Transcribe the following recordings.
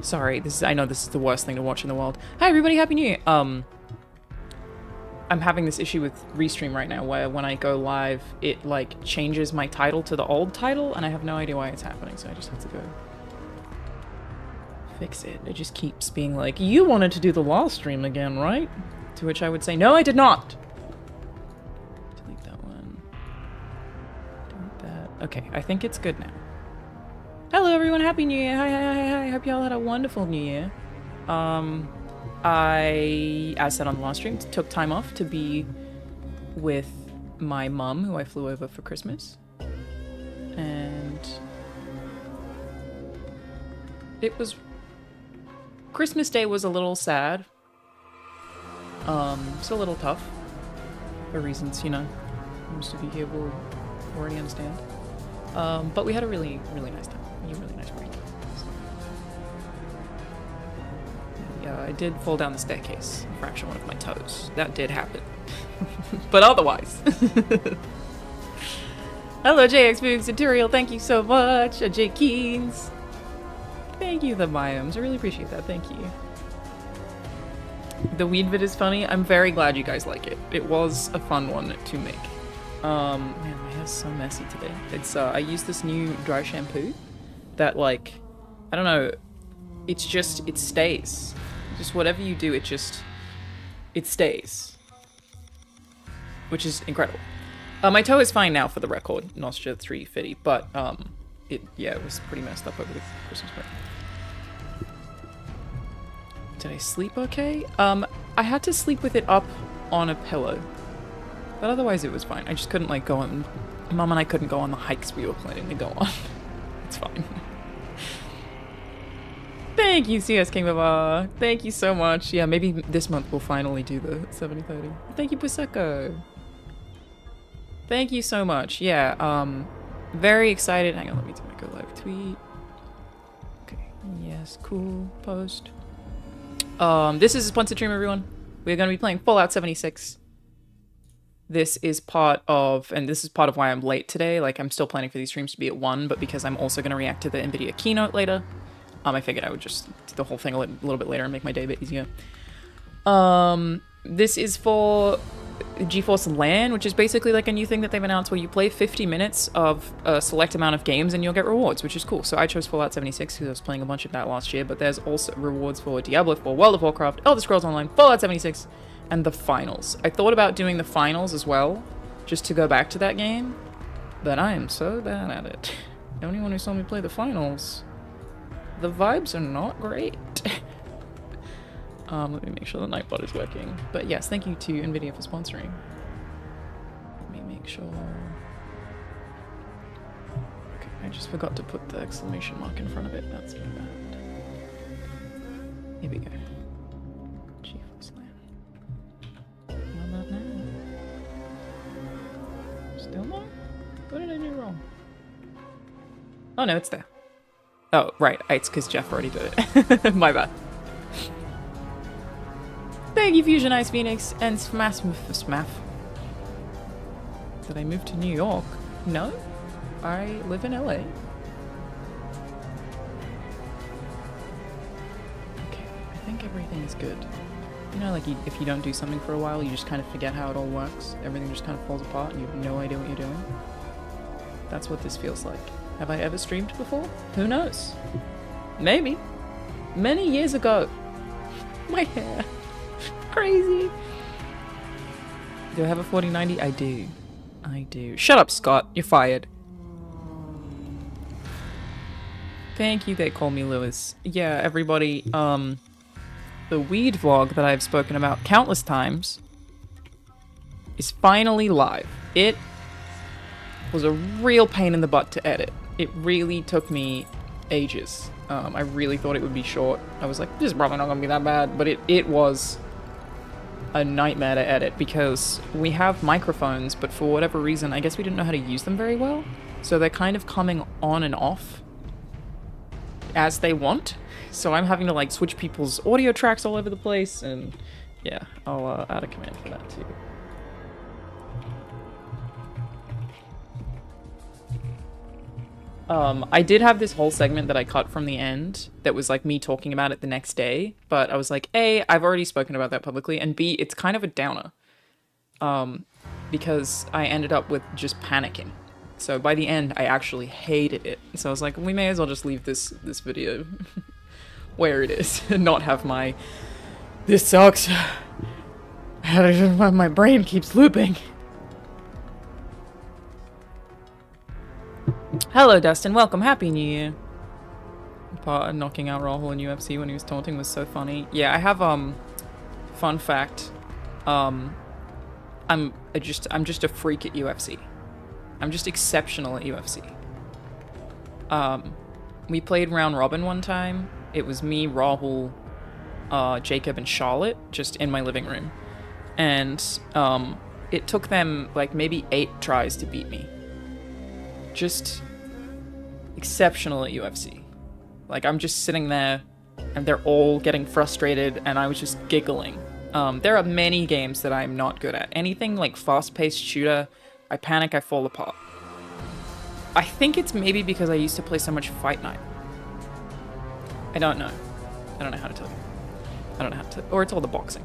Sorry, I know this is the worst thing to watch in the world. Hi everybody, Happy New Year! I'm having this issue with Restream right now where when I go live, it like changes my title to the old title and I have no idea why it's happening, so I just have to go fix it. It just keeps being like, you wanted to do the last stream again, right? To which I would say, no I did not! Delete that one. Delete that. Okay, I think it's good now. Hello everyone, Happy New Year! Hi, hi, hi, hi, hope y'all had a wonderful New Year. I, as said on the last stream, took time off to be with my mum, who I flew over for Christmas. And it was... Christmas Day was a little sad. It's a little tough. For reasons, you know, most of you here will already understand. But we had a really, really nice time. A really nice break. Yeah, I did fall down the staircase and fracture one of my toes. That did happen. But otherwise. Hello, JX Boogs Material. Thank you so much. J Keens. Thank you, the Mayums. I really appreciate that. Thank you. The weed vid is funny. I'm very glad you guys like it. It was a fun one to make. Man, my hair's so messy today. It's I used this new dry shampoo that, like, I don't know, it's just, it stays. Just whatever you do, it stays. Which is incredible. My toe is fine now, for the record, Nostra 350, but it was pretty messed up over the Christmas break. Did I sleep okay? I had to sleep with it up on a pillow. But otherwise it was fine. I just couldn't like go on... Mom and I couldn't go on the hikes we were planning to go on. It's fine. Thank you, CS King Baba. Thank you so much. Yeah, maybe this month we'll finally do the 70/30. Thank you, Puseko. Thank you so much. Yeah, very excited. Hang on, let me do my go live tweet. Okay, yes, cool. Post. This is a sponsored stream, everyone. We're going to be playing Fallout 76. This is part of, and this is part of why I'm late today. Like, I'm still planning for these streams to be at 1, but because I'm also going to react to the NVIDIA keynote later, I figured I would just do the whole thing a little bit later and make my day a bit easier. This is for GeForce LAN, which is basically like a new thing that they've announced where you play 50 minutes of a select amount of games and you'll get rewards, which is cool. So I chose Fallout 76 because I was playing a bunch of that last year, but there's also rewards for Diablo 4, World of Warcraft, Elder Scrolls Online, Fallout 76, and the finals. I thought about doing the finals as well, just to go back to that game, but I am so bad at it. Anyone who saw me play the finals, the vibes are not great. Let me make sure the Nightbot is working. But yes, thank you to NVIDIA for sponsoring. Let me make sure. Okay, I just forgot to put the exclamation mark in front of it. That's too bad. Here we go. GeForce LAN. Not now. Still not? What did I do wrong? Oh no, it's there. Oh, right. It's because Jeff already did it. My bad. Thank you, Fusion Ice Phoenix and Smaf. Did I move to New York? No. I live in LA. Okay, I think everything is good. You know, like if you don't do something for a while, you just kind of forget how it all works. Everything just kind of falls apart and you have no idea what you're doing. That's what this feels like. Have I ever streamed before? Who knows? Maybe. Many years ago. My hair. Crazy. Do I have a 4090? I do. I do. Shut up, Scott. You're fired. Thank you, they call me Lewis. Yeah, everybody, the weed vlog that I've spoken about countless times is finally live. It was a real pain in the butt to edit. It really took me ages. I really thought it would be short. I was like, this is probably not gonna be that bad, but it was a nightmare to edit because we have microphones, but for whatever reason, I guess we didn't know how to use them very well. So they're kind of coming on and off as they want. So I'm having to like switch people's audio tracks all over the place, and yeah, I'll add a command for that too. I did have this whole segment that I cut from the end that was like me talking about it the next day, but I was like, A, I've already spoken about that publicly, and B, it's kind of a downer. Because I ended up with just panicking. So by the end, I actually hated it. So I was like, we may as well just leave this video where it is and not have my, this sucks. My brain keeps looping. Hello, Dustin. Welcome. Happy New Year. Part of knocking out Rahul in UFC when he was taunting was so funny. Yeah, I have, fun fact. I'm just a freak at UFC. I'm just exceptional at UFC. We played round robin one time. It was me, Rahul, Jacob, and Charlotte just in my living room. And it took them like maybe 8 tries to beat me. Just exceptional at UFC. Like, I'm just sitting there and they're all getting frustrated and I was just giggling. There are many games that I'm not good at. Anything like fast-paced shooter, I panic, I fall apart. I think it's maybe because I used to play so much Fight Night. I don't know. I don't know how to tell you. I don't know how to... Or it's all the boxing.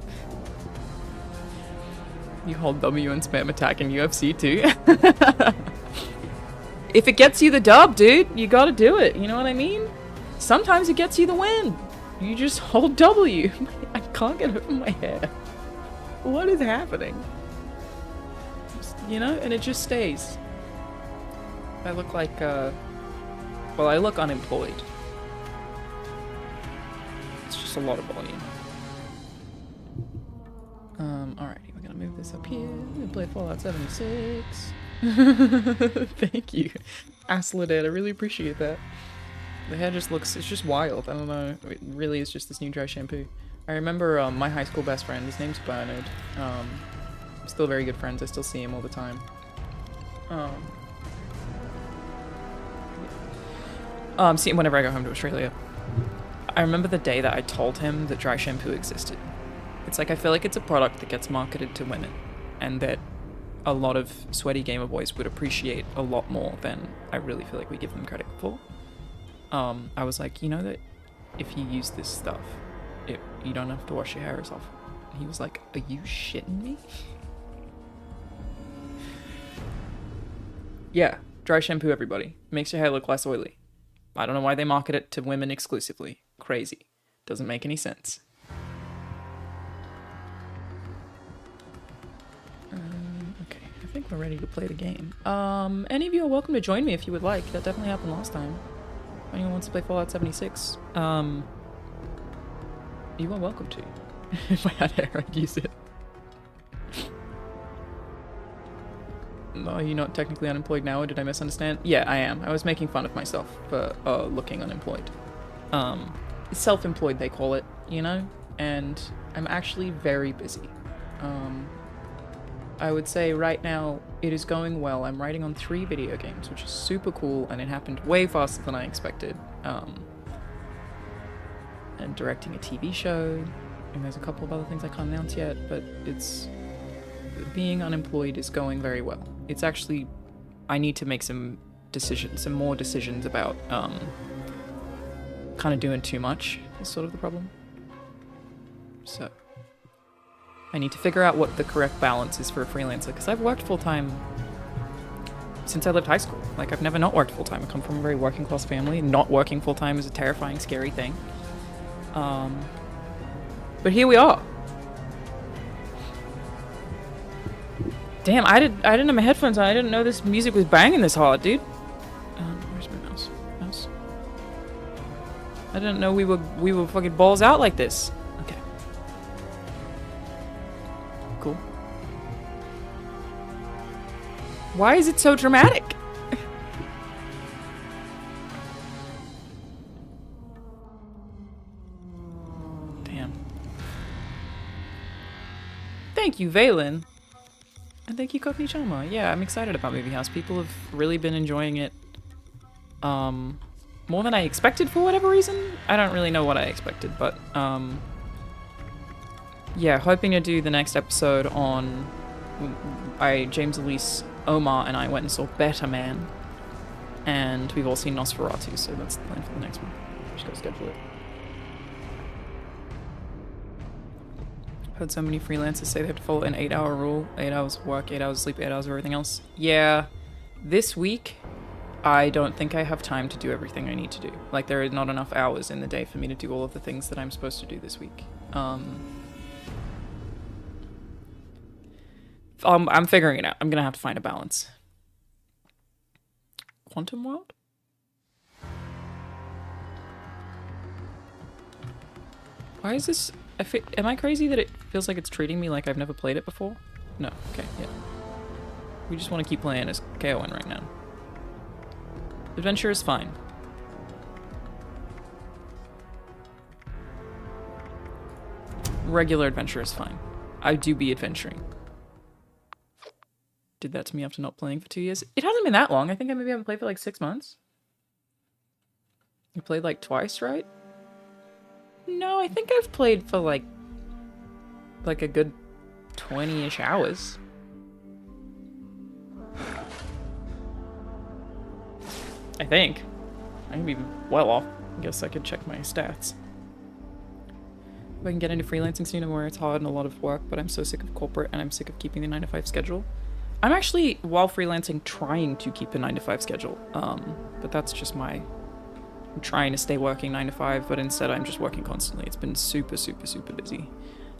You hold W and spam attack in UFC too. If it gets you the dub, dude, you gotta do it. You know what I mean? Sometimes it gets you the win. You just hold W. I can't get over my hair. What is happening? Just, you know, and it just stays. I look like, well, I look unemployed. It's just a lot of volume. Alrighty, we're gonna move this up here. We play Fallout 76. Thank you, Asladad. I really appreciate that. The hair just looks, it's just wild. I don't know. It really is just this new dry shampoo. I remember my high school best friend. His name's Bernard. Still very good friends. I still see him all the time. See him whenever I go home to Australia. I remember the day that I told him that dry shampoo existed. It's like, I feel like it's a product that gets marketed to women, and that a lot of sweaty gamer boys would appreciate a lot more than I really feel like we give them credit for. I was like, you know that if you use this stuff, you don't have to wash your hair as often. And he was like, are you shitting me? Yeah, dry shampoo, everybody. Makes your hair look less oily. I don't know why they market it to women exclusively. Crazy. Doesn't make any sense. Okay, I think we're ready to play the game. Any of you are welcome to join me if you would like. That definitely happened last time. If anyone wants to play Fallout 76, you are welcome to. If I had hair, I'd use it. Are you not technically unemployed now, or did I misunderstand? Yeah, I am. I was making fun of myself for looking unemployed. Self-employed, they call it, you know? And I'm actually very busy. I would say right now it is going well. I'm writing on 3 video games, which is super cool, and it happened way faster than I expected. And directing a TV show, and there's a couple of other things I can't announce yet, but it's... being unemployed is going very well. It's actually... I need to make some more decisions about, kind of doing too much is sort of the problem. So... I need to figure out what the correct balance is for a freelancer, because I've worked full-time since I left high school. Like, I've never not worked full-time. I come from a very working-class family. Not working full-time is a terrifying, scary thing. But here we are. Damn, I didn't have my headphones on. I didn't know this music was banging this hard, dude. Where's my mouse? I didn't know we were fucking balls out like this. Okay. Cool. Why is it so dramatic? Damn. Thank you, Valen. And thank you, Cockney Chama. Yeah, I'm excited about Movie House. People have really been enjoying it more than I expected for whatever reason. I don't really know what I expected, but yeah, hoping to do the next episode on... James Elise, Omar, and I went and saw Better Man. And we've all seen Nosferatu, so that's the plan for the next one. Just gotta schedule it. Heard so many freelancers say they have to follow an 8-hour rule. 8 hours of work, 8 hours of sleep, 8 hours of everything else. Yeah, this week, I don't think I have time to do everything I need to do. Like, there are not enough hours in the day for me to do all of the things that I'm supposed to do this week. I'm figuring it out. I'm gonna have to find a balance. Quantum World? Why is this... am I crazy that it feels like it's treating me like I've never played it before? No. Okay, yeah. We just want to keep playing as KON right now. Adventure is fine. Regular adventure is fine. I do be adventuring. Did that to me after not playing for 2 years. It hasn't been that long. I think I maybe haven't played for like 6 months. You played like twice, right? No, I think I've played for like a good 20-ish hours. I think. I can be well off. I guess I could check my stats. If I can get into freelancing soon where it's hard and a lot of work, but I'm so sick of corporate and I'm sick of keeping the 9-to-5 schedule. I'm actually, while freelancing, trying to keep a 9-to-5 schedule. But that's just I'm trying to stay working 9 to 5, but instead I'm just working constantly. It's been super, super, super busy.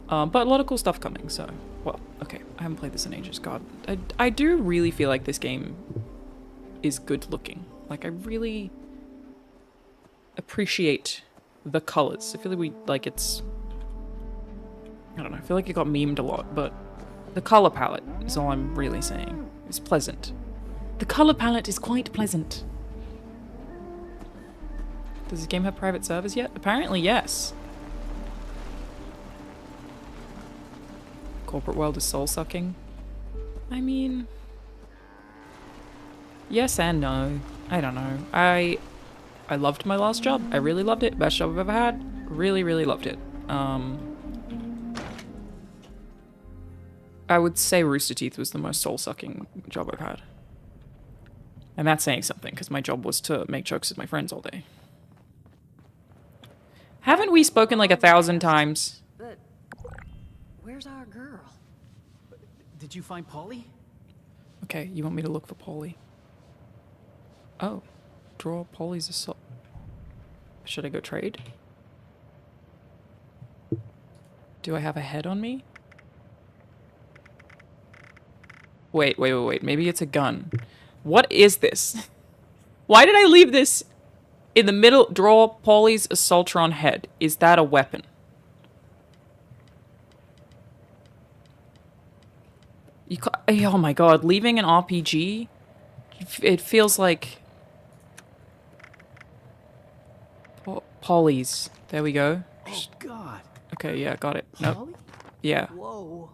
But a lot of cool stuff coming, so... Well, okay, I haven't played this in ages. God, I do really feel like this game is good looking. Like, I really appreciate the colors. I feel like it's... I don't know, I feel like it got memed a lot, but the color palette is all I'm really saying. It's pleasant. The color palette is quite pleasant. Does this game have private servers yet? Apparently, yes. Corporate world is soul-sucking. I mean... yes and no. I don't know. I loved my last job. I really loved it. Best job I've ever had. Really, really loved it. I would say Rooster Teeth was the most soul-sucking job I've had. And that's saying something, because my job was to make jokes with my friends all day. Haven't we spoken like 1,000 times? But where's our girl? Did you find Polly? Okay, you want me to look for Polly? Oh, draw Polly's assault. Should I go trade? Do I have a head on me? Wait. Maybe it's a gun. What is this? Why did I leave this in the middle? Draw Polly's Assaultron head. Is that a weapon? Oh my god, leaving an RPG? It feels like... Polly's. There we go. Oh god. Okay, yeah, got it. Polly? Nope. Yeah. Whoa.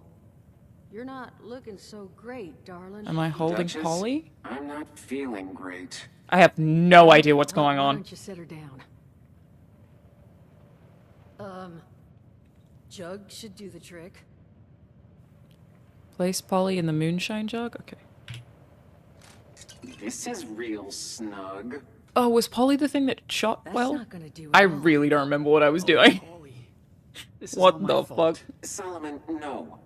You're not looking so great, darling. Am I holding Duchess, Polly? I'm not feeling great. I have no idea what's going Why on. don't you sit her down? Jug should do the trick. Place Polly in the moonshine jug? Okay. This is real snug. Oh, was Polly the thing that shot That's well? not gonna do I at all. really don't remember what I was doing. Polly. This is all What my the fault. fuck? Solomon, no.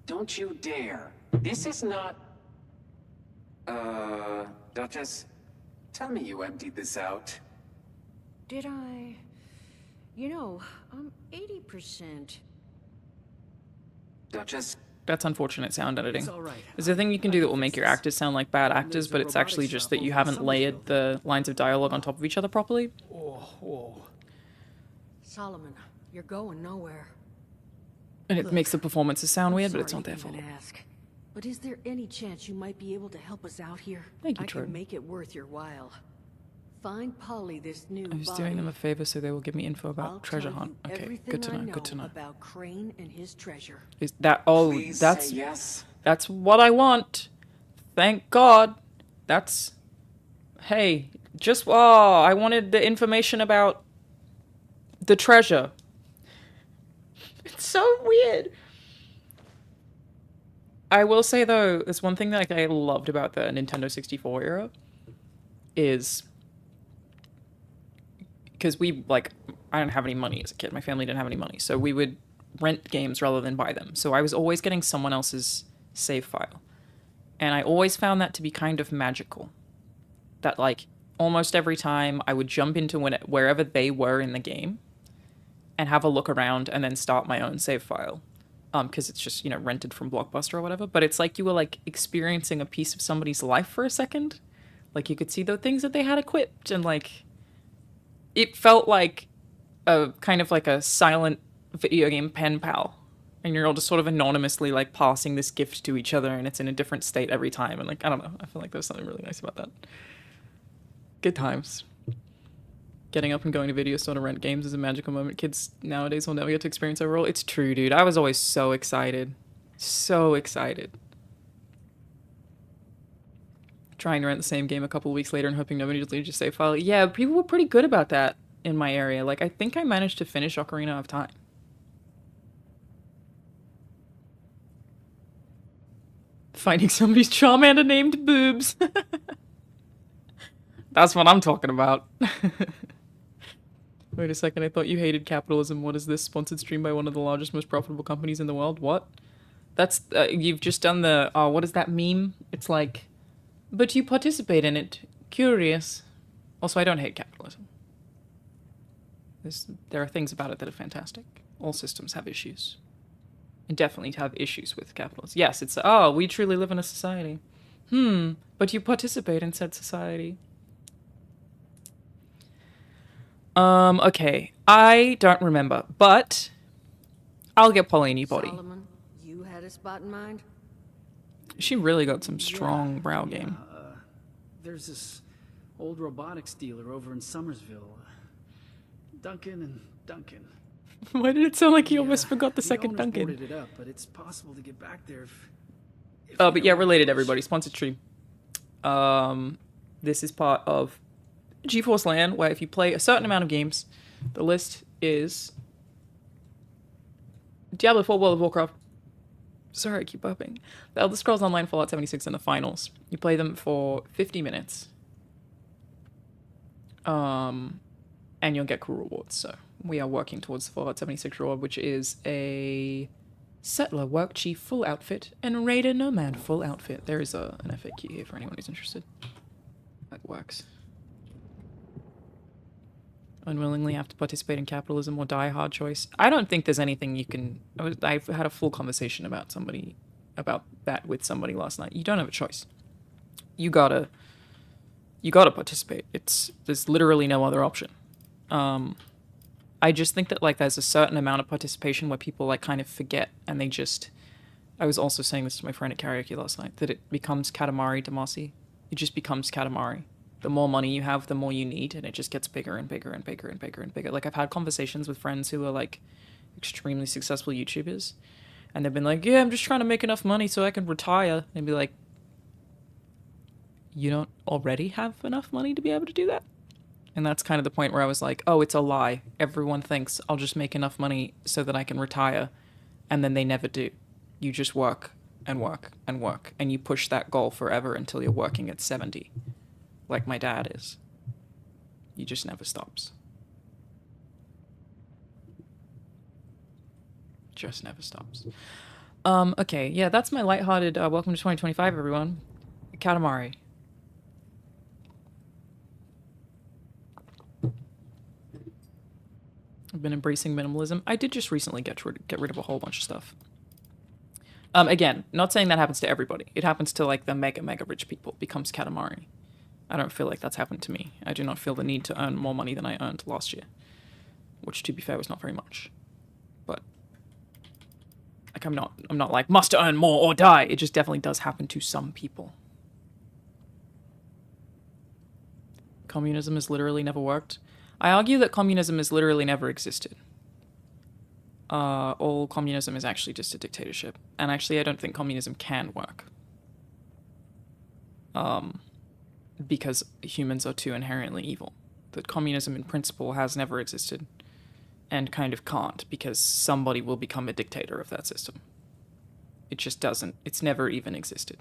Don't you dare. This is not... Duchess, tell me you emptied this out. Did I? You know, I'm 80%. Duchess, That's unfortunate sound editing. It's all right. There's a thing you can do that will make your actors sound like bad actors, but it's actually just that you haven't layered the lines of dialogue on top of each other properly. Oh. Solomon, you're going nowhere. And it makes the performances sound weird, but Sorry it's not to their fault. even ask, but is there any chance you might be able to help us out here? Thank you, I Jordan. can make it worth your while. Find Polly this new I was body. doing them a favor so they will give me info about I'll treasure tell hunt. you Okay, everything good to I know, good to know. about Crane and his treasure. Is that... Oh, please that's... say yes. That's what I want. Thank God. That's... Hey, just... Oh, I wanted the information about the treasure. It's so weird. I will say, though, there's one thing that I loved about the Nintendo 64 era. is because we, like, I didn't have any money as a kid. My family didn't have any money. So we would rent games rather than buy them. So I was always getting someone else's save file. And I always found that to be kind of magical. That, like, almost every time I would jump into wherever they were in the game and have a look around and then start my own save file. Because it's just, you know, rented from Blockbuster or whatever. But it's like you were, like, experiencing a piece of somebody's life for a second. Like, you could see the things that they had equipped and, like, it felt like a kind of like a silent video game pen pal. And you're all just sort of anonymously, like, passing this gift to each other, and it's in a different state every time. And, like, I don't know. I feel like there's something really nice about that. Good times. Getting up and going to video store to rent games is a magical moment kids nowadays will never get to experience overall. It's true, dude. I was always so excited. So excited. Trying to rent the same game a couple of weeks later and hoping nobody deleted your save file. Yeah, people were pretty good about that in my area. Like, I think I managed to finish Ocarina of Time. Finding somebody's Charmander named Boobs. That's what I'm talking about. Wait a second, I thought you hated capitalism. What is this? Sponsored stream by one of the largest, most profitable companies in the world? What? That's, you've just done the, what is that meme? It's like, but you participate in it. Curious. Also, I don't hate capitalism. There are things about it that are fantastic. All systems have issues. And definitely have issues with capitalism. Yes, it's, we truly live in a society. But you participate in said society. Okay. I don't remember, but I'll get Polly a new body. Solomon, you had a spot in mind? She really got some strong brow game. There's this old robotics dealer over in Summersville. Duncan and Duncan. Why did it sound like he almost forgot the second owners Duncan? boarded it up, but it's possible to get back there if But yeah, related everybody. Sponsored stream. This is part of GeForce LAN, where if you play a certain amount of games, the list is Diablo 4, World of Warcraft. Sorry, I keep burping. The Elder Scrolls Online, Fallout 76, and the finals. You play them for 50 minutes. And you'll get cool rewards. So we are working towards the Fallout 76 reward, which is a Settler Work Chief full outfit and a Raider Nomad full outfit. There is an FAQ here for anyone who's interested. That works. Unwillingly have to participate in capitalism or die a hard choice. I don't think there's anything you can... I've had a full conversation about that with somebody last night. You don't have a choice. You gotta participate. There's literally no other option. I just think that, like, there's a certain amount of participation where people, like, kind of forget, and they just... I was also saying this to my friend at karaoke last night, that it becomes Katamari Damacy. It just becomes Katamari. The more money you have, the more you need, and it just gets bigger and bigger and bigger and bigger and bigger. Like, I've had conversations with friends who are, like, extremely successful YouTubers, and they've been like, yeah, I'm just trying to make enough money so I can retire. And they'd be like, you don't already have enough money to be able to do that? And that's kind of the point where I was like, oh, it's a lie. Everyone thinks I'll just make enough money so that I can retire, and then they never do. You just work and work and work, and you push that goal forever until you're working at 70. Like my dad is. He just never stops. Just never stops. Okay, yeah, that's my lighthearted welcome to 2025, everyone. Katamari. I've been embracing minimalism. I did just recently get rid of a whole bunch of stuff. Again, not saying that happens to everybody. It happens to, like, the mega rich people. It becomes Katamari. I don't feel like that's happened to me. I do not feel the need to earn more money than I earned last year. Which, to be fair, was not very much. But, like, I'm not like, must earn more or die. It just definitely does happen to some people. Communism has literally never worked. I argue that communism has literally never existed. All communism is actually just a dictatorship. And actually, I don't think communism can work. Because humans are too inherently evil. That communism in principle has never existed, and kind of can't, because somebody will become a dictator of that system. It just doesn't. It's never even existed.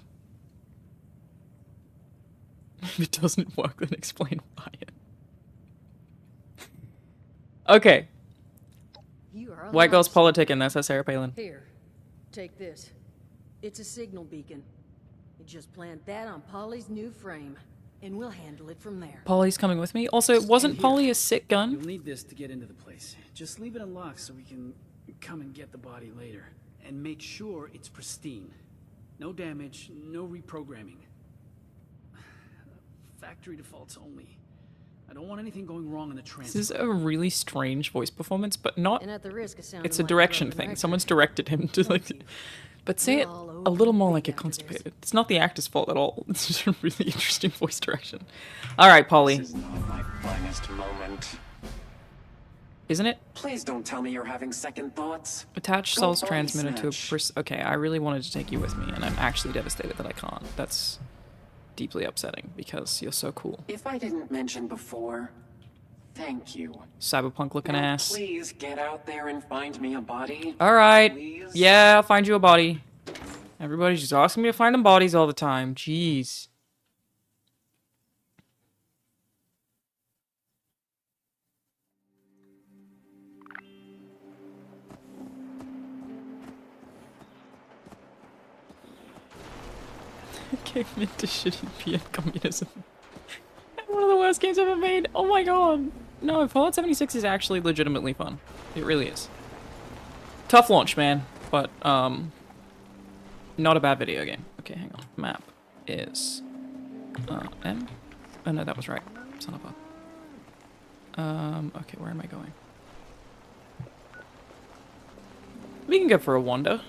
If it doesn't work, then explain why. Okay. You are White girl's alive. politicking, that's Sarah Palin. Here, take this. It's a signal beacon. You just plant that on Polly's new frame, and we'll handle it from there. Polly's coming with me. Also, wasn't here. Polly a sick gun? You'll need this to get into the place. Just leave it unlocked so we can come and get the body later. And make sure it's pristine. No damage, no reprogramming. Factory defaults only. I don't want anything going wrong in the transit. This is a really strange voice performance, but not... And at the risk of sounding It's a like direction broken thing. record, Someone's directed him to, like... But say it a little more like you're constipated. It's not the actor's fault at all. It's just a really interesting voice direction. Alright, Polly. This is not my finest moment. Isn't it? Please don't tell me you're having second thoughts. Attach Go Soul's body transmitter to snatch. a... Okay, I really wanted to take you with me, and I'm actually devastated that I can't. That's deeply upsetting, because you're so cool. If I didn't mention before, thank you. Cyberpunk-looking Now, ass. please get out there and find me a body. Alright. Please? Yeah, I'll find you a body. Everybody's just asking me to find them bodies all the time. Jeez. Came into shitty PM communism. One of the worst games ever made. Oh my god. No, Fallout 76 is actually legitimately fun. It really is. Tough launch, man. But, not a bad video game. Okay, hang on. Map is, M? Oh no, that was right. Son of a... okay, where am I going? We can go for a wander.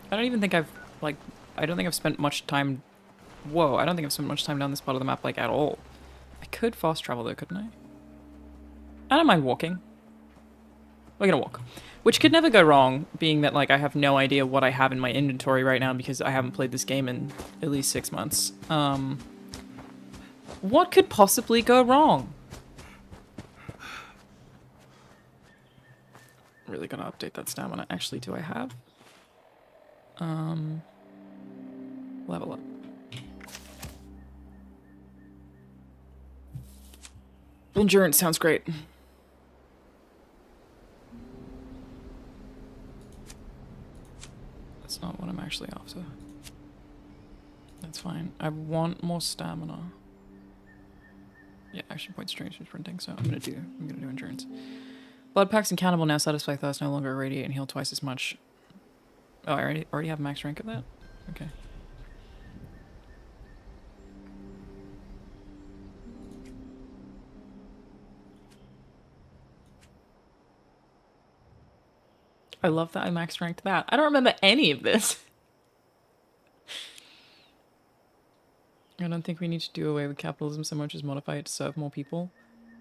I don't even think I've, like, I don't think I've spent much time... Whoa, I don't think I've spent much time down this part of the map, like, at all. I could fast travel, though, couldn't I? I don't mind walking. We're gonna walk. Which could never go wrong, being that, like, I have no idea what I have in my inventory right now because I haven't played this game in at least 6 months. What could possibly go wrong? Really gonna update that stamina. Actually, do I have? Level up. Endurance sounds great. That's not what I'm actually after. That's fine. I want more stamina. Yeah, action point strange sprinting, so I'm gonna do endurance. Blood packs and cannibal now satisfy thirst, no longer irradiate and heal twice as much. Oh, I already have max rank of that? Okay. I love that I max ranked that. I don't remember any of this. I don't think we need to do away with capitalism so much as modify it to serve more people.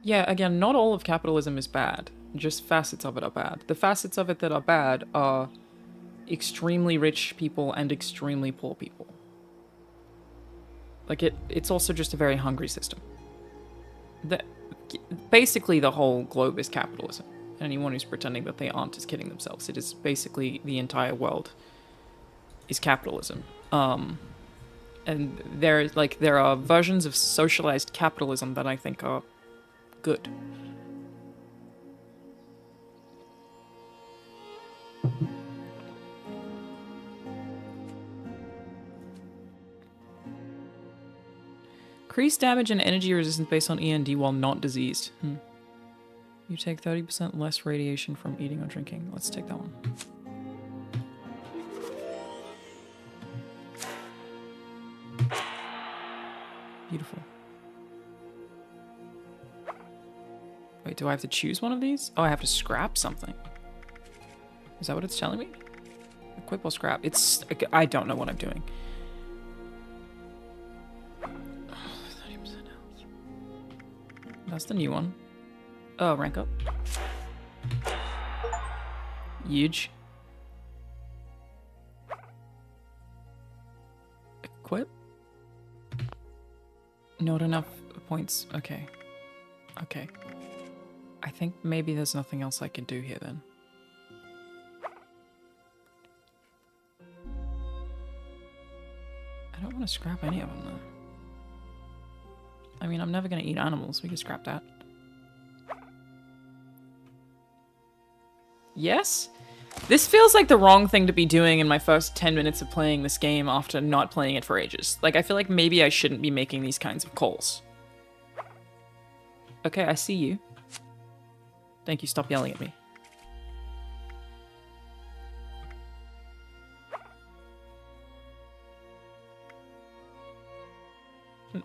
Yeah, again, not all of capitalism is bad. Just facets of it are bad. The facets of it that are bad are extremely rich people and extremely poor people. Like, it's also just a very hungry system. Basically, the whole globe is capitalism. Anyone who's pretending that they aren't is kidding themselves. It is basically the entire world is capitalism. And there are versions of socialized capitalism that I think are good. Increased damage and energy resistance based on END while not diseased. You take 30% less radiation from eating or drinking. Let's take that one. Beautiful. Wait, do I have to choose one of these? Oh, I have to scrap something. Is that what it's telling me? Equip or scrap? I don't know what I'm doing. 30% health. That's the new one. Oh, rank up. Huge. Equip? Not enough points. Okay. Okay. I think maybe there's nothing else I can do here then. I don't want to scrap any of them, though. I mean, I'm never going to eat animals. We can scrap that. Yes? This feels like the wrong thing to be doing in my first 10 minutes of playing this game after not playing it for ages. Like, I feel like maybe I shouldn't be making these kinds of calls. Okay, I see you. Thank you, stop yelling at me.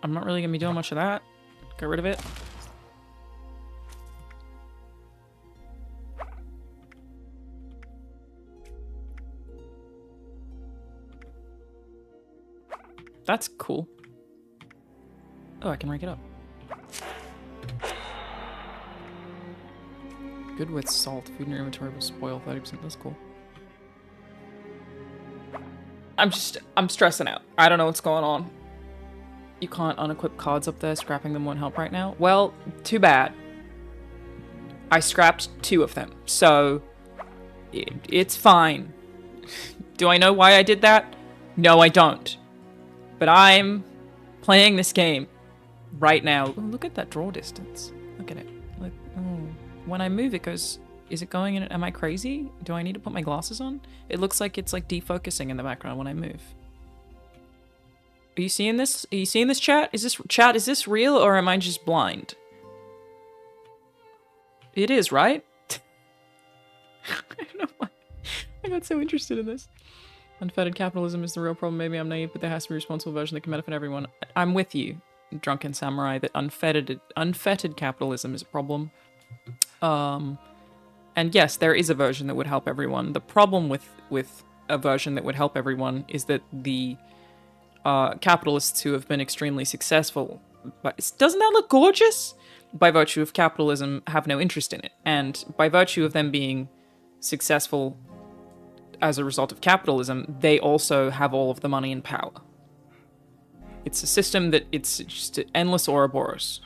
I'm not really gonna be doing much of that. Get rid of it. That's cool. Oh, I can rank it up. Good with salt. Food in your inventory will spoil 30%. That's cool. I'm stressing out. I don't know what's going on. You can't unequip cards up there. Scrapping them won't help right now. Well, too bad. I scrapped 2 of them, so it's fine. Do I know why I did that? No, I don't. But I'm playing this game right now. Ooh, look at that draw distance. Look at it. Like, oh. When I move, it goes... Is it going in? Am I crazy? Do I need to put my glasses on? It looks like it's like defocusing in the background when I move. Are you seeing this? Are you seeing this, chat? Is this real, or am I just blind? It is, right? I don't know why I got so interested in this. Unfettered capitalism is the real problem. Maybe I'm naive, but there has to be a responsible version that can benefit everyone. I'm with you, Drunken Samurai, that unfettered capitalism is a problem. And yes, there is a version that would help everyone. The problem with a version that would help everyone is that the capitalists who have been extremely successful, but doesn't that look gorgeous? By virtue of capitalism, have no interest in it. And by virtue of them being successful as a result of capitalism, they also have all of the money and power. It's a system that it's just endless Ouroboros.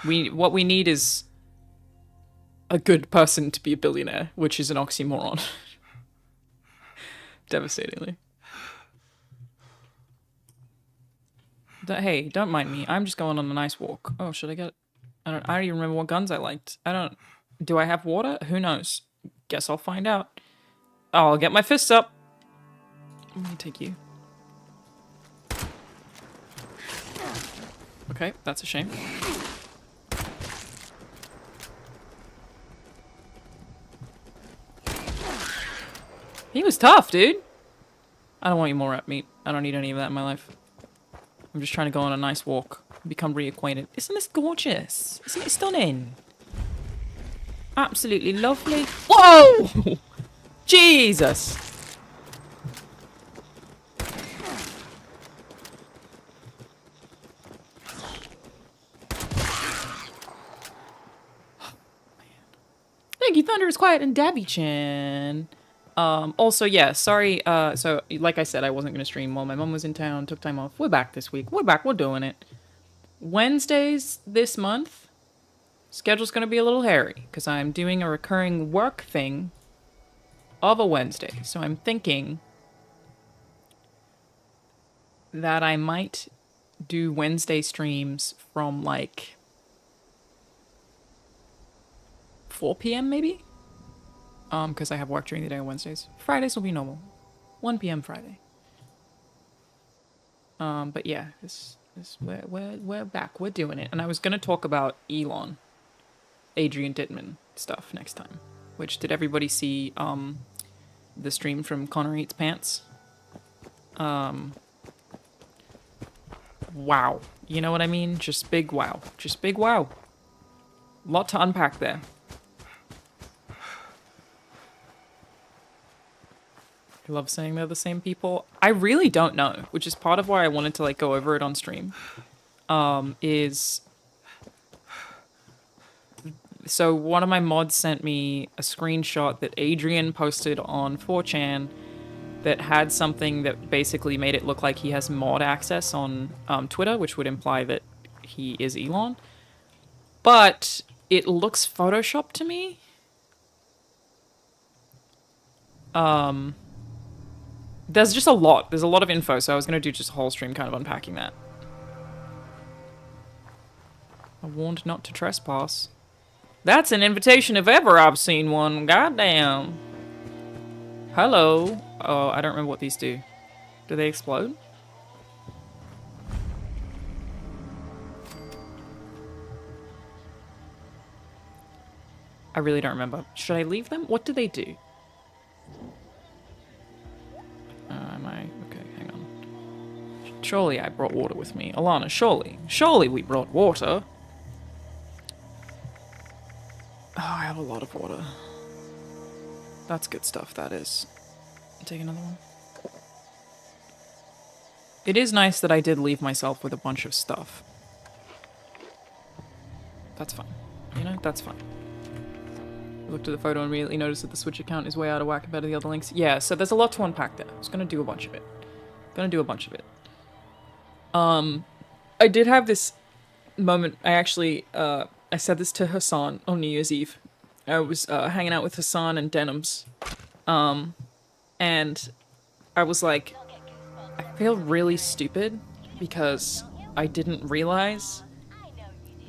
What we need is a good person to be a billionaire, which is an oxymoron. Devastatingly. Hey, don't mind me. I'm just going on a nice walk. Oh, should I get... I don't even remember what guns I liked. Do I have water? Who knows? Guess I'll find out. Oh, I'll get my fists up. I'm gonna take you. Okay, that's a shame. He was tough, dude. I don't want you more rat meat. I don't need any of that in my life. I'm just trying to go on a nice walk. Become reacquainted. Isn't this gorgeous? Isn't it stunning? Absolutely lovely. Whoa! Jesus! Thank you, Thunder is Quiet and Dabby-chan. Also, yeah, sorry, so, like I said, I wasn't gonna stream while my mom was in town, took time off. We're back this week. We're back, we're doing it. Wednesdays this month, schedule's gonna be a little hairy, because I'm doing a recurring work thing of a Wednesday. So I'm thinking that I might do Wednesday streams from, like, 4 p.m. maybe? Because I have work during the day on Wednesdays. Fridays will be normal. 1 p.m. Friday. But yeah, we're back. We're doing it. And I was gonna talk about Elon, Adrian Dittman stuff next time. Which, did everybody see the stream from Connor Eats Pants? Wow. You know what I mean? Just big wow. Just big wow. Lot to unpack there. I love saying they're the same people. I really don't know, which is part of why I wanted to, like, go over it on stream. So one of my mods sent me a screenshot that Adrian posted on 4chan that had something that basically made it look like he has mod access on Twitter, which would imply that he is Elon. But it looks photoshopped to me. There's just a lot. There's a lot of info, so I was going to do just a whole stream kind of unpacking that. I warned not to trespass. That's an invitation if ever I've seen one. Goddamn. Hello. Oh, I don't remember what these do. Do they explode? I really don't remember. Should I leave them? What do they do? Am I... Okay, hang on. Surely I brought water with me. Alanah, surely. Surely we brought water. Oh, I have a lot of water. That's good stuff, that is. Take another one. It is nice that I did leave myself with a bunch of stuff. That's fine. You know, that's fine. I looked at the photo and immediately noticed that the Switch account is way out of whack compared to the other links. Yeah, so there's a lot to unpack there. I was gonna do a bunch of it. I did have this moment. I actually, I said this to Hassan on New Year's Eve. I was hanging out with Hassan and Denims. And I was like, I feel really stupid because I didn't realize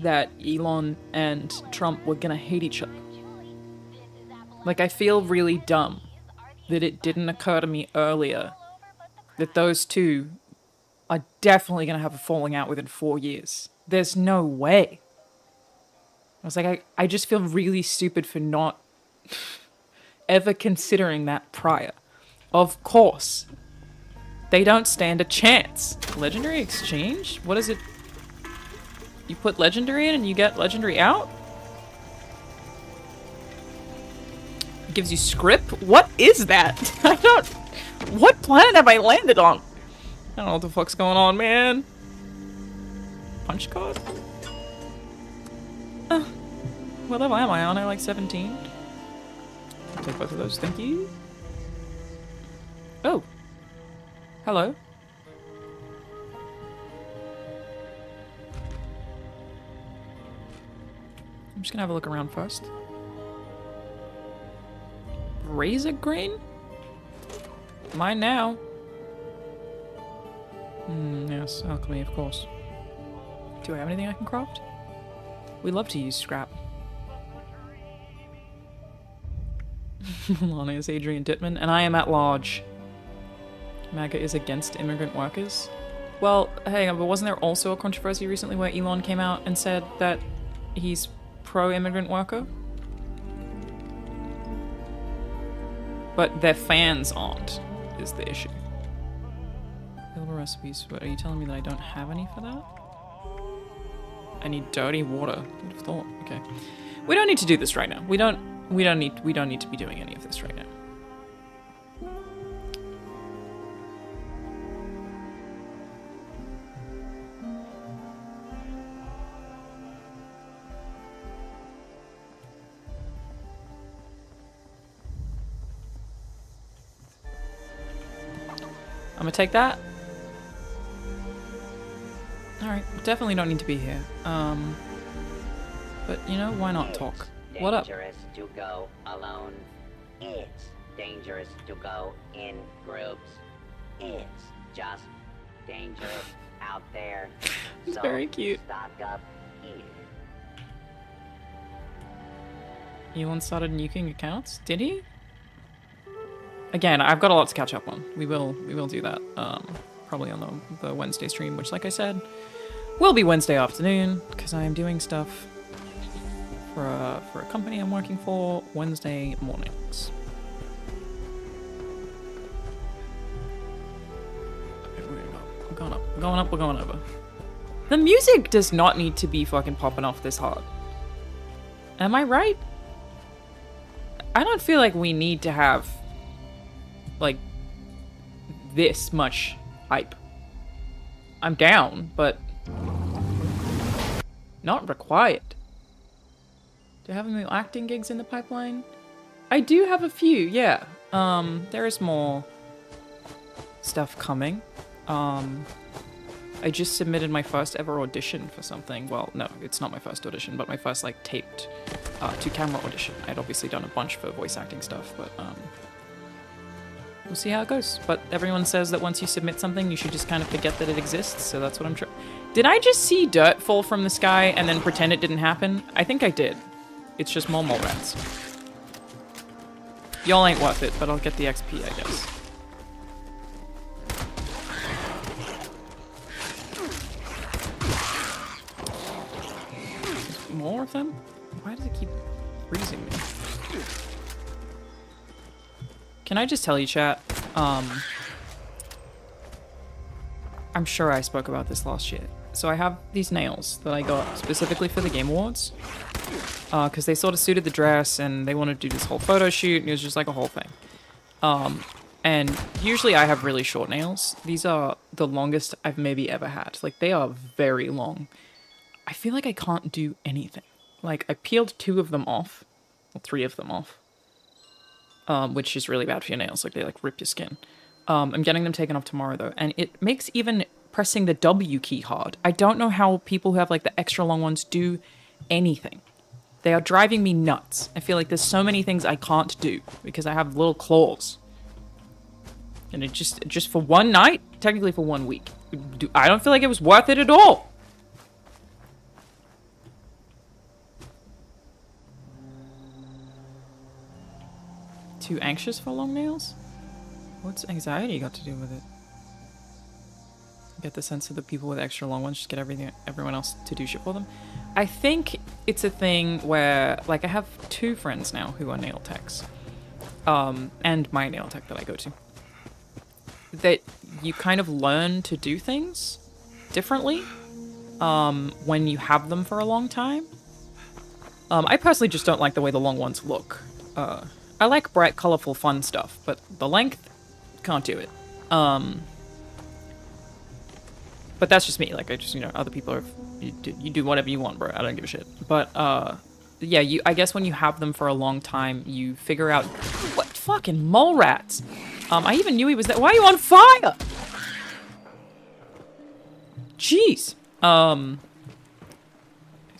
that Elon and Trump were gonna hate each other. Like, I feel really dumb that it didn't occur to me earlier that those two are definitely gonna have a falling out within 4 years. There's no way. I was like, I just feel really stupid for not ever considering that prior. Of course. They don't stand a chance. Legendary exchange? What is it? You put legendary in and you get legendary out? It gives you script? What is that? I don't... What planet have I landed on? I don't know what the fuck's going on, man. Punch card? What level am I on? I like 17. I'll take both of those, thank you. Oh. Hello. I'm just gonna have a look around first. Razor grain? Mine now. Yes, alchemy, of course. Do I have anything I can craft? We love to use scrap. Alanah is Adrian Dittman, and I am at large. MAGA is against immigrant workers. Well, hang on, but wasn't there also a controversy recently where Elon came out and said that he's pro-immigrant worker? But their fans aren't, is the issue. Available recipes. What, are you telling me that I don't have any for that? I need dirty water. I would have thought. Okay. We don't need to do this right now. We don't need to be doing any of this right now. I'm gonna take that. Alright, definitely don't need to be here. But you know, why not talk? What up? Dangerous to go alone. It's dangerous to go in groups. It's just dangerous out there. It's so very cute. Stock up here. Elon started nuking accounts? Did he? Again, I've got a lot to catch up on. We will do that. Probably on the Wednesday stream, which, like I said, will be Wednesday afternoon because I am doing stuff for a company I'm working for Wednesday mornings. Okay, we're going up. We're going over. The music does not need to be fucking popping off this hard. Am I right? I don't feel like we need to have like this much hype. I'm down, but not required. Do I have any acting gigs in the pipeline? I do have a few, yeah. There is more stuff coming. I just submitted my first ever audition for something. Well, no, it's not my first audition, but my first like taped to camera audition. I'd obviously done a bunch for voice acting stuff, but we'll see how it goes. But everyone says that once you submit something, you should just kind of forget that it exists, so that's what I'm trying. Did I just see dirt fall from the sky and then pretend it didn't happen? I think I did. It's just more mole rats. Y'all ain't worth it, but I'll get the XP, I guess. There's more of them? Why does it keep freezing me? Can I just tell you, chat? I'm sure I spoke about this last year. So I have these nails that I got specifically for the Game Awards. Because they sort of suited the dress and they wanted to do this whole photo shoot and it was just like a whole thing. And usually I have really short nails. These are the longest I've maybe ever had. Like, they are very long. I feel like I can't do anything. Like, I peeled 2 of them off. Well, 3 of them off. Which is really bad for your nails. Like, they, like, rip your skin. I'm getting them taken off tomorrow, though. And it makes even pressing the W key hard. I don't know how people who have, like, the extra long ones do anything. They are driving me nuts. I feel like there's so many things I can't do because I have little claws. And it just for one night, technically for 1 week. I don't feel like it was worth it at all. Too anxious for long nails? What's anxiety got to do with it? Get the sense that the people with extra long ones just get everyone else to do shit for them. I think it's a thing where, like, I have 2 friends now who are nail techs. And my nail tech that I go to. That you kind of learn to do things differently when you have them for a long time. I personally just don't like the way the long ones look. I like bright, colorful, fun stuff, but the length, can't do it. But that's just me. Like, I just, you know, other people are... You do whatever you want, bro. I don't give a shit. But, yeah, I guess when you have them for a long time, you figure out... What fucking mole rats? I even knew he was there. Why are you on fire? Jeez.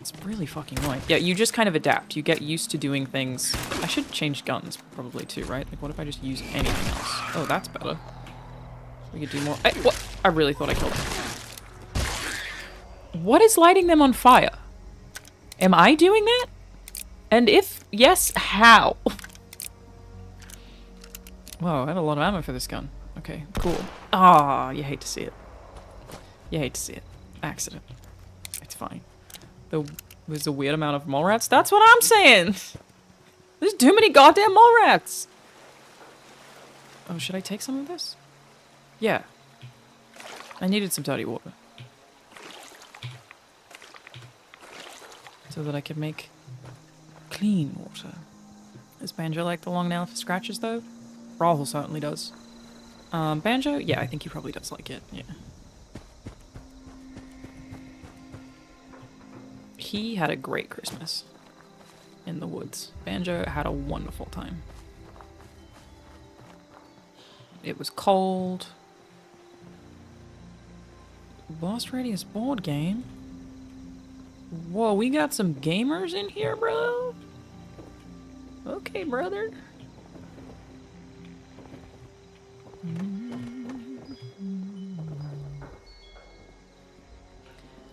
It's really fucking annoying. Yeah, you just kind of adapt. You get used to doing things. I should change guns, probably, too, right? Like, what if I just use anything else? Oh, that's better. We could do more... What? I really thought I killed him. What is lighting them on fire? Am I doing that? And if yes, how? Whoa, I have a lot of ammo for this gun. Okay, cool. Ah, you hate to see it. You hate to see it. Accident. It's fine. There's a weird amount of mole rats. That's what I'm saying! There's too many goddamn mole rats! Oh, should I take some of this? Yeah. I needed some dirty water. So that I could make clean water. Does Banjo like the long nail for scratches, though? Rahul certainly does. Banjo? Yeah, I think he probably does like it, yeah. He had a great Christmas in the woods. Banjo had a wonderful time. It was cold. Lost Radius board game? Whoa, we got some gamers in here, bro? Okay, brother.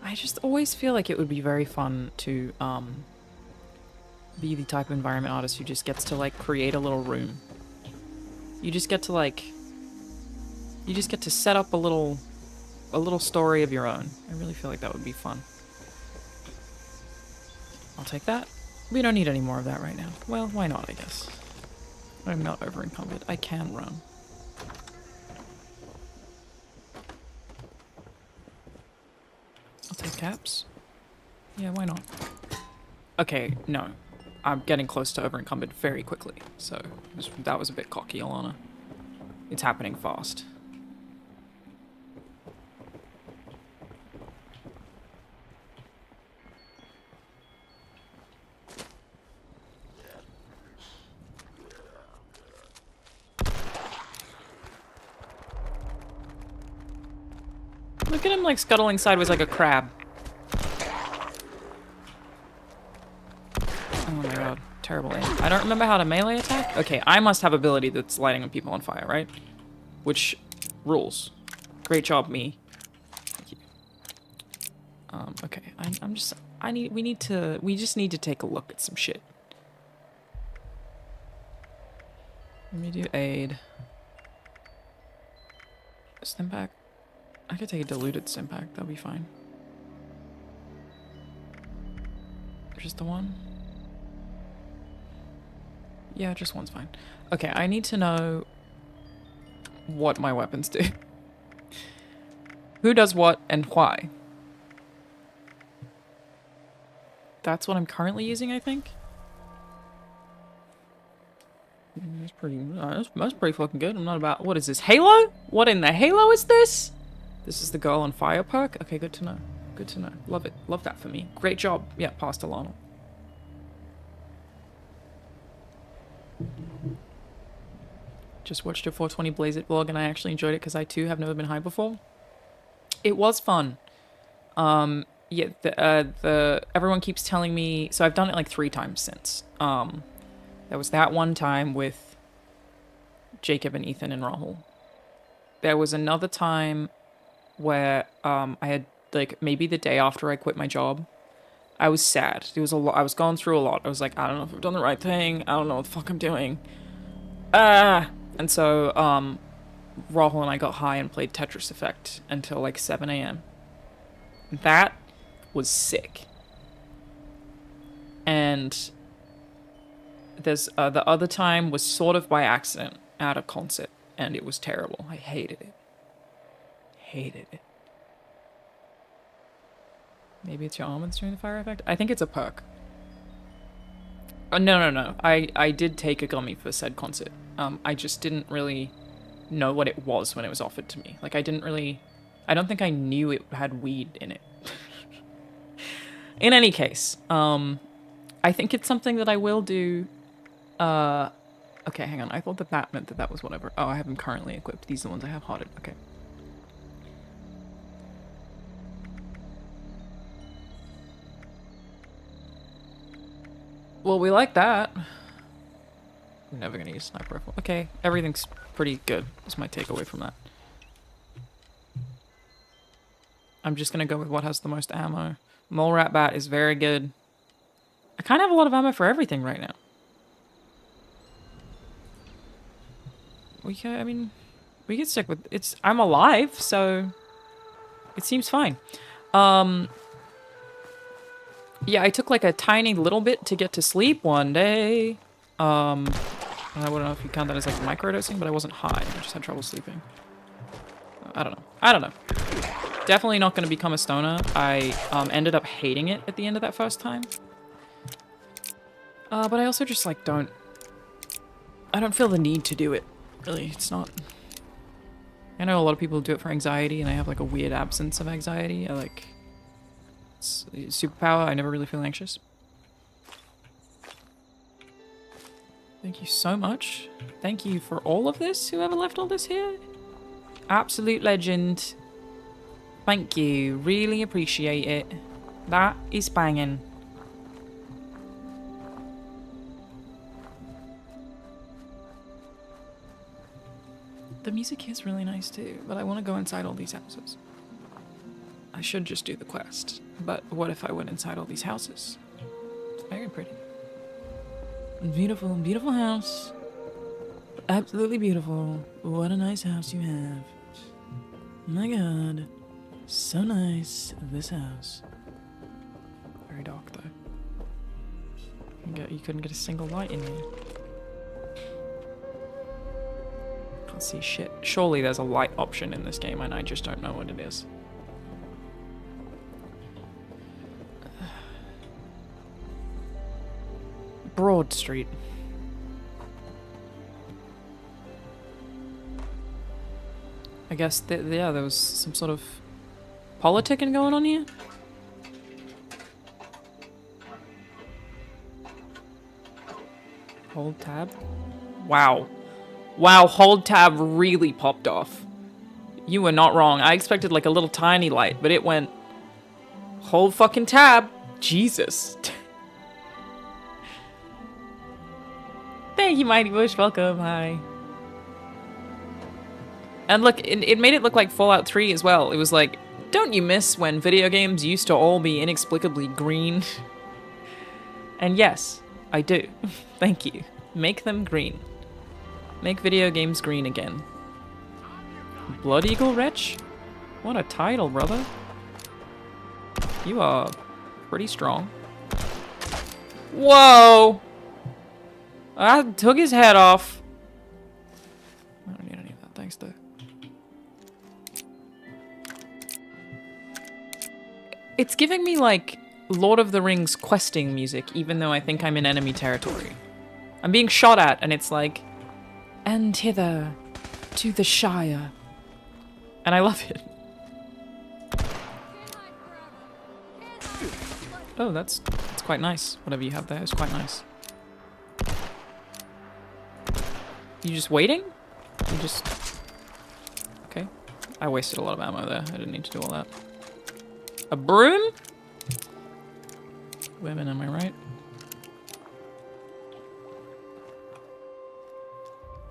I just always feel like it would be very fun to be the type of environment artist who just gets to, like, create a little room. You just get to, like... You just get to set up a little story of your own. I really feel like that would be fun. I'll take that. We don't need any more of that right now. Well, why not, I guess. I'm not over encumbered. I can run. I'll take caps. Yeah, why not? Okay, no. I'm getting close to over encumbered very quickly. So, that was a bit cocky, Alanah. It's happening fast. Look at him, like, scuttling sideways like a crab. Oh my god. Terrible aim. I don't remember how to melee attack? Okay, I must have ability that's lighting people on fire, right? which rules. Great job, me. Thank you. Okay, we just need to take a look at some shit. Let me do aid. Stimpack. I could take a diluted Stimpack, that'll be fine. Just the one? Yeah, just one's fine. Okay, I need to know what my weapons do. Who does what and why? That's what I'm currently using, I think. That's pretty fucking good. I'm not about... What is this? Halo? What in the Halo is this? This is the Girl on Fire perk? Okay, good to know. Good to know. Love it. Love that for me. Great job. Yeah, past Alanah. Just watched your 420 Blaze It vlog and I actually enjoyed it because I too have never been high before. It was fun. Yeah, everyone keeps telling me... So I've done it like 3 times since. There was that one time with Jacob and Ethan and Rahul. There was another time where I had, like, maybe the day after I quit my job, I was sad. It was a lot. I was going through a lot. I was like, I don't know if I've done the right thing. I don't know what the fuck I'm doing. And so, Rahul and I got high and played Tetris Effect until like 7 a.m. That was sick. And there's the other time was sort of by accident at a concert, and it was terrible. I hated it. Hated it. Maybe it's your almonds during the fire effect? I think it's a perk. No. I did take a gummy for said concert. I just didn't really know what it was when it was offered to me. Like, I don't think I knew it had weed in it. In any case, I think it's something that I will do. Okay, hang on. I thought that meant that was whatever. Oh, I have them currently equipped. These are the ones I have hearted. Okay. Well, we like that. We're never gonna use sniper rifle. Okay, everything's pretty good. Is my takeaway from that. I'm just gonna go with what has the most ammo. Mole Rat Bat is very good. I kind of have a lot of ammo for everything right now. We can stick with it's. I'm alive, so it seems fine. Yeah, I took like a tiny little bit to get to sleep one day. I don't know if you count that as like microdosing, but I wasn't high. I just had trouble sleeping. I don't know. Definitely not going to become a stoner. I ended up hating it at the end of that first time. But I also just like I don't feel the need to do it. Really, it's not. I know a lot of people do it for anxiety, and I have like a weird absence of anxiety. I like. It's a superpower. I never really feel anxious. Thank you so much. Thank you for all of this, whoever left all this here. Absolute legend. Thank you. Really appreciate it. That is banging. The music is really nice too, but I want to go inside all these houses. I should just do the quest, but what if I went inside all these houses? It's very pretty. Beautiful, beautiful house. Absolutely beautiful. What a nice house you have. My god. So nice, this house. Very dark though. You couldn't get a single light in here. Can't see shit. Surely there's a light option in this game and I just don't know what it is. Broad Street. I guess, yeah, there was some sort of politicking going on here. Hold tab. Wow. Wow, hold tab really popped off. You were not wrong. I expected like a little tiny light, but it went... Hold fucking tab. Jesus. Thank you, Mighty Bush. Welcome. Hi. And look, it made it look like Fallout 3 as well. It was like, don't you miss when video games used to all be inexplicably green? And yes, I do. Thank you. Make them green. Make video games green again. Blood Eagle Wretch? What a title, brother. You are pretty strong. Whoa! I took his head off. I don't need any of that, thanks though. It's giving me like Lord of the Rings questing music, even though I think I'm in enemy territory. I'm being shot at and it's like, and hither to the Shire. And I love it. Oh, that's quite nice. Whatever you have there is quite nice. You just waiting? You just... Okay. I wasted a lot of ammo there. I didn't need to do all that. A broom? Women, am I right?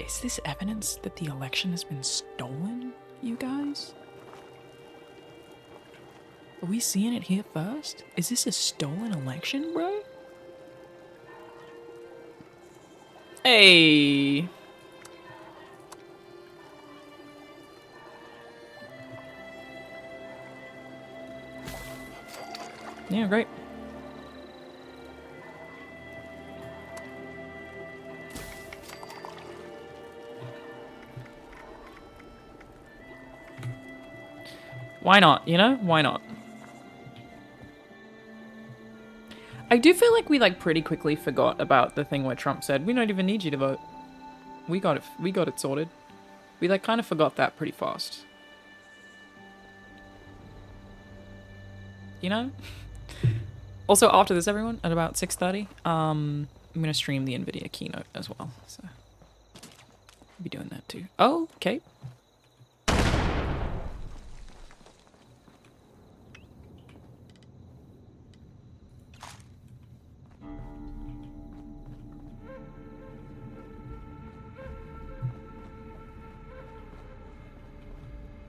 Is this evidence that the election has been stolen, you guys? Are we seeing it here first? Is this a stolen election, bro? Hey! Yeah, great. Why not, you know? Why not? I do feel like we like pretty quickly forgot about the thing where Trump said, we don't even need you to vote. We got it sorted. We like kind of forgot that pretty fast. You know? Also, after this, everyone, at about 6:30, I'm gonna stream the NVIDIA keynote as well, so I'll be doing that too. Oh, okay.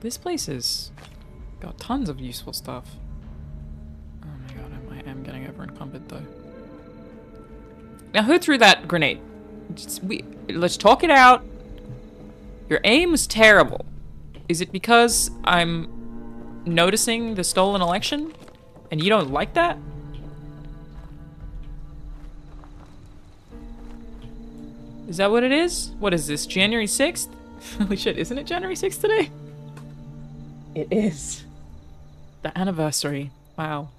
This place has got tons of useful stuff. Oh my god, I am getting over encumbered though. Now who threw that grenade? Let's talk it out. Your aim is terrible. Is it because I'm noticing the stolen election and you don't like that? Is that what it is? What is this, January 6th? Holy shit, isn't it January 6th today? It is. The anniversary. Wow.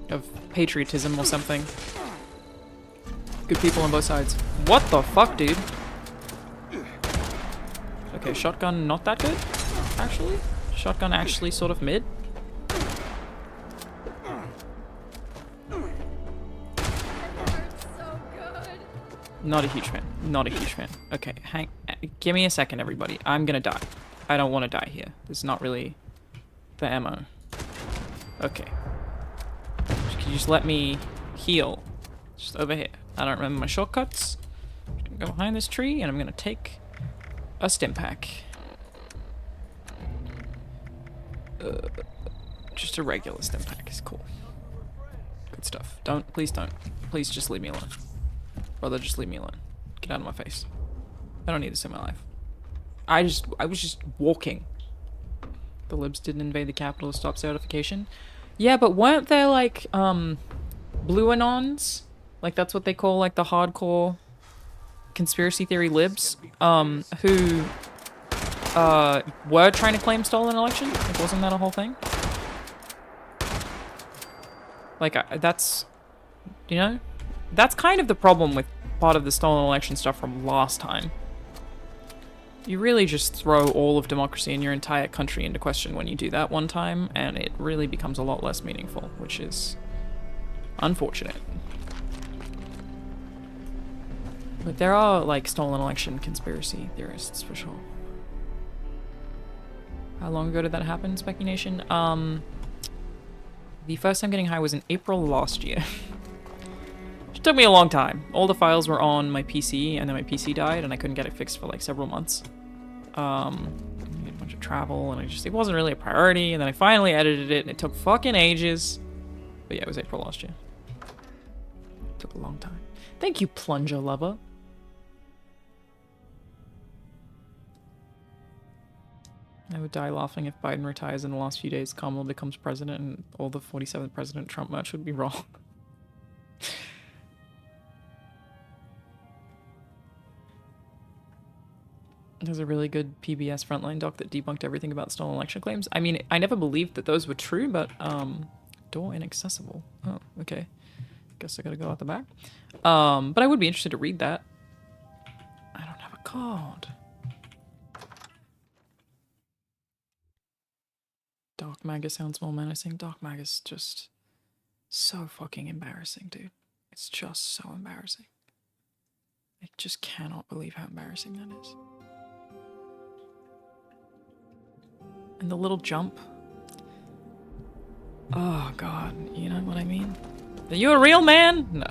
Of patriotism or something. Good people on both sides. What the fuck, dude? Okay, shotgun not that good, actually. Shotgun actually sort of mid. Not a huge fan. Not a huge fan. Okay, give me a second, everybody. I'm gonna die. I don't want to die here. This is not really the ammo. Okay. Can you just let me heal? Just over here. I don't remember my shortcuts. I'm gonna go behind this tree and I'm gonna take a stim pack. Just a regular stim pack is cool. Good stuff. Please don't. Please just leave me alone. Brother, just leave me alone. Get out of my face. I don't need this in my life. I was just walking. The libs didn't invade the Capitol to stop certification. Yeah, but weren't there like blue anons? Like that's what they call like the hardcore conspiracy theory libs who were trying to claim stolen election? Like, wasn't that a whole thing? Like that's, you know, that's kind of the problem with part of the stolen election stuff from last time. You really just throw all of democracy in your entire country into question when you do that one time, and it really becomes a lot less meaningful, which is unfortunate. But there are, like, stolen election conspiracy theorists, for sure. How long ago did that happen, Specky Nation? The first time getting high was in April last year. It took me a long time. All the files were on my PC, and then my PC died, and I couldn't get it fixed for like several months. I had a bunch of travel, and it wasn't really a priority, and then I finally edited it, and it took fucking ages. But yeah, it was April last year. It took a long time. Thank you, Plunger Lover. I would die laughing if Biden retires in the last few days, Kamala becomes president, and all the 47th President Trump merch would be wrong. There's a really good PBS Frontline doc that debunked everything about stolen election claims. I mean, I never believed that those were true, but, door inaccessible. Oh, okay. Guess I gotta go out the back. But I would be interested to read that. I don't have a card. Dark Magus sounds more menacing. Dark Magus just so fucking embarrassing, dude. It's just so embarrassing. I just cannot believe how embarrassing that is. And the little jump. Oh god, you know what I mean? Are you a real man? No.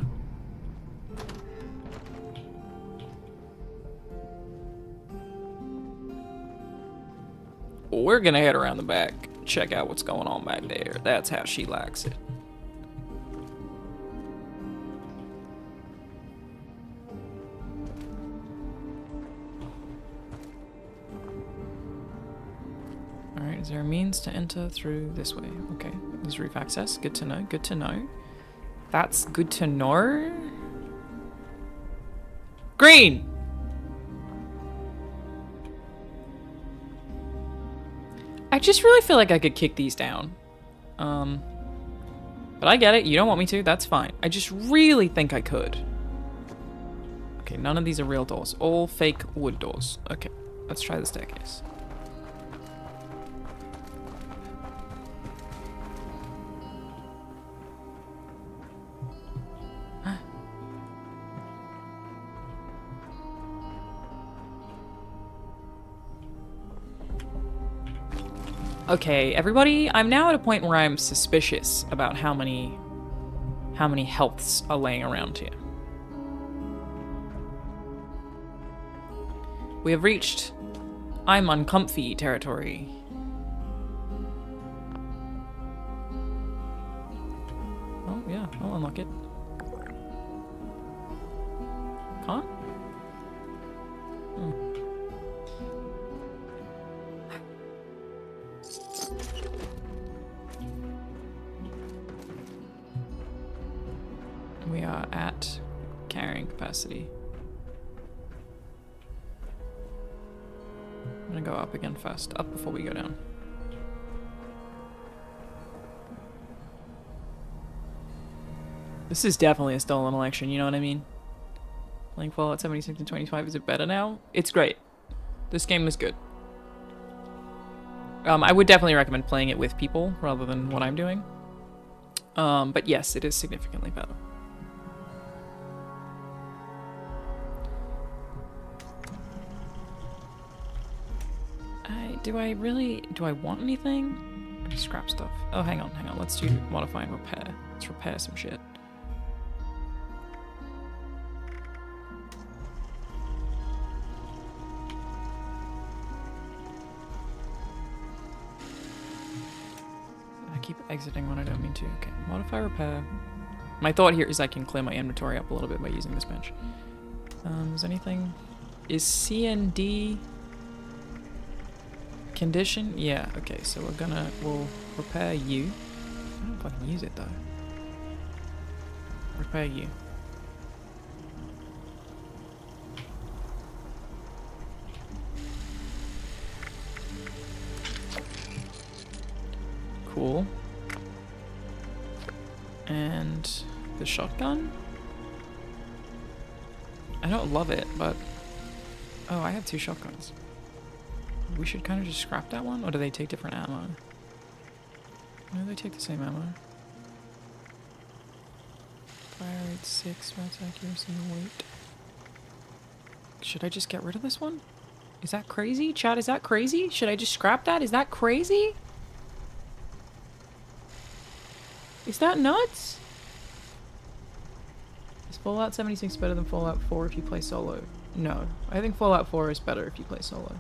We're gonna head around the back. Check out what's going on back there. That's how she likes it. Alright, is there a means to enter through this way? Okay, there's roof access. Good to know, good to know. That's good to know. Green! I just really feel like I could kick these down. But I get it. You don't want me to. That's fine. I just really think I could. Okay, none of these are real doors. All fake wood doors. Okay, let's try the staircase. Okay, everybody, I'm now at a point where I'm suspicious about how many healths are laying around here. We have reached I'm uncomfy territory. Oh yeah, I'll unlock it. Can't? Hmm. We are at carrying capacity. I'm gonna go up again first. Up before we go down. This is definitely a stolen election, you know what I mean? Playing Fallout 76 and 25, is it better now? It's great. This game is good. I would definitely recommend playing it with people rather than what I'm doing. But yes, it is significantly better. Do I want anything? Scrap stuff. Oh, hang on. Let's do modify and repair. Let's repair some shit. I keep exiting when I don't mean to. Okay, modify, repair. My thought here is I can clear my inventory up a little bit by using this bench. Is anything... Is CND... Condition? Yeah, okay, so we'll repair you. I don't know if I can use it though. Repair you. Cool. And the shotgun? I don't love it, but... Oh, I have 2 shotguns. We should kind of just scrap that one, or do they take different ammo? No, they take the same ammo. Fire rate 6, max accuracy, weight. Should I just get rid of this one? Is that crazy? Chad, is that crazy? Should I just scrap that? Is that crazy? Is that nuts? Is Fallout 76 better than Fallout 4 if you play solo? No. I think Fallout 4 is better if you play solo.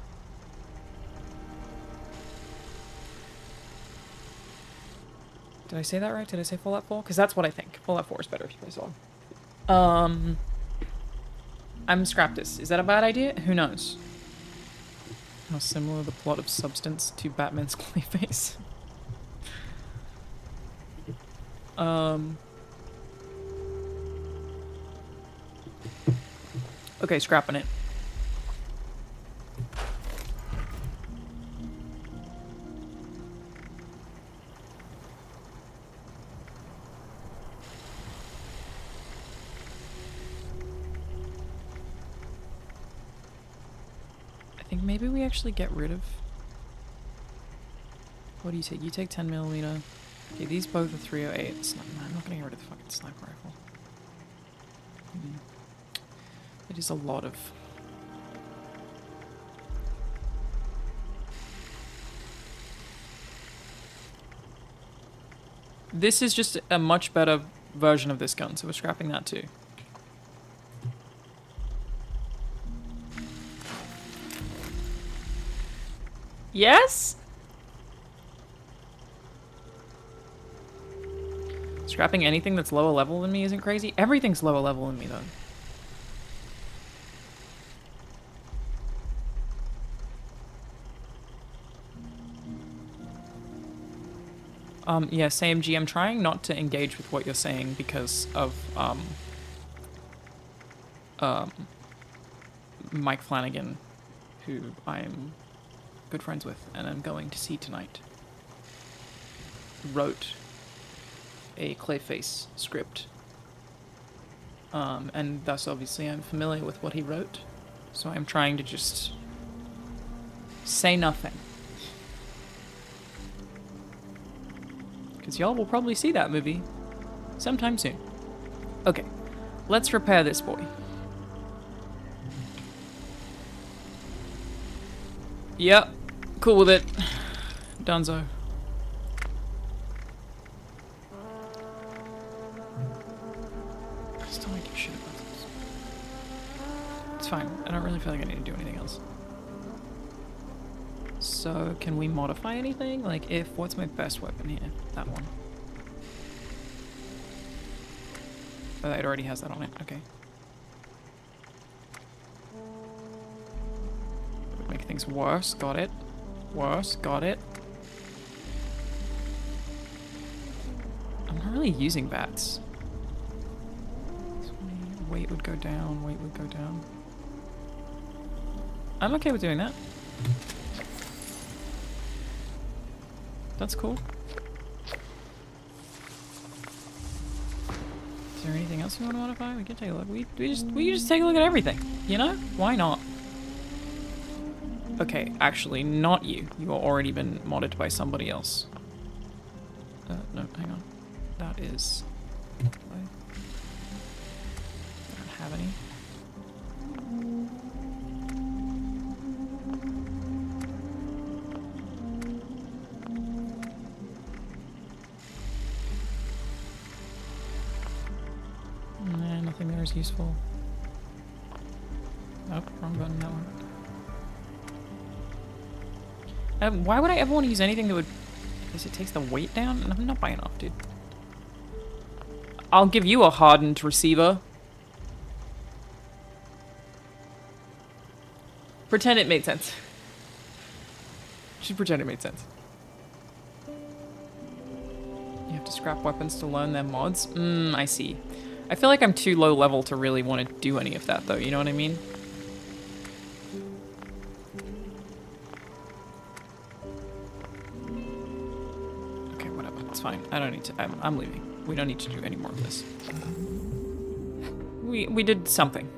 Did I say that right? Did I say Fallout 4? Because that's what I think. Fallout 4 is better if you play solo. I'm scrap this. Is that a bad idea? Who knows? How similar the plot of Substance to Batman's Clayface. Okay, scrapping it. I think maybe we actually get rid of... What do you take? You take 10mm. Okay, these both are 308. I'm not gonna get rid of the fucking sniper rifle. It is a lot of... This is just a much better version of this gun, so we're scrapping that too. Yes? Scrapping anything that's lower level than me isn't crazy. Everything's lower level than me, though. Yeah, same G. I'm trying not to engage with what you're saying because of, Mike Flanagan, who I'm good friends with and I'm going to see tonight, wrote a Clayface script. And thus, obviously, I'm familiar with what he wrote. So I'm trying to just say nothing. Because y'all will probably see that movie sometime soon. Okay, let's repair this boy. Yep, cool with it. Dunzo. I still don't give a shit about this. It's fine. I don't really feel like I need to do anything else. So, can we modify anything? Like, if... What's my best weapon here? That one. Oh, it already has that on it. Okay. Would make things worse. Got it. Worse. Got it. I'm not really using bats. Weight would go down. Weight would go down. I'm okay with doing that. That's cool. Is there anything else you want to modify? We can take a look. We just take a look at everything. You know? Why not? Okay, actually, not you. You are already been modded by somebody else. No, hang on. That is... I don't have any. Nothing there is useful. Nope, wrong button, that one. Why would I ever want to use anything that would... Because it takes the weight down? And I'm not buying off, dude. I'll give you a hardened receiver. Pretend it made sense. Just pretend it made sense. You have to scrap weapons to learn their mods? I see. I feel like I'm too low level to really want to do any of that, though. You know what I mean? Okay, whatever. It's fine. I don't need to... I'm leaving. We don't need to do any more of this. We did something.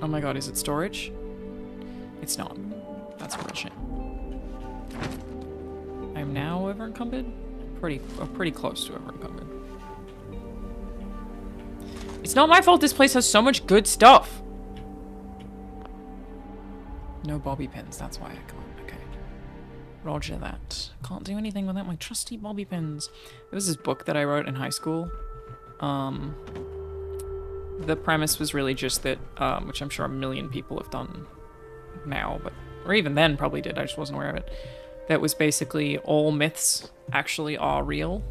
Oh my god, is it storage? It's not. That's bullshit. I'm now over-encumbered? Pretty close to over-encumbered. It's not my fault this place has so much good stuff. No bobby pins, that's why I can't. Okay. Roger that. Can't do anything without my trusty bobby pins. There was this book that I wrote in high school. The premise was really just that, which I'm sure a million people have done now, but or even then probably did, I just wasn't aware of it. That was basically all myths actually are real.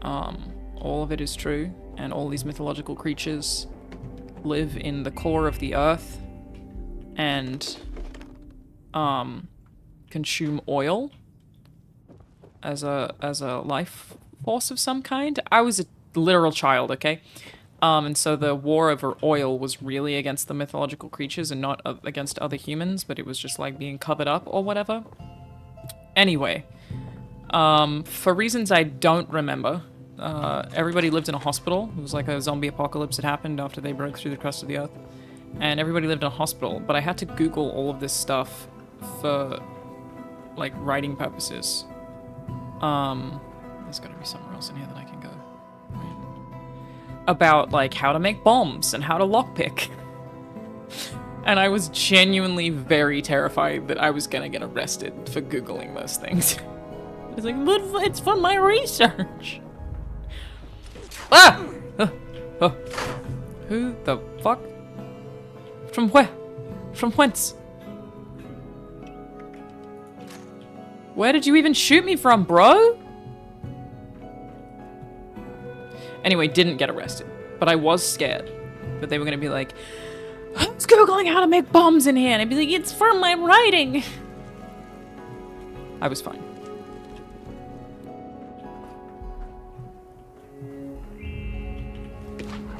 All of it is true, and all these mythological creatures live in the core of the earth and consume oil as a life force of some kind. I was a literal child, okay? And so the war over oil was really against the mythological creatures and not against other humans, but it was just like being covered up or whatever. Anyway, for reasons I don't remember, everybody lived in a hospital. It was like a zombie apocalypse had happened after they broke through the crust of the earth. And everybody lived in a hospital, but I had to Google all of this stuff for, like, writing purposes. There's gotta be somewhere else in here that I can go. About, like, how to make bombs and how to lockpick. And I was genuinely very terrified that I was gonna get arrested for Googling those things. I was like, but it's for my research. Ah! Who the fuck? From where? From whence? Where did you even shoot me from, bro? Anyway, didn't get arrested. But I was scared. But they were gonna be like, I was Googling how to make bombs in here. And I'd be like, it's for my writing. I was fine.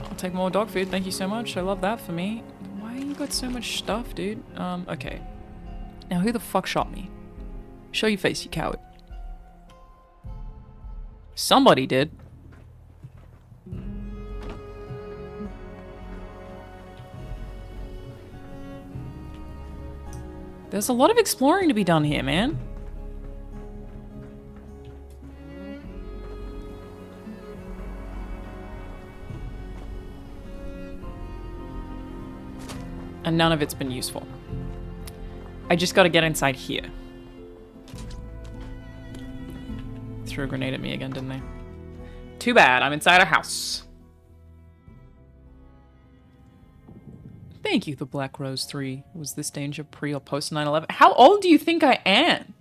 I'll take more dog food. Thank you so much. I love that for me. Why you got so much stuff, dude? Okay. Now, who the fuck shot me? Show your face, you coward. Somebody did. There's a lot of exploring to be done here, man. And none of it's been useful. I just gotta get inside here. Threw a grenade at me again, didn't they? Too bad, I'm inside a house. Thank you, the Black Rose 3. Was this danger pre or post 9/11? How old do you think I am?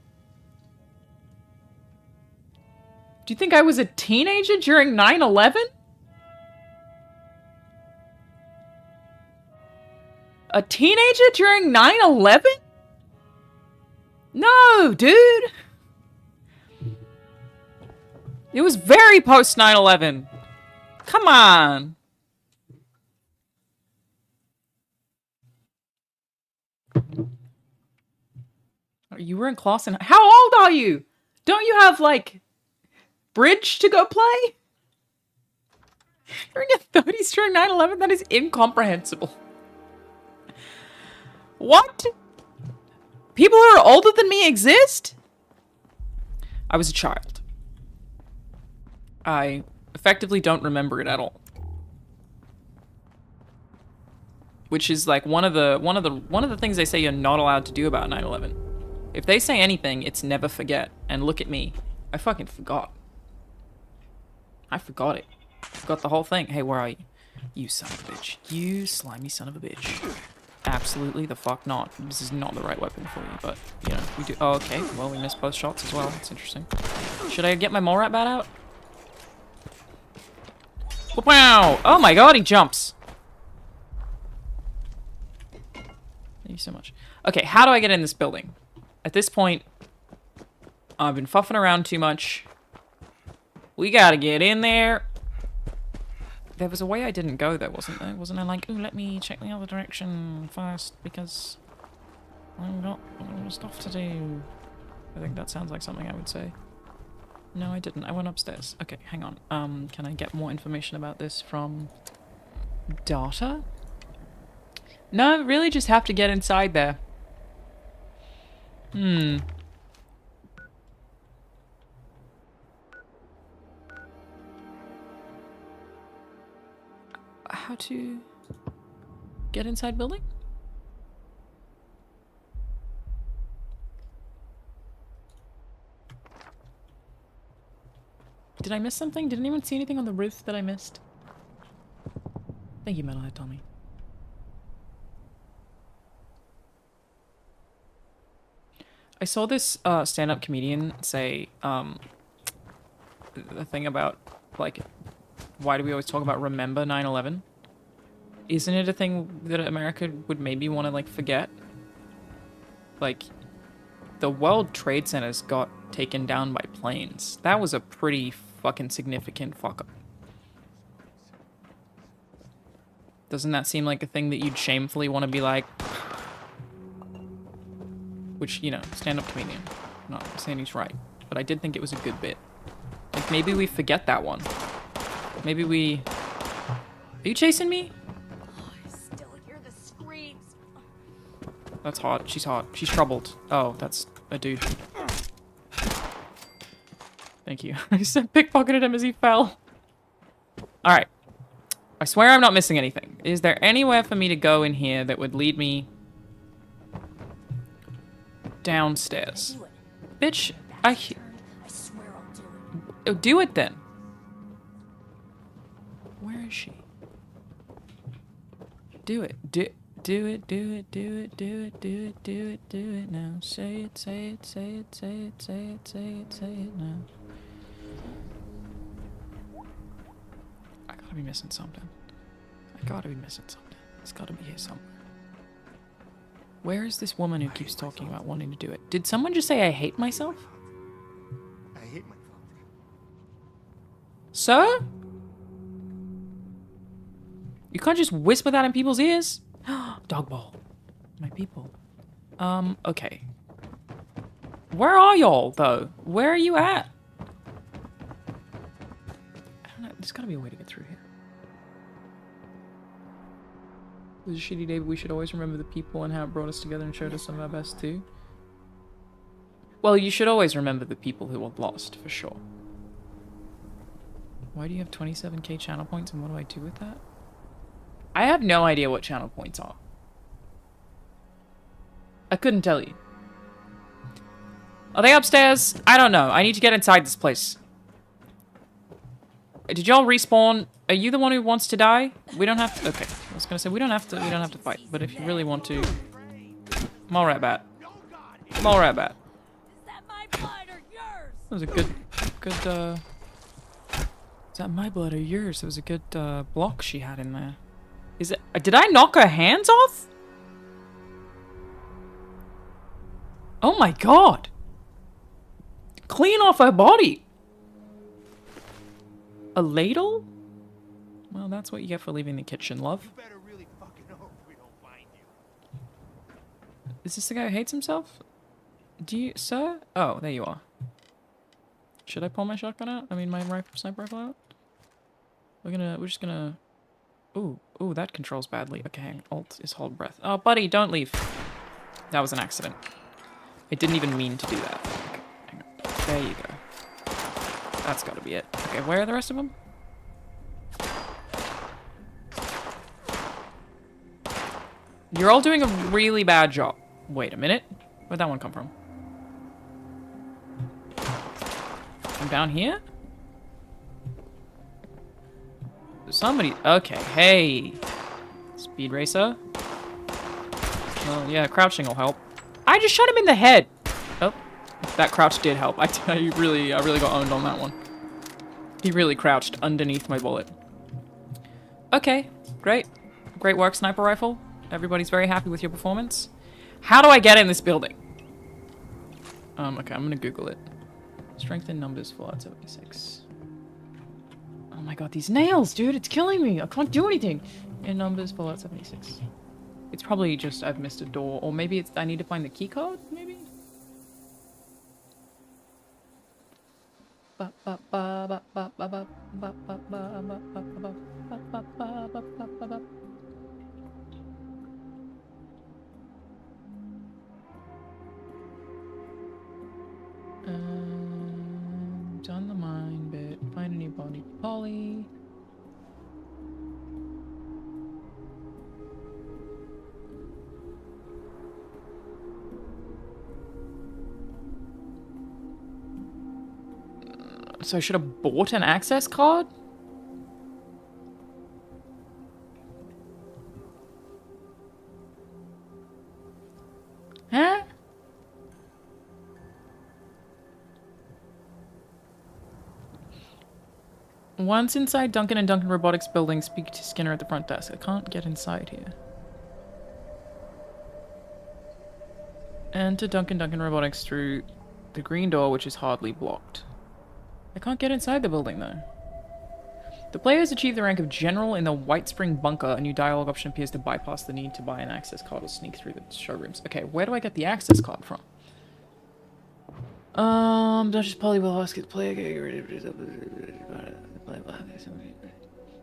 Do you think I was a teenager during 9/11? A teenager during 9/11? No, dude. It was very post 9/11. Come on. You were in class and how old are you? Don't you have like bridge to go play? You're in your 30s during 9/11? That is incomprehensible. What? People who are older than me exist? I was a child. I effectively don't remember it at all. Which is like one of the things they say you're not allowed to do about 9/11. If they say anything, it's never forget. And look at me. I fucking forgot. I forgot it. Forgot the whole thing. Hey, where are you? You son of a bitch. You slimy son of a bitch. Absolutely the fuck not. This is not the right weapon for you, but, you know, we do. Oh, okay. Well, we missed both shots as well. That's interesting. Should I get my mole rat bat out? Wow! Oh my god, he jumps! Thank you so much. Okay, how do I get in this building? At this point, I've been fuffing around too much. We gotta get in there. There was a way I didn't go though, wasn't there? Wasn't I like, ooh, let me check the other direction first because I've got stuff to do. I think that sounds like something I would say. No, I didn't. I went upstairs. Okay, hang on. Can I get more information about this from data? No, really just have to get inside there. How to get inside building? Did I miss something? Did anyone see anything on the roof that I missed? Thank you, Metalhead Tommy. I saw this stand-up comedian say a thing about Like, why do we always talk about remember 9/11? Isn't it a thing that America would maybe want to, like, forget? Like, the World Trade Centers got taken down by planes. That was a pretty fucking significant fuck up. Doesn't that seem like a thing that you'd shamefully want to be like? Which, you know, stand-up comedian. I'm not saying he's right. But I did think it was a good bit. Like, maybe we forget that one. Maybe we... Are you chasing me? I still hear the screams. That's hot. She's hot. She's troubled. Oh, that's a dude. Thank you. I said pickpocketed him as he fell. Alright. I swear I'm not missing anything. Is there anywhere for me to go in here that would lead me downstairs? Do it. Bitch, I swear I'll do it. Oh, do it then. Where is she? Do it. Do it. Do it. Do it. Do it. Do it. Do it. Do it. Do it now. Say it. Say it. Say it. Say it. Say it. Say it. Say it now. I gotta be missing something. I gotta be missing something. It's gotta be here somewhere. Where is this woman who keeps talking about wanting to do it? Did someone just say I hate myself? I hate myself. Sir? You can't just whisper that in people's ears. Dog ball. My people. Okay. Where are y'all, though? Where are you at? I don't know. There's gotta be a way to get through here. It was a shitty day, but we should always remember the people and how it brought us together and showed us some of our best, too. Well, you should always remember the people who are lost, for sure. Why do you have 27k channel points, and what do I do with that? I have no idea what channel points are. I couldn't tell you. Are they upstairs? I don't know. I need to get inside this place. Did y'all respawn? Are you the one who wants to die? We don't have to. Okay, I was gonna say we don't have to fight. But if you really want to, I'm all right, bat. I'm all right, bat. Is that my blood or yours? That was a good. Is that my blood or yours? It was a good block she had in there. Is it? Did I knock her hands off? Oh my god! Clean off her body. A ladle? Well, that's what you get for leaving the kitchen, love. You better really fucking hope we don't find you. Is this the guy who hates himself? Do you, sir? Oh, there you are. Should I pull my shotgun out? I mean, my sniper rifle out? We're just gonna... Ooh, that controls badly. Okay, hang on. Alt is hold breath. Oh, buddy, don't leave. That was an accident. I didn't even mean to do that. Okay, hang on. There you go. That's gotta be it. Okay, where are the rest of them? You're all doing a really bad job. Wait a minute. Where'd that one come from? From down here? Somebody... Okay, hey. Speed racer. Well, yeah, crouching will help. I just shot him in the head. Oh, that crouch did help. I really got owned on that one. He really crouched underneath my bullet. Okay, great. Great work, sniper rifle. Everybody's very happy with your performance. How do I get in this building? Okay, I'm gonna Google it. Strength in numbers, Fallout 76. Oh my god, these nails, dude, it's killing me. I can't do anything. In numbers, Fallout 76. It's probably just I've missed a door, or maybe it's I need to find the key code, maybe? Done the mine bit. Find a new body. Polly. So I should have bought an access card? Huh? Once inside Duncan and Duncan Robotics building, speak to Skinner at the front desk. I can't get inside here. Enter Duncan Robotics through the green door, which is hardly blocked. I can't get inside the building, though. The player has achieved the rank of General in the White Spring Bunker. A new dialogue option appears to bypass the need to buy an access card or sneak through the showrooms. Okay, where do I get the access card from? Duchess Polly will ask the player.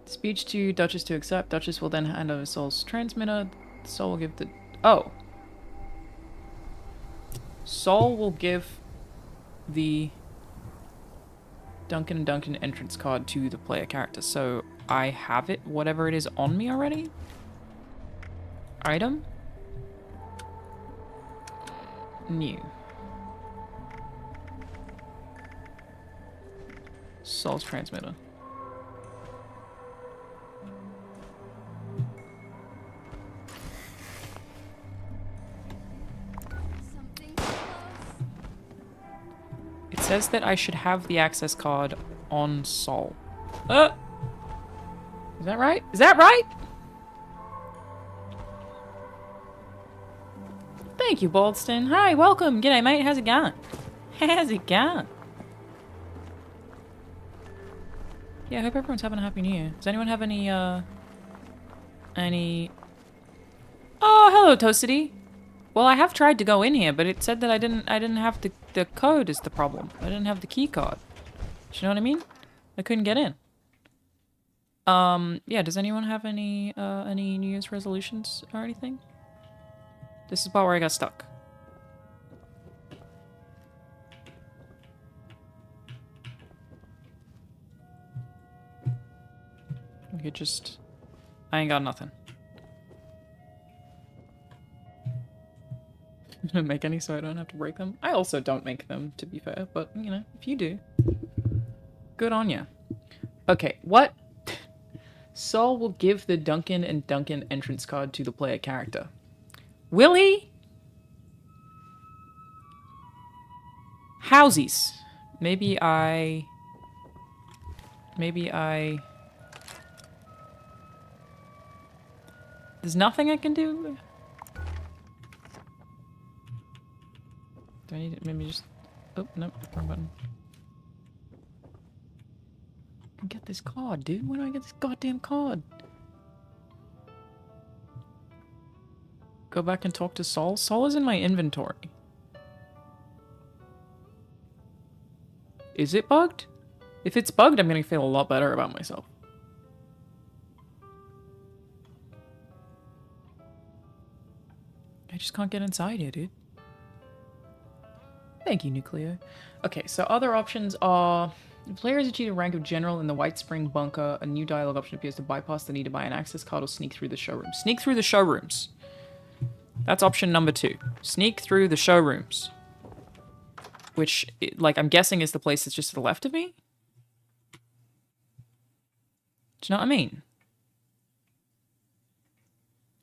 Speech to Duchess to accept. Duchess will then hand over Soul's transmitter. Soul will give the... Oh. Soul will give the Duncan and Duncan entrance card to the player character. So I have it, whatever it is, on me already? Item? New. Soul's transmitter. It says that I should have the access card on Soul. Is that right? Is that right? Thank you, Baldston. Hi, welcome. G'day, mate. How's it going? How's it going? Yeah, I hope everyone's having a happy new year. Does anyone have any, Oh, hello, Toasty. Well, I have tried to go in here, but it said that I didn't have the code is the problem. I didn't have the key card. Do you know what I mean? I couldn't get in. Yeah, does anyone have any New Year's resolutions or anything? This is the part where I got stuck. Okay, just... I ain't got nothing. Don't make any so I don't have to break them. I also don't make them, to be fair, but, you know, if you do, good on ya. Okay, what? Saul will give the Duncan and Duncan entrance card to the player character. Will he? Howsies. Maybe I... There's nothing I can do? Do I need to maybe just... Oh, no, wrong button. I can get this card, dude. When do I get this goddamn card? Go back and talk to Saul? Saul is in my inventory. Is it bugged? If it's bugged, I'm gonna feel a lot better about myself. I just can't get inside here, dude. Thank you, Nucleo. Okay, so other options are... The player has achieved a rank of General in the White Spring Bunker. A new dialogue option appears to bypass the need to buy an access card or sneak through the showrooms. Sneak through the showrooms. That's option number 2. Sneak through the showrooms. Which, like, I'm guessing is the place that's just to the left of me? Do you know what I mean?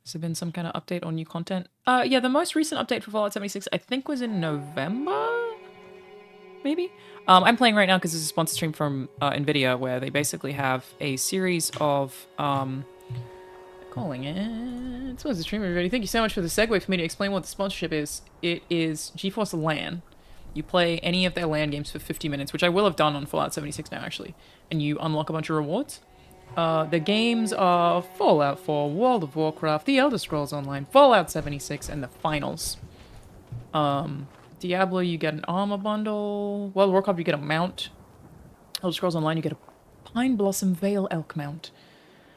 Has there been some kind of update on new content? Yeah, the most recent update for Fallout 76, I think, was in November? Maybe? I'm playing right now because it's a sponsored stream from NVIDIA, where they basically have a series of, calling it... It's the stream, everybody. Thank you so much for the segue for me to explain what the sponsorship is. It is GeForce LAN. You play any of their LAN games for 50 minutes, which I will have done on Fallout 76 now, actually. And you unlock a bunch of rewards. The games are Fallout 4, World of Warcraft, The Elder Scrolls Online, Fallout 76, and the finals. Diablo, you get an armor bundle. World of Warcraft, you get a mount. Elder Scrolls Online, you get a Pine Blossom Veil Elk mount.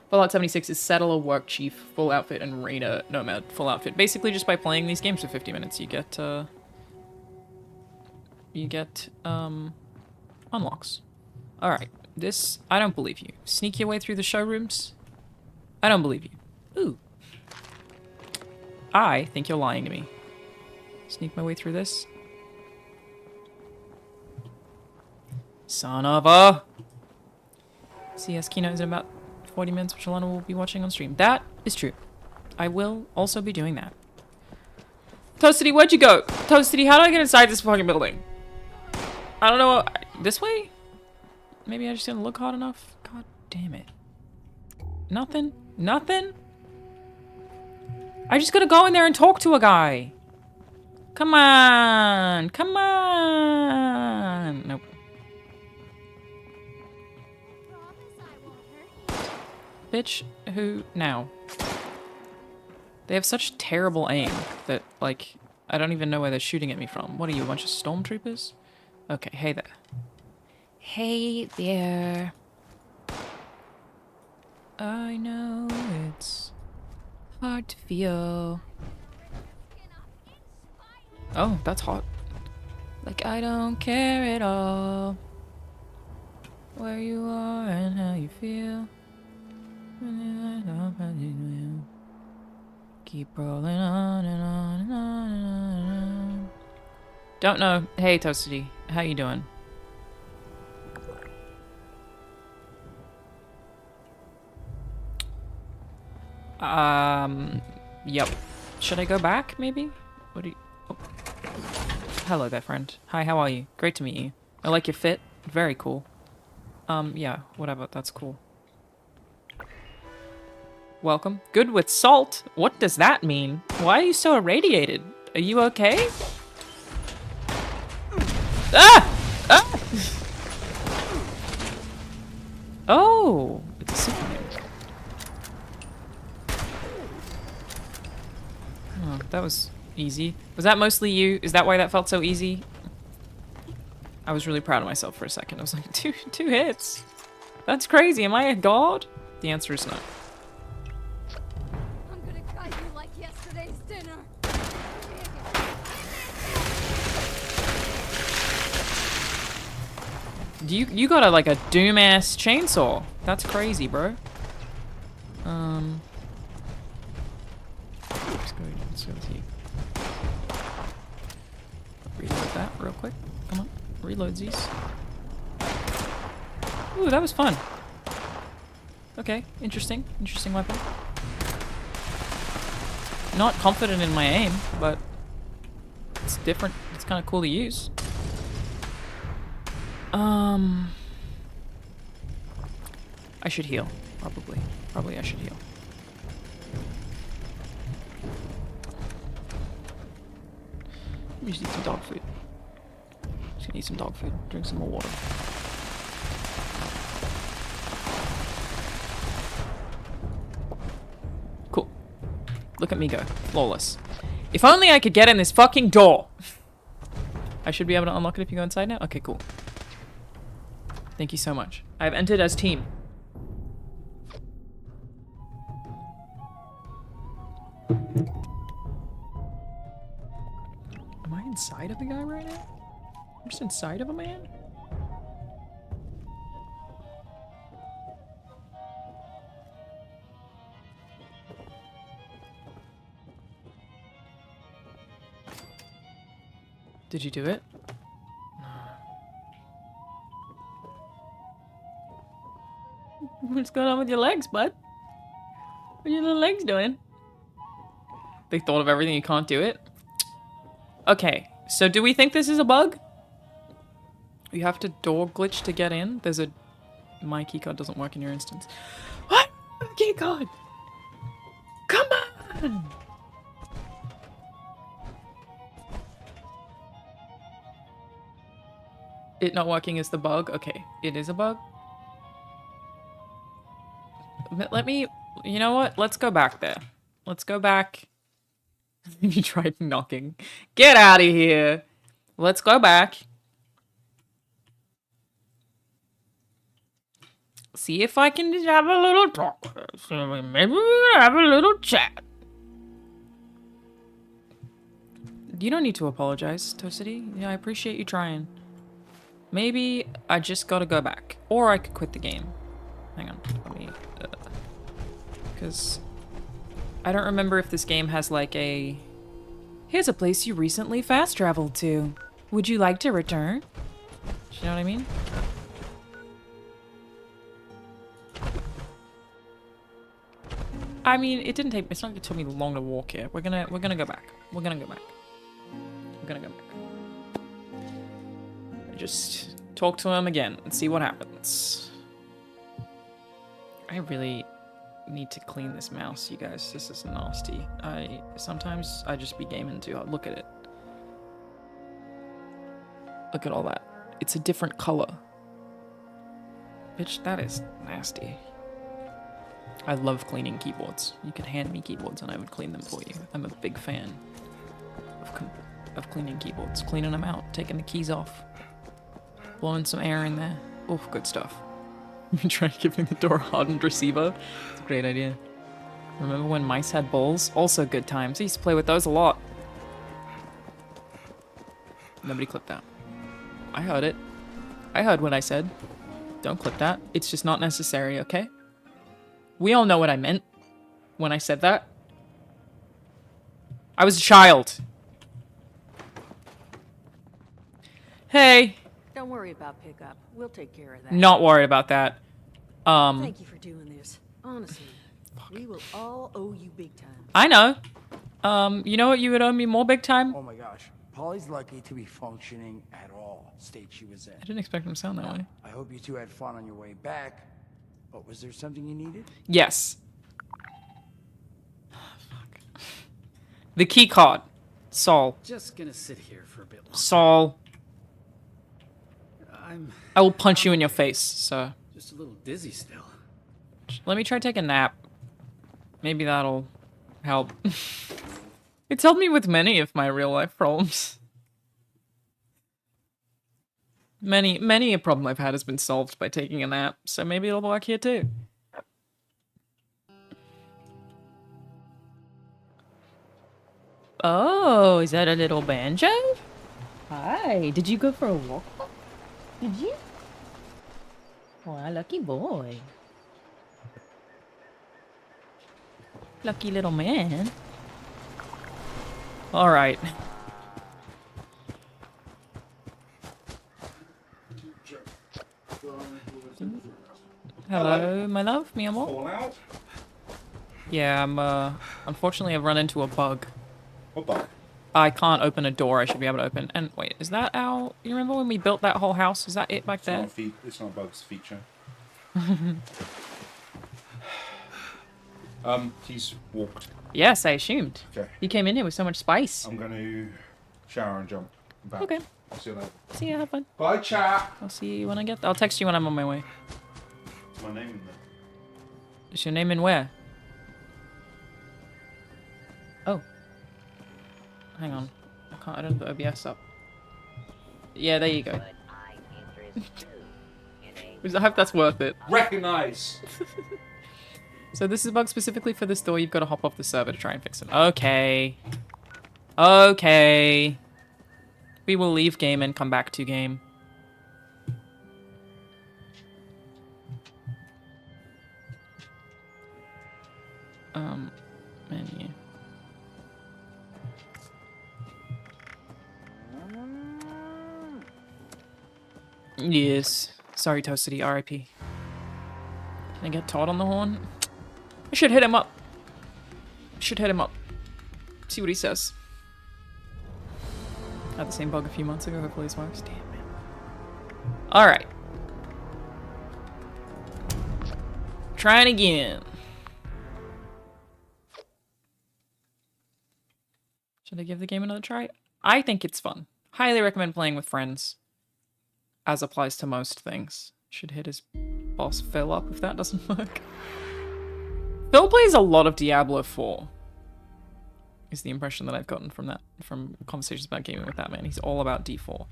Fallout 76 is Settler, Work Chief, full outfit, and Raider Nomad full outfit. Basically, just by playing these games for 50 minutes, you get unlocks. Alright. This, I don't believe you. Sneak your way through the showrooms? I don't believe you. Ooh. I think you're lying to me. Sneak my way through this? Son of a... CS keynote is in about 40 minutes, which Alanah will be watching on stream. That is true. I will also be doing that. Toasty, where'd you go? Toasty, how do I get inside this fucking building? I don't know. This way? Maybe I just didn't look hard enough? God damn it. Nothing? Nothing? I just gotta go in there and talk to a guy. Come on. Come on. Nope. Bitch, who now? They have such terrible aim that, like, I don't even know where they're shooting at me from. What are you, a bunch of stormtroopers? Okay, hey there. Hey there. I know it's hard to feel. Oh, that's hot. Like I don't care at all where you are and how you feel. Keep rolling on and on and on and on and on. Don't know. Hey, Toasty. How you doing? Yep. Should I go back, maybe? What do you... Oh. Hello there, friend. Hi, how are you? Great to meet you. I like your fit. Very cool. Yeah, whatever. That's cool. Welcome. Good with salt? What does that mean? Why are you so irradiated? Are you okay? Ah! Ah! Oh! It's a secret. Oh, that was easy. Was that mostly you? Is that why that felt so easy? I was really proud of myself for a second. I was like, two hits? That's crazy. Am I a god? The answer is no. I'm gonna cut you like yesterday's dinner. You got like a doom ass chainsaw. That's crazy, bro. Let's go with you. Reload that real quick. Come on, reload these. Ooh, that was fun. Okay, interesting weapon. Not confident in my aim, but it's different. It's kind of cool to use. I should heal, probably. Probably I should heal. We just need some dog food. Just gonna eat some dog food, drink some more water. Cool. Look at me go. Flawless. If only I could get in this fucking door! I should be able to unlock it if you go inside now? Okay, cool. Thank you so much. I've entered as team. Am I inside of a guy right now? I'm just inside of a man? Did you do it? What's going on with your legs, bud? What are your little legs doing? They thought of everything, you can't do it? Okay, so do we think this is a bug? You have to door glitch to get in? There's a... My keycard doesn't work in your instance. What? Keycard! Come on! It not working is the bug? Okay, it is a bug. Let me... You know what? Let's go back there. Let's go back. You tried knocking. Get out of here. Let's go back. See if I can just have a little talk. Maybe we'll have a little chat. You don't need to apologize, Toasty. Yeah, I appreciate you trying. Maybe I just gotta go back. Or I could quit the game. Hang on. Let me... Because... I don't remember if this game has like a... Here's a place you recently fast traveled to. Would you like to return? Do you know what I mean? I mean, it didn't take... It's not gonna take me long to walk here. We're gonna go back. We're gonna go back. We're gonna go back. Just talk to him again and see what happens. I really need to clean this mouse, you guys. This is nasty. Sometimes I just be gaming too hard. Look at it. Look at all that. It's a different color. Bitch, that is nasty. I love cleaning keyboards. You could hand me keyboards and I would clean them for you. I'm a big fan of cleaning keyboards. Cleaning them out, taking the keys off, blowing some air in there. Oh, good stuff. You try giving the door a hardened receiver? It's a great idea. Remember when mice had balls? Also good times. I used to play with those a lot. Nobody clipped that. I heard it. I heard what I said. Don't clip that. It's just not necessary, okay? We all know what I meant when I said that. I was a child. Hey. Don't worry about pickup. We'll take care of that. Not worried about that. Thank you for doing this. Honestly, we will all owe you big time. I know. You know what you would owe me more big time? Oh my gosh. Polly's lucky to be functioning at all, state she was in. I didn't expect him to sound that way. I hope you two had fun on your way back. But was there something you needed? Yes. Fuck. The key card. Saul. Just gonna sit here for a bit longer. Saul. I'm I will punch you in your face, sir. just a little dizzy still. Let me try take a nap. Maybe that'll help. It's helped me with many of my real life problems. Many a problem I've had has been solved by taking a nap, so maybe it'll work here too. Oh, is that a little banjo? Hi, did you go for a walk? Did you? Oh, lucky boy. Lucky little man. All right. Hello, my love, mi amor. Yeah, unfortunately I've run into a bug. What bug? I can't open a door I should be able to open. And wait, is that our... You remember when we built that whole house? Is that it back there? It's not a bug's feature. He's walked. Yes, I assumed. Okay. He came in here with so much spice. I'm going to shower and jump back. Okay. I'll see you later. See ya, have fun. Bye, chat. I'll see you when I get there. I'll text you when I'm on my way. What's my name in there? Is your name in where? Oh. Hang on. I don't have the OBS up. Yeah, there you go. But I interest you in a I hope that's worth it. Recognize. So this is a bug specifically for this door. You've got to hop off the server to try and fix it. Okay. Okay. We will leave game and come back to game. Menu. Yes. Sorry, Toasty. R.I.P. Can I get Todd on the horn? I should hit him up. Should hit him up. See what he says. I had the same bug a few months ago. Hopefully this works. Damn, man. Alright. Trying again. Should I give the game another try? I think it's fun. Highly recommend playing with friends. As applies to most things. Should hit his boss Phil up if that doesn't work. Phil plays a lot of Diablo 4. Is the impression that I've gotten from that, from conversations about gaming with that man. He's all about D4.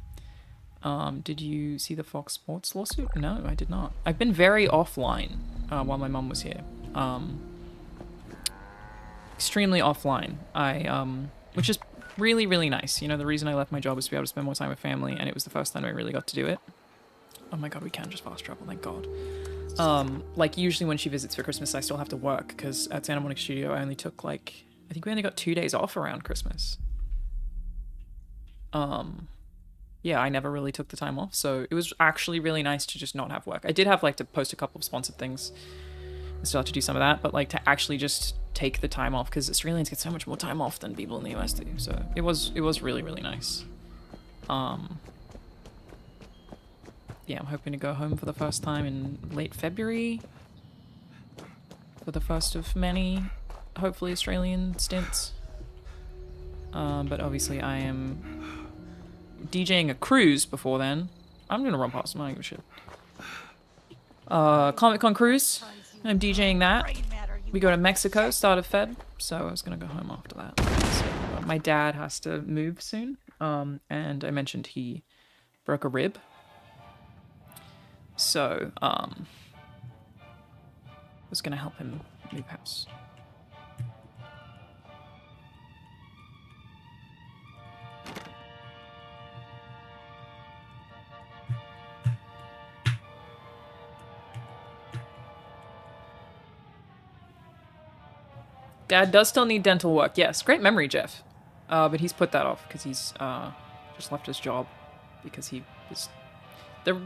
Did you see the Fox Sports lawsuit? No, I did not. I've been very offline while my mum was here. Extremely offline. Which is really, really nice. You know, the reason I left my job was to be able to spend more time with family, and it was the first time I really got to do it. Oh my god, we can just fast travel, thank god. Like, usually when she visits for Christmas, I still have to work, because at Santa Monica Studio, I only took, like, I think we only got 2 days off around Christmas. Yeah, I never really took the time off, so it was actually really nice to just not have work. I did have, like, to post a couple of sponsored things. I still have to do some of that, but, like, to actually just take the time off, because Australians get so much more time off than people in the US do, so it was really, really nice. Yeah, I'm hoping to go home for the first time in late February. for the first of many, hopefully, Australian stints. But obviously I am DJing a cruise before then. I'm gonna run past them, I don't give a shit. Comic-Con cruise. I'm DJing that. We go to Mexico, start of Feb, so I was gonna go home after that. So, my dad has to move soon, and I mentioned he broke a rib. So, I was gonna help him move house. Dad does still need dental work. Yes, great memory, Jeff. But he's put that off because he's just left his job because he was the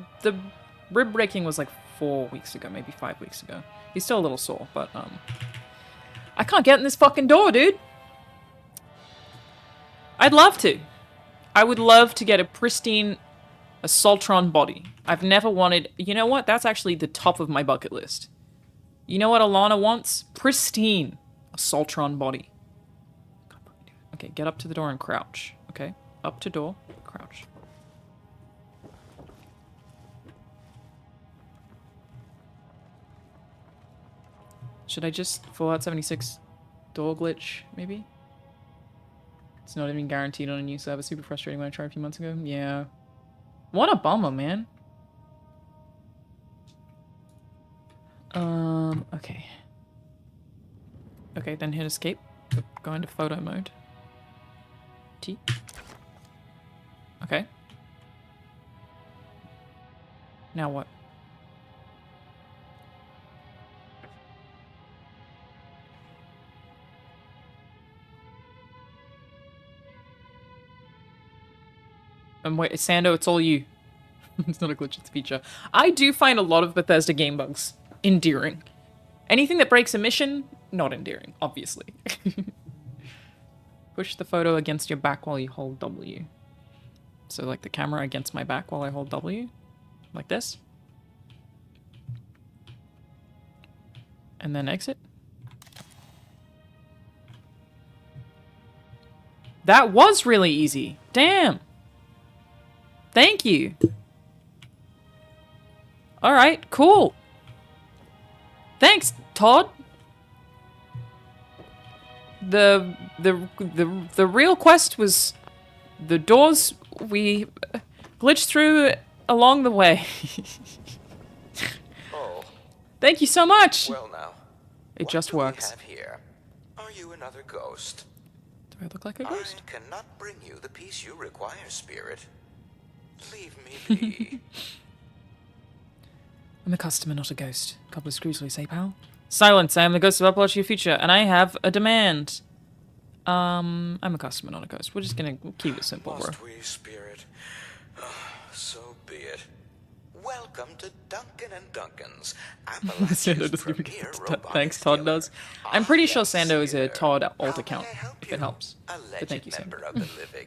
rib breaking was like 4 weeks ago, maybe 5 weeks ago. He's still a little sore, but I can't get in this fucking door, dude. I'd love to. I would love to get a pristine Assaultron body. I've never wanted. You know what? That's actually the top of my bucket list. You know what Alanah wants? Pristine Assaultron body. Okay, get up to the door and crouch. Okay, up to door, crouch. Should I just Fallout 76 door glitch, maybe? It's not even guaranteed on a new server. Super frustrating when I tried a few months ago. Yeah. What a bummer, man. Okay. Okay, then hit escape. Go into photo mode. T. Okay. Now what? Wait, Sando, it's all you. It's not a glitch, it's a feature. I do find a lot of Bethesda game bugs endearing. Anything that breaks a mission, not endearing, obviously. Push the photo against your back while you hold W. So like the camera against my back while I hold W. Like this. And then exit. That was really easy. Damn. Thank you. Alright, cool. Thanks, Todd. The real quest was the doors we glitched through along the way. Oh. Thank you so much. Well now. It just works. What do we have here? Are you another ghost? Do I look like a ghost? I cannot bring you the peace you require, spirit. Leave me be. I'm a customer, not a ghost. A couple of screws, will you say, pal? Silence, I am the ghost of Upwatch Your Future, and I have a demand. I'm a customer, not a ghost. We're just gonna keep it simple, bro. Must we, spirit? So be it. Welcome to Duncan and Duncan's. Sando doesn't even get thanks, Todd does. I'm pretty sure Sando is a Todd alt account, if it helps. But thank you, Sando. Of the living.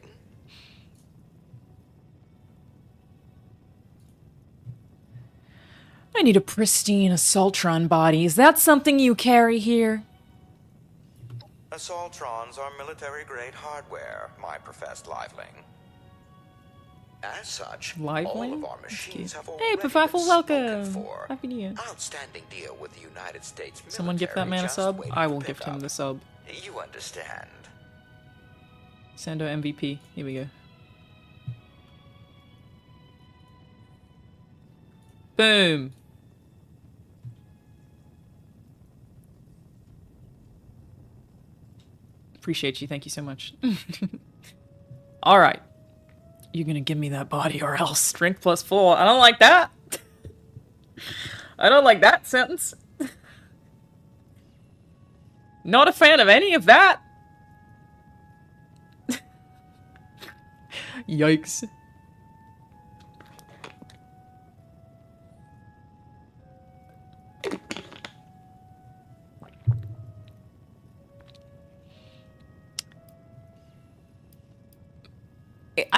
I need a pristine Assaultron body. Is that something you carry here? Assaultrons are military-grade hardware, my professed liveling. As such, all of our machines have already been welcome. for. Happy New Year. Outstanding deal with the United States military. Someone gift that man a just sub? waiting I to will pick gift him up. the sub. You understand. Sando MVP. Here we go. Boom. Appreciate you. Thank you so much. All right. You're gonna give me that body or else. Strength +4. I don't like that. I don't like that sentence. Not a fan of any of that. Yikes.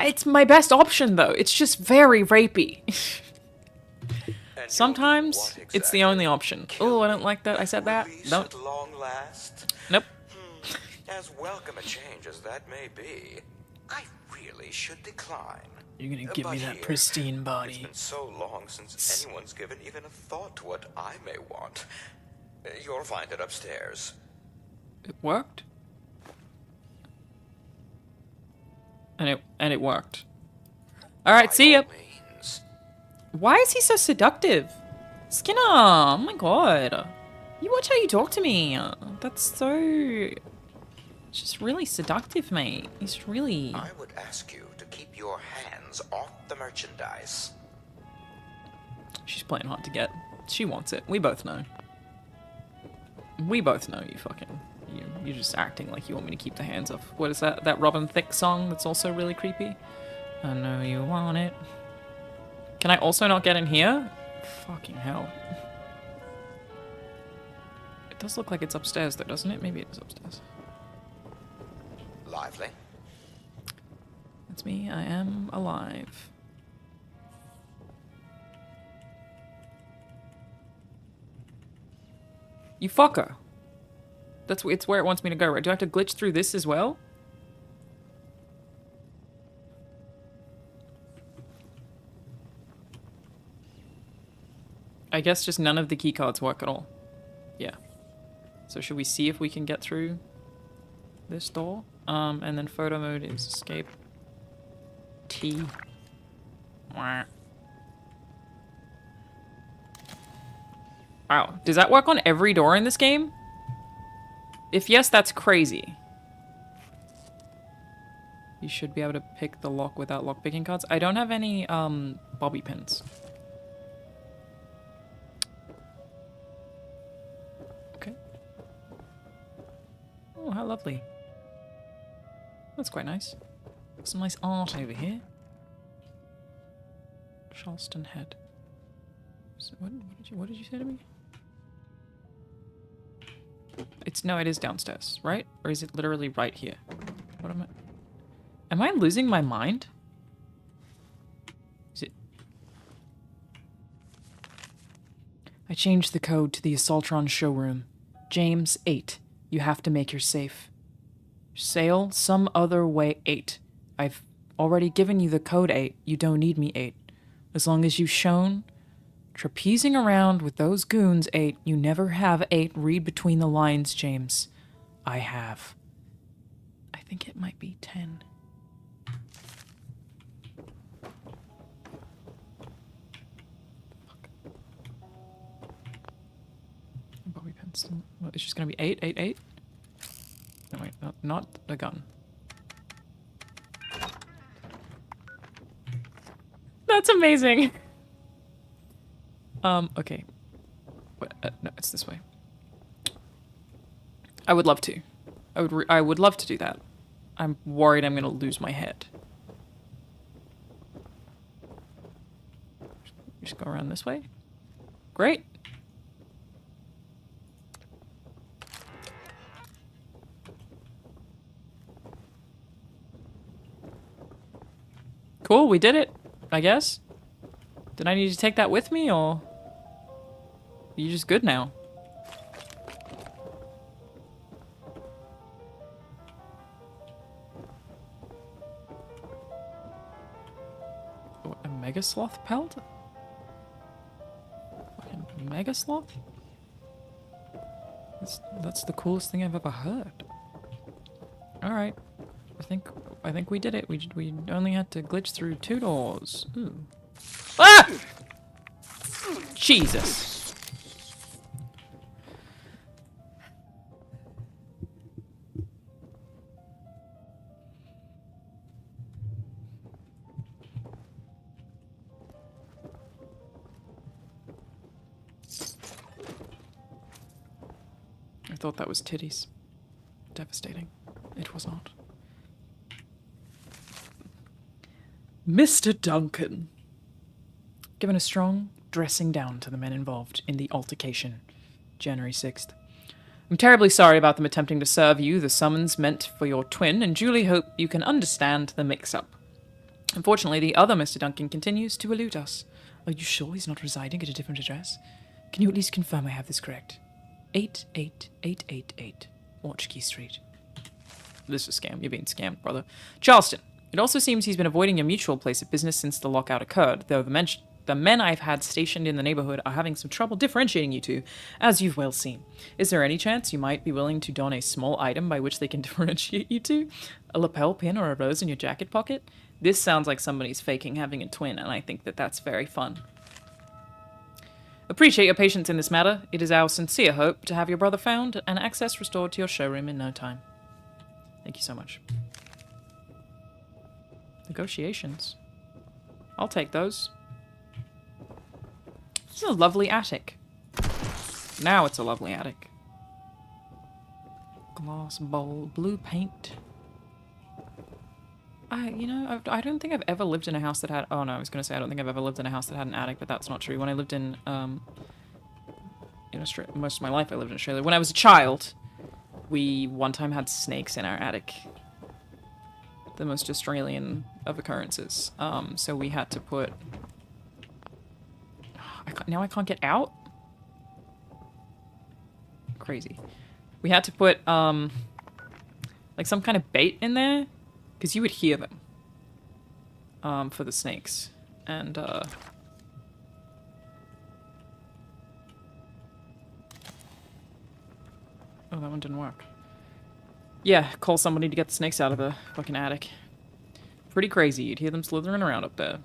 It's my best option, though. It's just very rapey. Sometimes it's the only option. Oh, I don't like that. I said that. Nope. At long last? Nope. As welcome a change as that may be, I really should decline. You're gonna give me that here, pristine It's body. been so long since anyone's given even a thought to what I may want. You'll find it upstairs. It worked. And it worked. All right, see ya. Why is he so seductive? Skinner, oh my god. You watch how you talk to me. That's so... It's just really seductive, mate. He's really... I would ask you to keep your hands off the merchandise. She's playing hard to get. She wants it. We both know. We both know you fucking... You're just acting like you want me to keep the hands off. What is that? That Robin Thicke song that's also really creepy? I know you want it. Can I also not get in here? Fucking hell. It does look like it's upstairs though, doesn't it? Maybe it is upstairs. Lively. That's me. I am alive. You fucker. It's where it wants me to go, right? Do I have to glitch through this as well? I guess just none of the keycards work at all. Yeah. So should we see if we can get through this door? And then photo mode is escape. T. Wow. Does that work on every door in this game? If yes, that's crazy. You should be able to pick the lock without lockpicking cards. I don't have any bobby pins. Okay. Oh, how lovely. That's quite nice. Some nice art over here. Charleston Head. So what did you say to me? No, it is downstairs, right? Or is it literally right here? What am I losing my mind? Is it? I changed the code to the Assaultron showroom. James 8. You have to make your safe. Sail some other way 8. I've already given you the code 8. You don't need me 8. As long as you've shown trapezing around with those goons 8, you never have 8. Read between the lines, James. I have. I think it might be 10. Fuck. Bobby pins. What, it's just gonna be 8, 8, 8? No, wait, not the gun. That's amazing. Okay. No, it's this way. I would love to. I would love to do that. I'm worried I'm gonna lose my head. Just go around this way. Great. Cool, we did it, I guess. Did I need to take that with me, or... Are you just good now? What, a mega sloth pelt? Fucking mega sloth? That's the coolest thing I've ever heard. Alright. I think we did it. We only had to glitch through 2 doors. Ooh. Ah! Jesus. I thought that was titties. Devastating. It was not. Mr. Duncan. Given a strong dressing down to the men involved in the altercation. January 6th. I'm terribly sorry about them attempting to serve you the summons meant for your twin, and duly hope you can understand the mix-up. Unfortunately, the other Mr. Duncan continues to elude us. Are you sure he's not residing at a different address? Can you at least confirm I have this correct? 88888 Watchkey Street. This is a scam. You're being scammed, brother. Charleston. It also seems he's been avoiding your mutual place of business since the lockout occurred, though the men I've had stationed in the neighborhood are having some trouble differentiating you two, as you've well seen. Is there any chance you might be willing to don a small item by which they can differentiate you two? A lapel pin or a rose in your jacket pocket? This sounds like somebody's faking having a twin, and I think that that's very fun. Appreciate your patience in this matter. It is our sincere hope to have your brother found and access restored to your showroom in no time. Thank you so much. Negotiations. I'll take those. This is a lovely attic. Now it's a lovely attic. Glass bowl, blue paint. I don't think I've ever lived in a house that had... Oh no, I was going to say I don't think I've ever lived in a house that had an attic, but that's not true. When I lived in Australia, most of my life I lived in Australia. When I was a child, we one time had snakes in our attic. The most Australian of occurrences. So we had to put... Now I can't get out? Crazy. We had to put, like some kind of bait in there, because you would hear them, for the snakes. And, oh, that one didn't work. Yeah, call somebody to get the snakes out of the fucking attic. Pretty crazy. You'd hear them slithering around up there.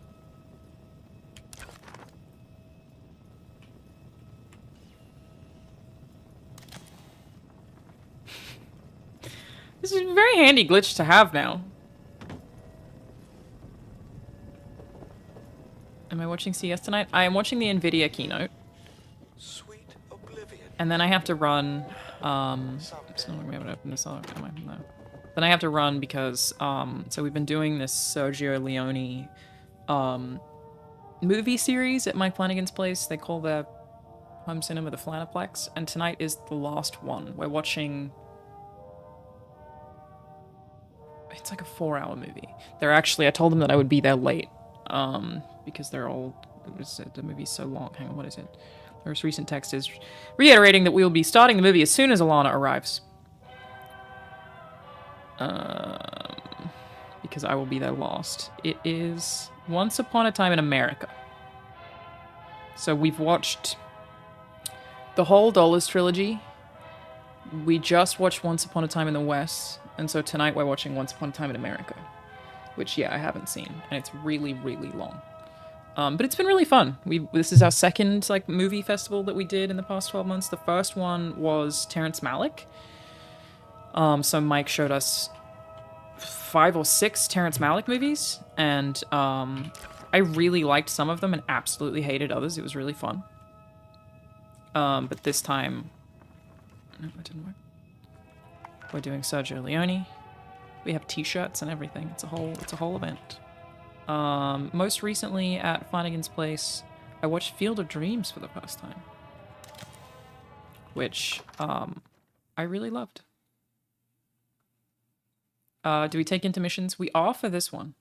This is a very handy glitch to have now. Am I watching CS tonight? I am watching the NVIDIA keynote. Sweet oblivion. And then I have to run, it's not like we haven't opened this up, am I? No. Then I have to run because, so we've been doing this Sergio Leone, movie series at Mike Flanagan's place. They call their home cinema the Flanaplex. And tonight is the last one. We're watching... It's like a 4-hour movie. They're actually, I told them that I would be there late, because they're all, the movie's so long. Hang on, what is it? The most recent text is reiterating that we will be starting the movie as soon as Alanah arrives. Because I will be there last. It is Once Upon a Time in America. So we've watched the whole Dollars trilogy. We just watched Once Upon a Time in the West. And so tonight we're watching Once Upon a Time in America, which, yeah, I haven't seen, and it's really, really long. But it's been really fun. This is our second, like, movie festival that we did in the past 12 months. The first one was Terrence Malick. So Mike showed us 5 or 6 Terrence Malick movies, and I really liked some of them and absolutely hated others. It was really fun. But this time... No, that didn't work. We're doing Sergio Leone. We have t-shirts and everything. It's a whole event. Most recently at Flanagan's place, I watched Field of Dreams for the first time, which I really loved. Do we take intermissions? We are for this one.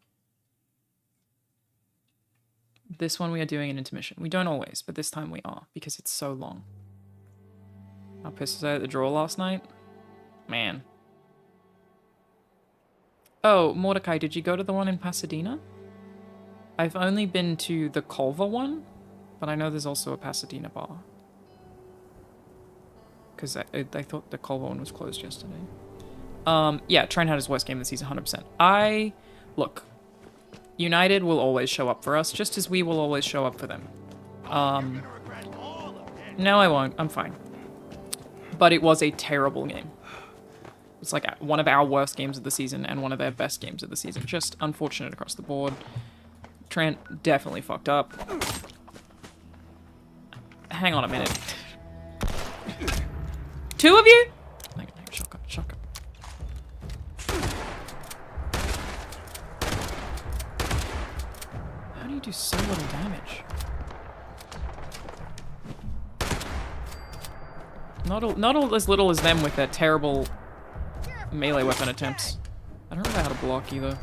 This one we are doing an intermission. We don't always, but this time we are, because it's so long. How pissed was I at the draw last night? Man. Oh, Mordecai, did you go to the one in Pasadena? I've only been to the Culver one, but I know there's also a Pasadena bar. Because I thought the Culver one was closed yesterday. Yeah, Trent had his worst game this season, 100%. Look, United will always show up for us, just as we will always show up for them. No, I won't. I'm fine. But it was a terrible game. It's like one of our worst games of the season and one of their best games of the season. Just unfortunate across the board. Trent definitely fucked up. Hang on a minute. 2 of you? Shotgun, shotgun. How do you do so little damage? Not as little as them with their terrible melee weapon attempts. I don't know how to block either.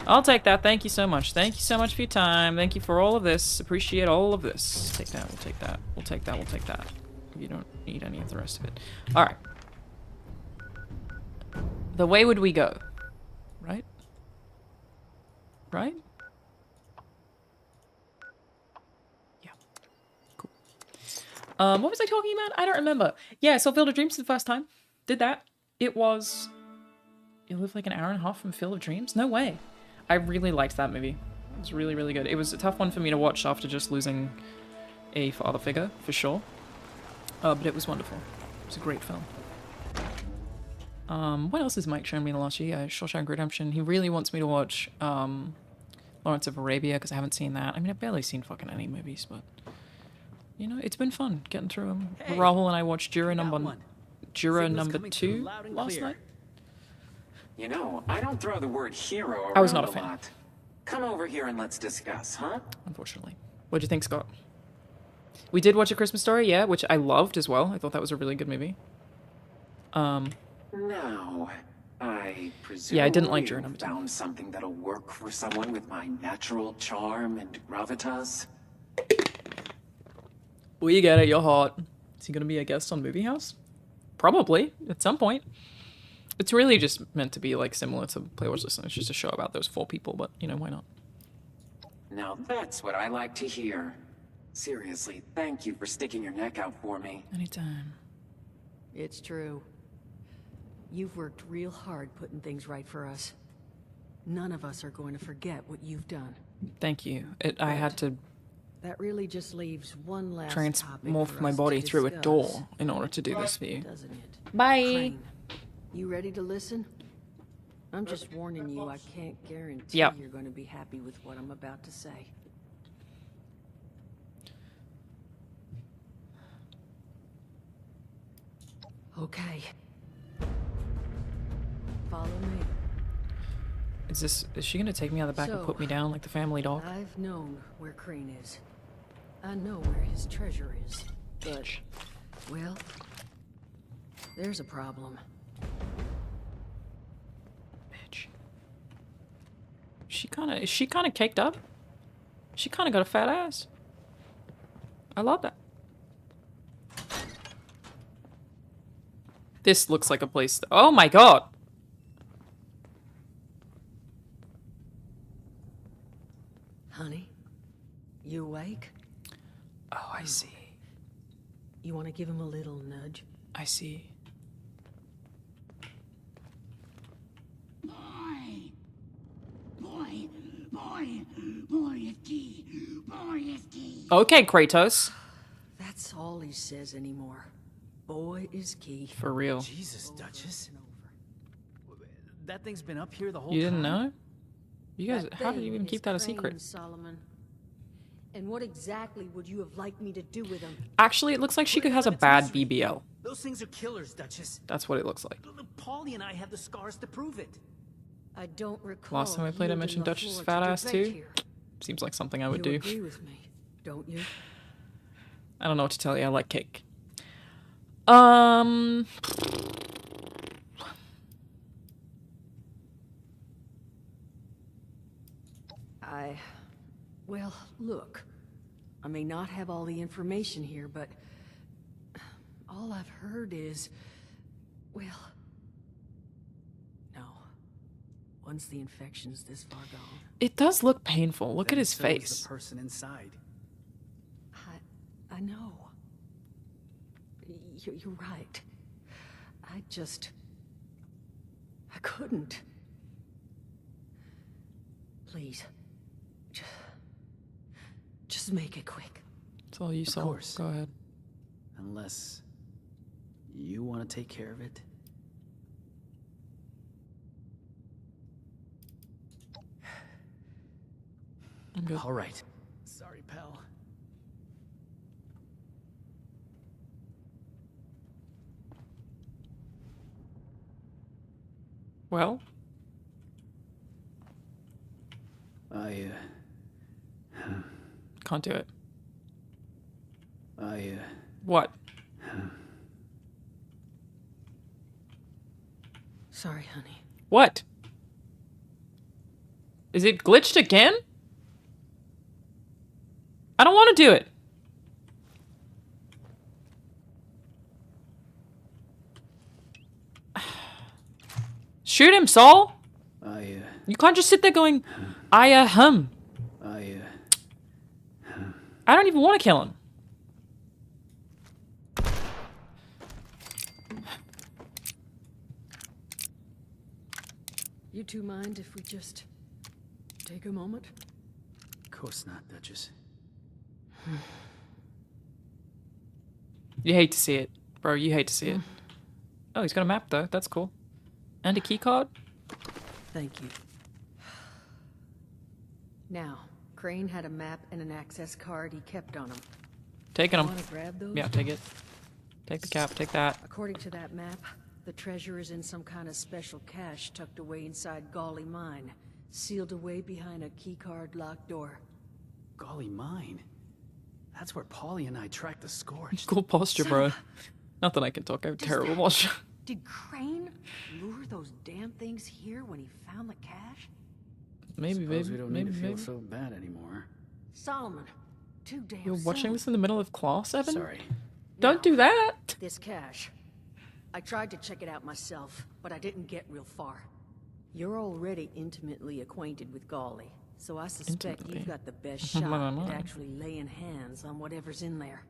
I'll take that. Thank you so much. Thank you so much for your time. Thank you for all of this. Appreciate all of this. Take that. We'll take that. We'll take that. We'll take that. You don't need any of the rest of it. All right. The way would we go? Right? Right? Yeah. Cool. What was I talking about? I don't remember. Yeah, I saw Field of Dreams for the first time. Did that. It was... You live like an hour and a half from Field of Dreams? No way. I really liked that movie. It was really, really good. It was a tough one for me to watch after just losing a father figure, for sure. But it was wonderful. It was a great film. What else has Mike shown me in the last year? Shawshank Redemption. He really wants me to watch Lawrence of Arabia, because I haven't seen that. I mean, I've barely seen fucking any movies, but... You know, it's been fun getting through them. Hey, Rahul and I watched Juror number 2 last night. You know, I don't throw the word hero around I was not a fan. lot. Come over here and let's discuss, huh? Unfortunately. What'd you think, Scott? We did watch A Christmas Story, yeah, which I loved as well. I thought that was a really good movie. Now, I presume yeah, I didn't like Juror number 2. Found something that'll work for someone with my natural charm and gravitas. Well, you get it, you're hot. Is he gonna be a guest on Movie House? Probably, at some point. It's really just meant to be, like, similar to Play Watch Listen. It's just a show about those 4 people, but, you know, why not? Now that's what I like to hear. Seriously, thank you for sticking your neck out for me. Anytime. It's true. You've worked real hard putting things right for us. None of us are going to forget what you've done. Thank you. I had to That really just leaves one last transmorph my body through a door in order to do this for you. Doesn't it? Bye. Crane, you ready to listen? I'm just warning you, I can't guarantee you're going to be happy with what I'm about to say. Okay. Follow me. Is she gonna take me out the back and put me down like the family dog? I've known where Crane is. I know where his treasure is. But, well, there's a problem. Bitch. Is she kinda caked up? She kinda got a fat ass. I love that. This looks like a place. Oh my god! Honey, you awake? Oh, I see. You want to give him a little nudge? I see. Okay, Kratos. That's all he says anymore. Boy is key. For real. Jesus, Duchess. That thing's been up here the whole time. You didn't know? You guys, how did you even keep that a secret? Solomon. And what exactly would you have liked me to do with him? Actually, it looks like she has a bad BBL. Those things are killers, Duchess. That's what it looks like. Paulie and I have the scars to prove it. I don't recall. Last time I played, I mentioned Duchess' fat ass too. Seems like something I would do. You agree with me, don't you? I don't know what to tell you. I like cake. Well, look. I may not have all the information here, but all I've heard is, well, no. Once the infection's this far gone. It does look painful. Look at his So is face. the person inside. I know. You're right. I couldn't. Please. Just make it quick. That's all you saw. Of course. Go ahead. Unless you want to take care of it. I'm good. All right. Sorry, pal. Well? Can't do it. What? Sorry, honey. What? Is it glitched again? I don't want to do it. Shoot him, Saul! You can't just sit there going, I don't even want to kill him. You two mind if we just take a moment? Of course not, Duchess. You hate to see it, bro. You hate to see it. Oh, he's got a map, though. That's cool. And a keycard? Thank you. Now, Crane had a map and an access card he kept on him. Taking him. Want to grab those? Yeah, take it. Take the cap, take that. According to that map, the treasure is in some kind of special cache tucked away inside Golly Mine, sealed away behind a keycard locked door. Golly mine. That's where Paulie and I tracked the Scorched. Cool posture, bro. Not that I can talk. I have terrible posture. Did Crane lure those damn things here when he found the cache? Maybe, Suppose maybe, we don't maybe, need to feel maybe. so bad anymore. Solomon, too damn You're watching soon. this in the middle of class, Evan? Sorry. Don't do that. This cache. I tried to check it out myself, but I didn't get real far. You're already intimately acquainted with Golly, so I suspect Intimately. you've got the best My, shot my, my. at actually laying hands on whatever's in there.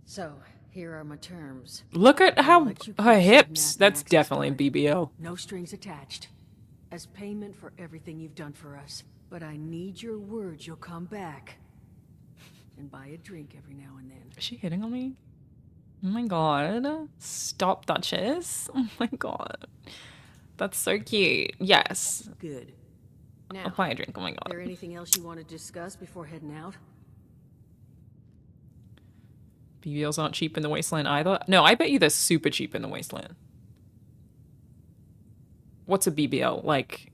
So, here are my terms. Look at I'll how let you her keep hips. kidnapping That's access definitely card. BBO. No strings attached. As payment for everything you've done for us. But I need your word you'll come back. And buy a drink every now and then. Is she hitting on me? Oh my god. Stop, Duchess. Oh my god. That's so cute. Yes. Good. I'll Now, buy a drink. Oh my is there god. anything else you want to discuss before heading out? BBLs aren't cheap in the Wasteland either. No, I bet you they're super cheap in the Wasteland. What's a BBL? Like,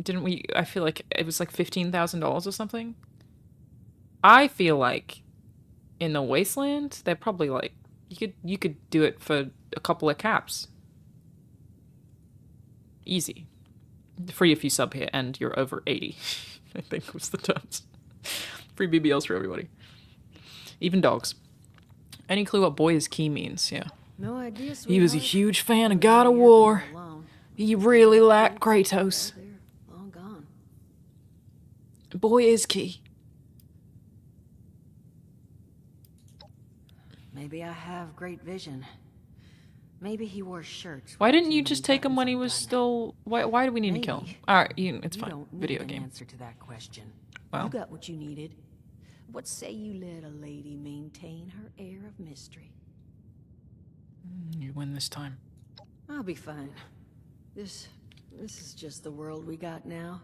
didn't we, I feel like it was like $15,000 or something? I feel like in the Wasteland, they're probably like, you could do it for a couple of caps. Easy. Free if you sub here and you're over 80. I think was the terms. Free BBLs for everybody. Even dogs. Any clue what Boy is Key means? Yeah. No idea, He was a sweetheart. huge fan of Wasn't God of here War. for long. He really liked Kratos. They're long gone. Boy is Key. Maybe I have great vision. Maybe he wore shirts. Why didn't you with just too many take him when he buttons was undone. still... Why do we need to kill him? Maybe. Alright, it's You fine. don't need Video an game. answer to that question. Well. You got what you needed. What say you let a lady maintain her air of mystery? You win this time. I'll be fine. This is just the world we got now.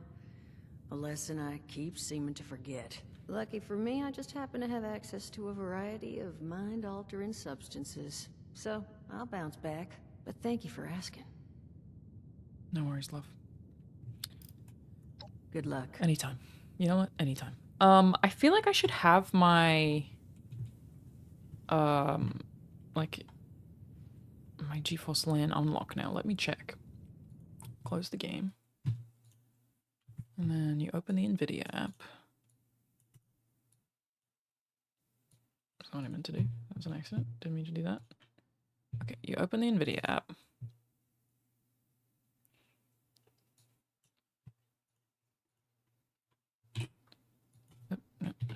A lesson I keep seeming to forget. Lucky for me, I just happen to have access to a variety of mind-altering substances. So, I'll bounce back. But thank you for asking. No worries, love. Good luck. Anytime. You know what? Anytime. I feel like I should have my... like... my GeForce LAN unlocked now. Let me check. Close the game. And then you open the NVIDIA app. That's not what I meant to do. That was an accident. Didn't mean to do that. Okay, you open the NVIDIA app.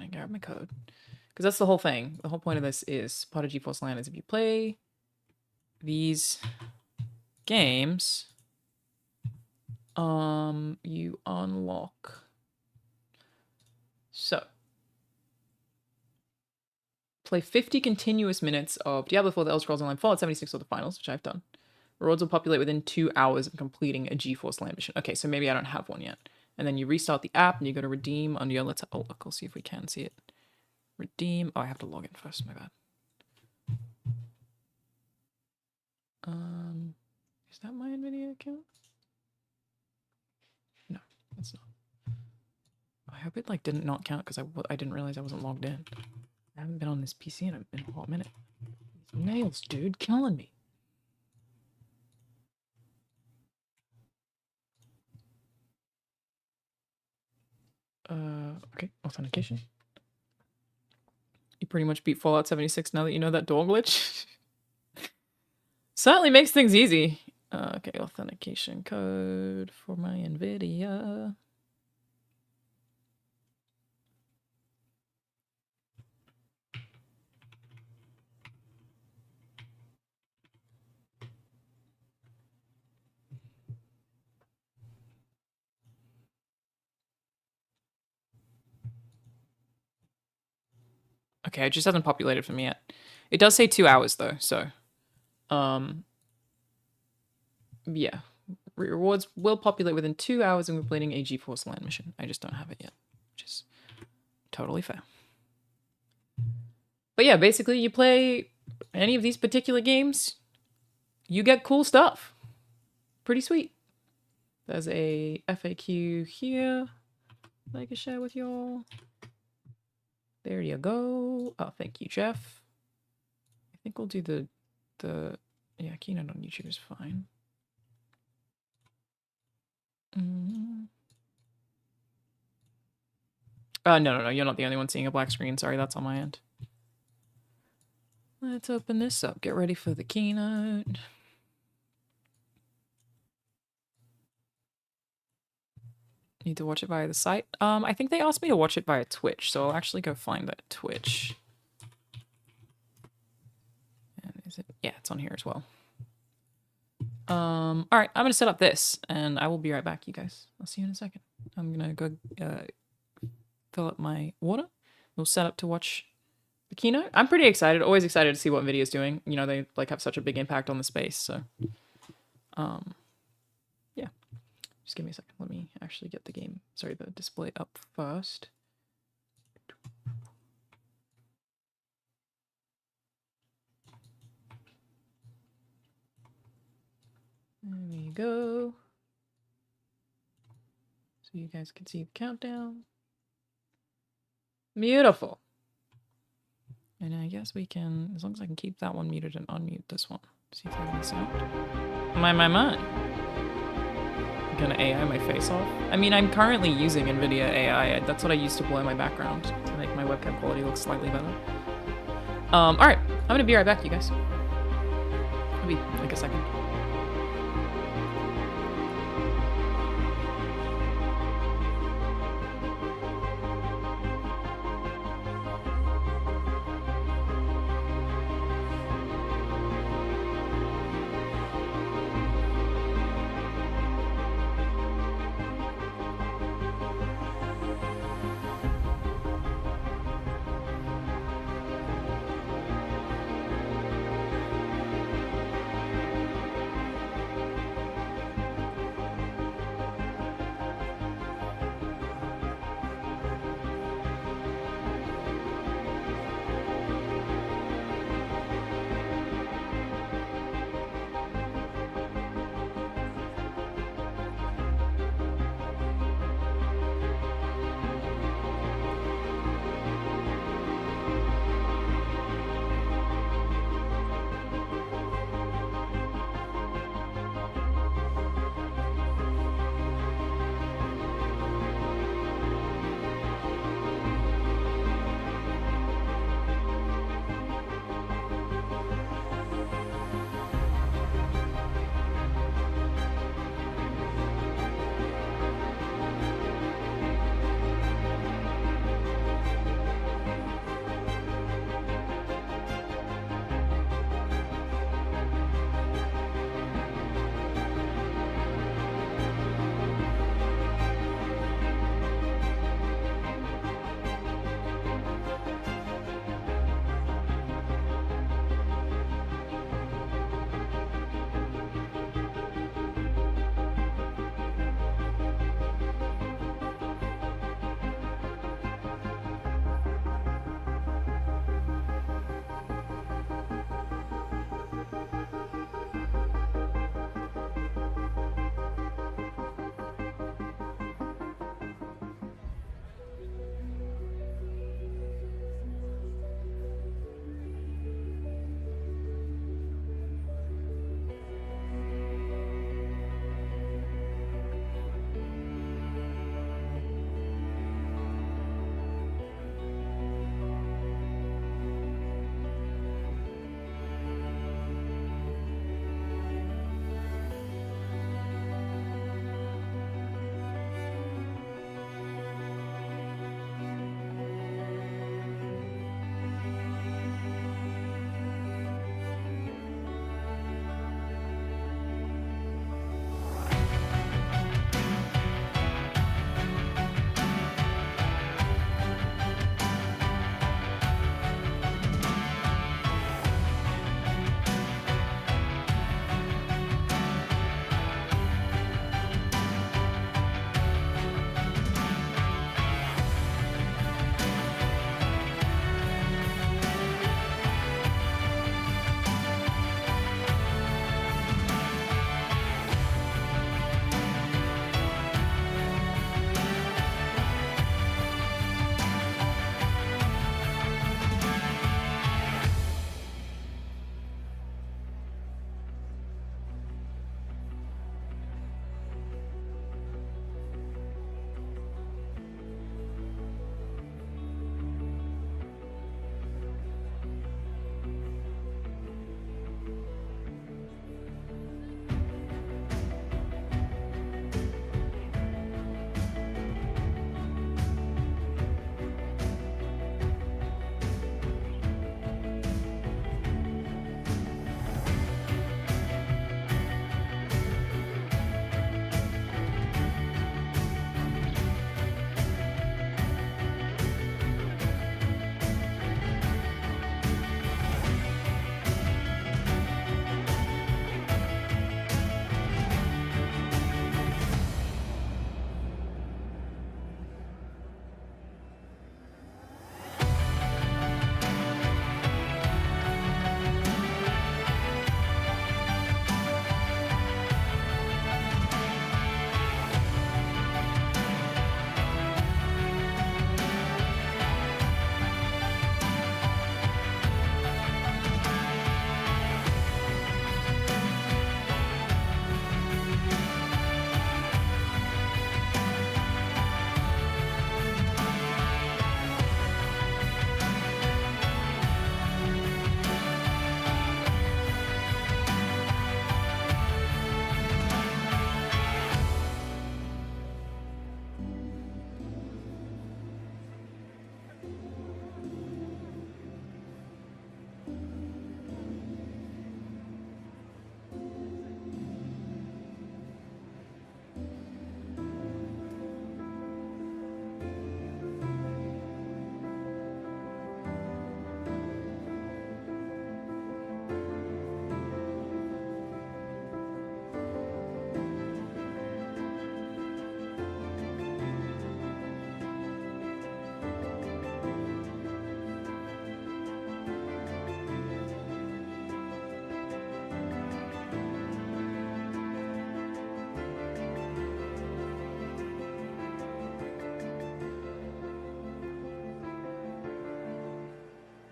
I grab my code. Because that's the whole thing. The whole point of this is, part of GeForce LAN is if you play these games, you unlock. So, play 50 continuous minutes of Diablo 4, The Elder Scrolls Online, Fallout 76 or the finals, which I've done. Rewards will populate within 2 hours of completing a GeForce LAN mission. Okay, so maybe I don't have one yet. And then you restart the app and you go to redeem under your, let's, oh look, we'll see if we can see it. Redeem, oh I have to log in first, my bad. Is that my NVIDIA account? No, that's not. I hope it like didn't not count because I didn't realize I wasn't logged in. I haven't been on this PC in a hot minute. These nails, dude, killing me. Okay, authentication. You pretty much beat Fallout 76 now that you know that door glitch. Certainly makes things easy. Okay, authentication code for my NVIDIA. Okay, it just hasn't populated for me yet. It does say 2 hours though, so yeah. Rewards will populate within 2 hours of completing a GeForce Land mission. I just don't have it yet, which is totally fair. But yeah, basically you play any of these particular games, you get cool stuff. Pretty sweet. There's a FAQ here that I can share with y'all. There you go. Oh, thank you, Jeff. I think we'll do the yeah, keynote on YouTube is fine. No, you're not the only one seeing a black screen. Sorry, that's on my end. Let's open this up. Get ready for the keynote. Need to watch it via the site. I think they asked me to watch it via Twitch, so I'll actually go find that Twitch. And is it? Yeah, it's on here as well. All right, I'm gonna set up this, and I will be right back, you guys. I'll see you in a second. I'm gonna go fill up my water. We'll set up to watch the keynote. I'm pretty excited. Always excited to see what NVIDIA's doing. You know, they like have such a big impact on the space. So, yeah. Just give me a second. Let me actually get the display up first. There we go. So you guys can see the countdown. Beautiful. And I guess we can, as long as I can keep that one muted and unmute this one. See if I have any sound. My. I'm gonna AI my face off. I mean, I'm currently using NVIDIA AI. That's what I use to blur my background to make my webcam quality look slightly better. Alright. I'm gonna be right back, you guys. I'll be like a second.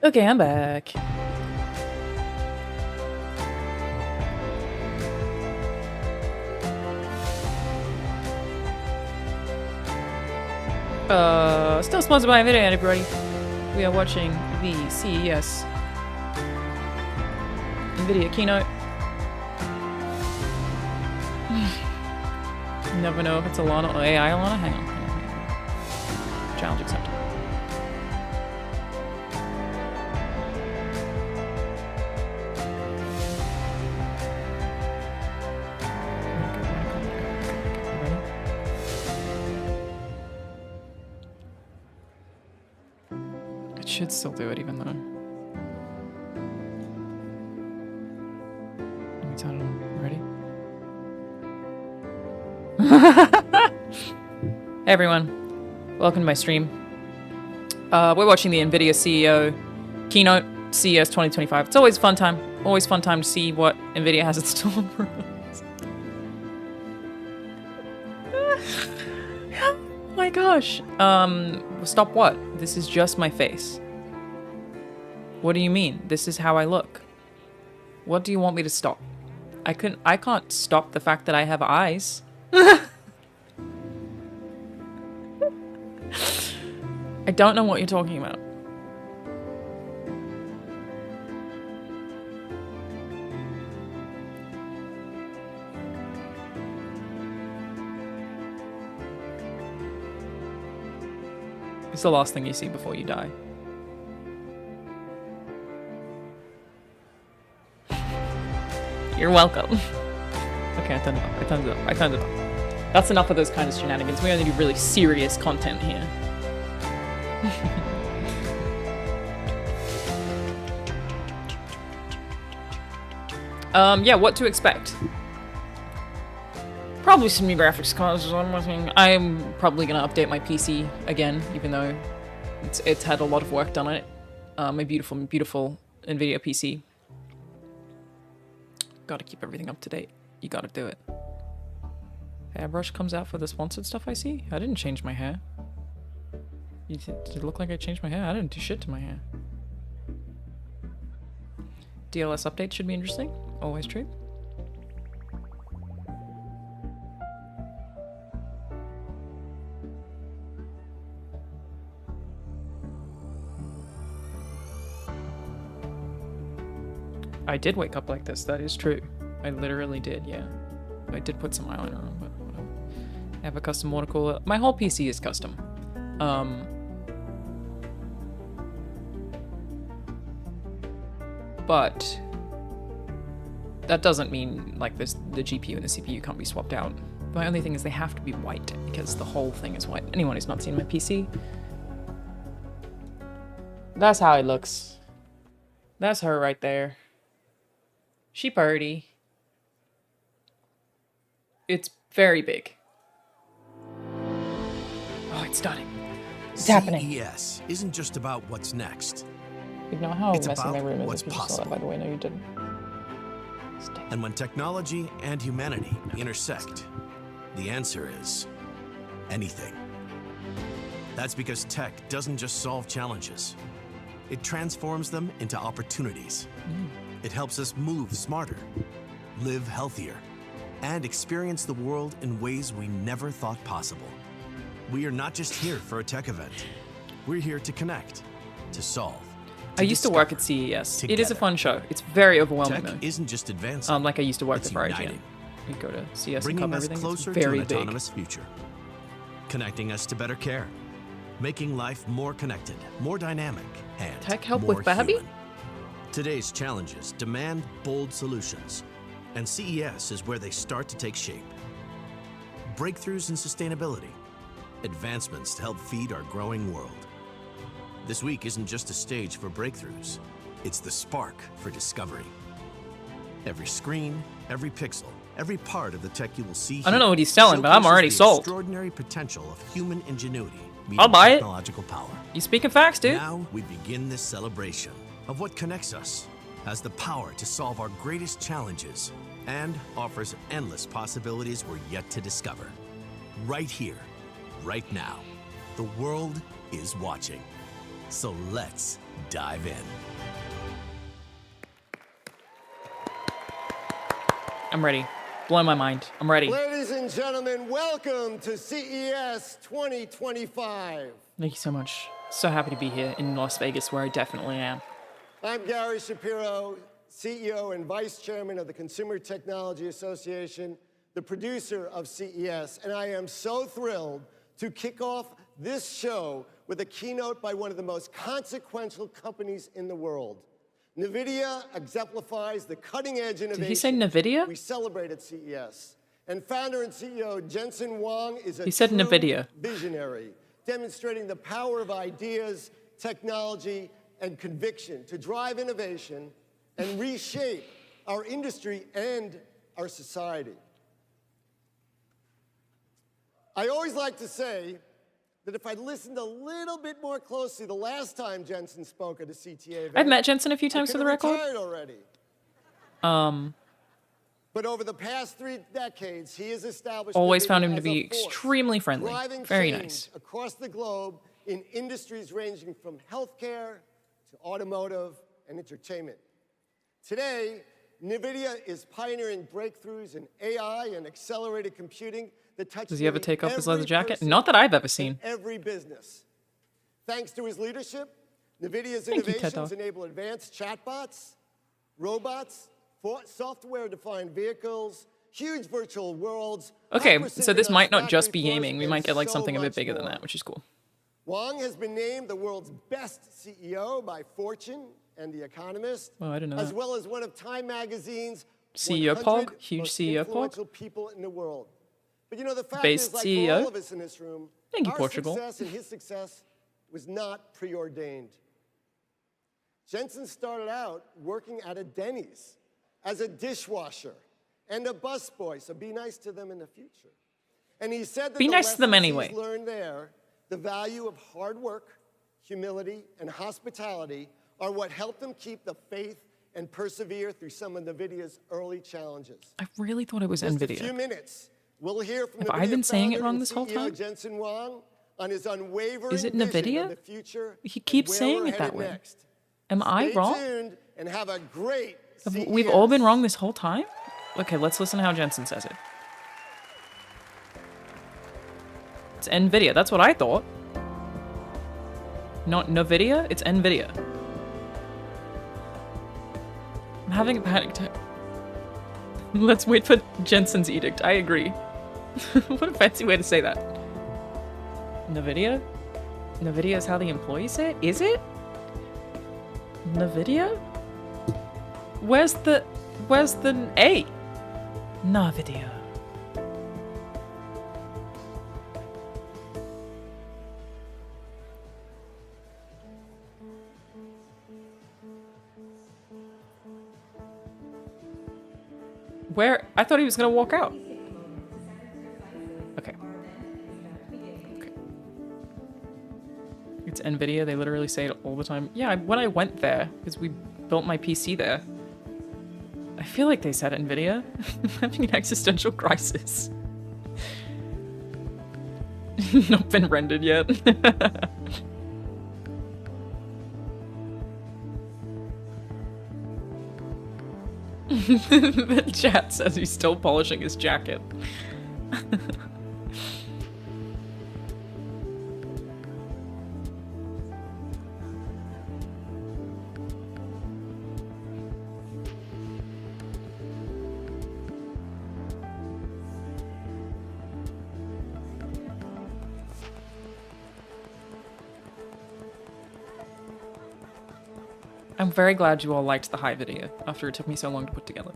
Okay, I'm back. Still sponsored by NVIDIA, everybody. We are watching the CES NVIDIA keynote. You never know if it's Alanah or AI Alanah. Hang on. Challenge accepted. It should still do it even though. Let me turn it on. Ready? Hey everyone, welcome to my stream. We're watching the NVIDIA CEO keynote, CES 2025. It's always a fun time. Always fun time to see what NVIDIA has in store for us. Oh my gosh. Stop what? This is just my face. What do you mean? This is how I look. What do you want me to stop? I can't stop the fact that I have eyes. I don't know what you're talking about. It's the last thing you see before you die. You're welcome. Okay, I turned it up. I turned it up. I turned it up. That's enough of those kind of shenanigans. We only do really serious content here. Yeah, what to expect? Probably some new graphics cards. I'm probably gonna update my PC again, even though it's had a lot of work done on it. My beautiful NVIDIA PC. Gotta keep everything up to date. You gotta do it. Airbrush comes out for the sponsored stuff I see? I didn't change my hair. Did it look like I changed my hair? I didn't do shit to my hair. DLS update should be interesting. Always true. I did wake up like this, that is true. I literally did, yeah. I did put some eyeliner on, but whatever. I have a custom water cooler. My whole PC is custom. But that doesn't mean like the GPU and the CPU can't be swapped out. My only thing is they have to be white because the whole thing is white. Anyone who's not seen my PC, that's how it looks. That's her right there. She purty. It's very big. Oh, it's starting. It's happening. CES isn't just about what's next. You know how it's messy about my room is. what's If you saw possible. that, by the way, no, you didn't. And when technology and humanity intersect, the answer is anything. That's because tech doesn't just solve challenges. It transforms them into opportunities. It helps us move smarter, live healthier, and experience the world in ways we never thought possible. We are not just here for a tech event. We're here to connect, to solve. I used to work at CES. It is a fun show. It's very overwhelming Tech though. isn't just advancing. Like I used to work it's for IGN. uniting. You go to CS and Bringing cover us everything. closer It's very to an big. autonomous future. Connecting us to better care. Making life more connected, more dynamic, and Tech help more with Babby? human. Today's challenges demand bold solutions, and CES is where they start to take shape. Breakthroughs in sustainability, advancements to help feed our growing world. This week isn't just a stage for breakthroughs, it's the spark for discovery. Every screen, every pixel, every part of the tech you will see I don't know what he's selling, but I'm already showcases the sold. Extraordinary potential of human ingenuity. I'll buy it. Technological power. You speaking facts, dude? Now we begin this celebration of what connects us, has the power to solve our greatest challenges, and offers endless possibilities we're yet to discover. Right here, right now, the world is watching. So let's dive in. I'm ready. Blow my mind. I'm ready. Ladies and gentlemen, welcome to CES 2025. Thank you so much. So happy to be here in Las Vegas, where I definitely am. I'm Gary Shapiro, CEO and Vice Chairman of the Consumer Technology Association, the producer of CES, and I am so thrilled to kick off this show with a keynote by one of the most consequential companies in the world. NVIDIA exemplifies the cutting-edge innovation Did he say NVIDIA? we celebrate at CES. And founder and CEO Jensen Huang is a He said true NVIDIA. visionary, demonstrating the power of ideas, technology, and conviction to drive innovation and reshape our industry and our society. I always like to say that if I'd listened a little bit more closely the last time Jensen spoke at a CTA event, I've met Jensen a few times I for the could record. have retired already. But over the past 3 decades, he has established Always found NVIDIA him to as be a force, extremely friendly. driving Very change nice. across the globe in industries ranging from healthcare to automotive and entertainment. Today, NVIDIA is pioneering breakthroughs in AI and accelerated computing that touch Does he ever nearly take off his every leather jacket? person Not that I've ever seen. in every business. Thanks to his leadership, NVIDIA's Thank you, Ted innovations Dog. enable advanced chatbots, robots, software-defined vehicles, huge virtual worlds. Okay, so high-precision this might not just factory be floors, gaming. We and might get like so something a bit much bigger than more. that, which is cool. Wang has been named the world's best CEO by Fortune and The Economist, Well, I didn't know as that. well as one of Time Magazine's CEO 100 Pog? Huge most CEO Pog? influential people in the world. But you know, the fact Based is, like CEO? for all of us in this room, Thank you, our Portugal. success and his success was not preordained. Jensen started out working at a Denny's as a dishwasher and a busboy, so be nice to them in the future. And he said that Be the nice to them lessons anyway. he's learned there, the value of hard work, humility, and hospitality are what helped him keep the faith and persevere through some of NVIDIA's early challenges. I really thought it was Just a few NVIDIA. minutes, we'll hear from Have NVIDIA I been saying it founder wrong and this whole CEO time? Jensen Huang on his unwavering Is it vision NVIDIA? of the future He and keeps where saying we're it that headed way. next. Am I Stay wrong? tuned and have a great We've all been CES. wrong this whole time? Okay, let's listen to how Jensen says it. It's NVIDIA. That's what I thought. Not NVIDIA, it's NVIDIA. I'm having a panic attack. Let's wait for Jensen's edict. I agree. What a fancy way to say that. NVIDIA? NVIDIA is how the employees say it? Is it? NVIDIA? Where's the A? NVIDIA. Where? I thought he was gonna walk out. Okay. Okay. It's NVIDIA. They literally say it all the time. Yeah, when I went there, because we built my PC there, I feel like they said NVIDIA. I'm having an existential crisis. Not been rendered yet. The chat says he's still polishing his jacket. I'm very glad you all liked the high video after it took me so long to put together.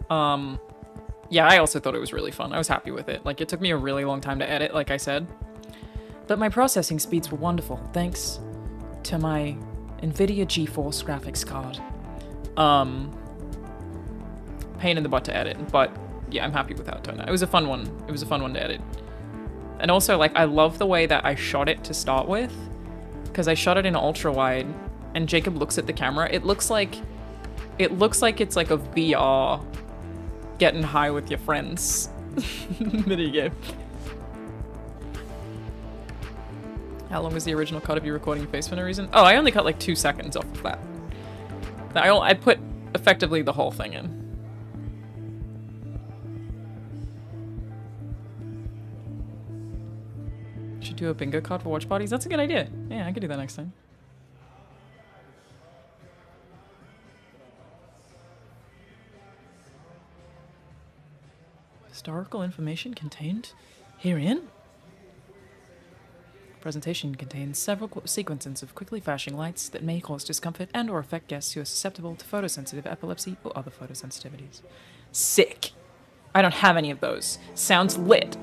Yeah, I also thought it was really fun. I was happy with it. Like, it took me a really long time to edit, like I said. But my processing speeds were wonderful, thanks to my NVIDIA GeForce graphics card. Pain in the butt to edit, but yeah, I'm happy with how it turned out. It was a fun one. It was a fun one to edit. And also, like, I love the way that I shot it to start with, because I shot it in ultra wide, and Jacob looks at the camera. It looks like it's like a VR getting high with your friends video game. How long was the original cut of you recording your face for no reason? Oh, I only cut like 2 seconds off of that. I put effectively the whole thing in. Should do a bingo card for watch parties. That's a good idea. Yeah, I could do that next time. Historical information contained herein? Presentation contains several sequences of quickly flashing lights that may cause discomfort and or affect guests who are susceptible to photosensitive epilepsy or other photosensitivities. Sick. I don't have any of those. Sounds lit.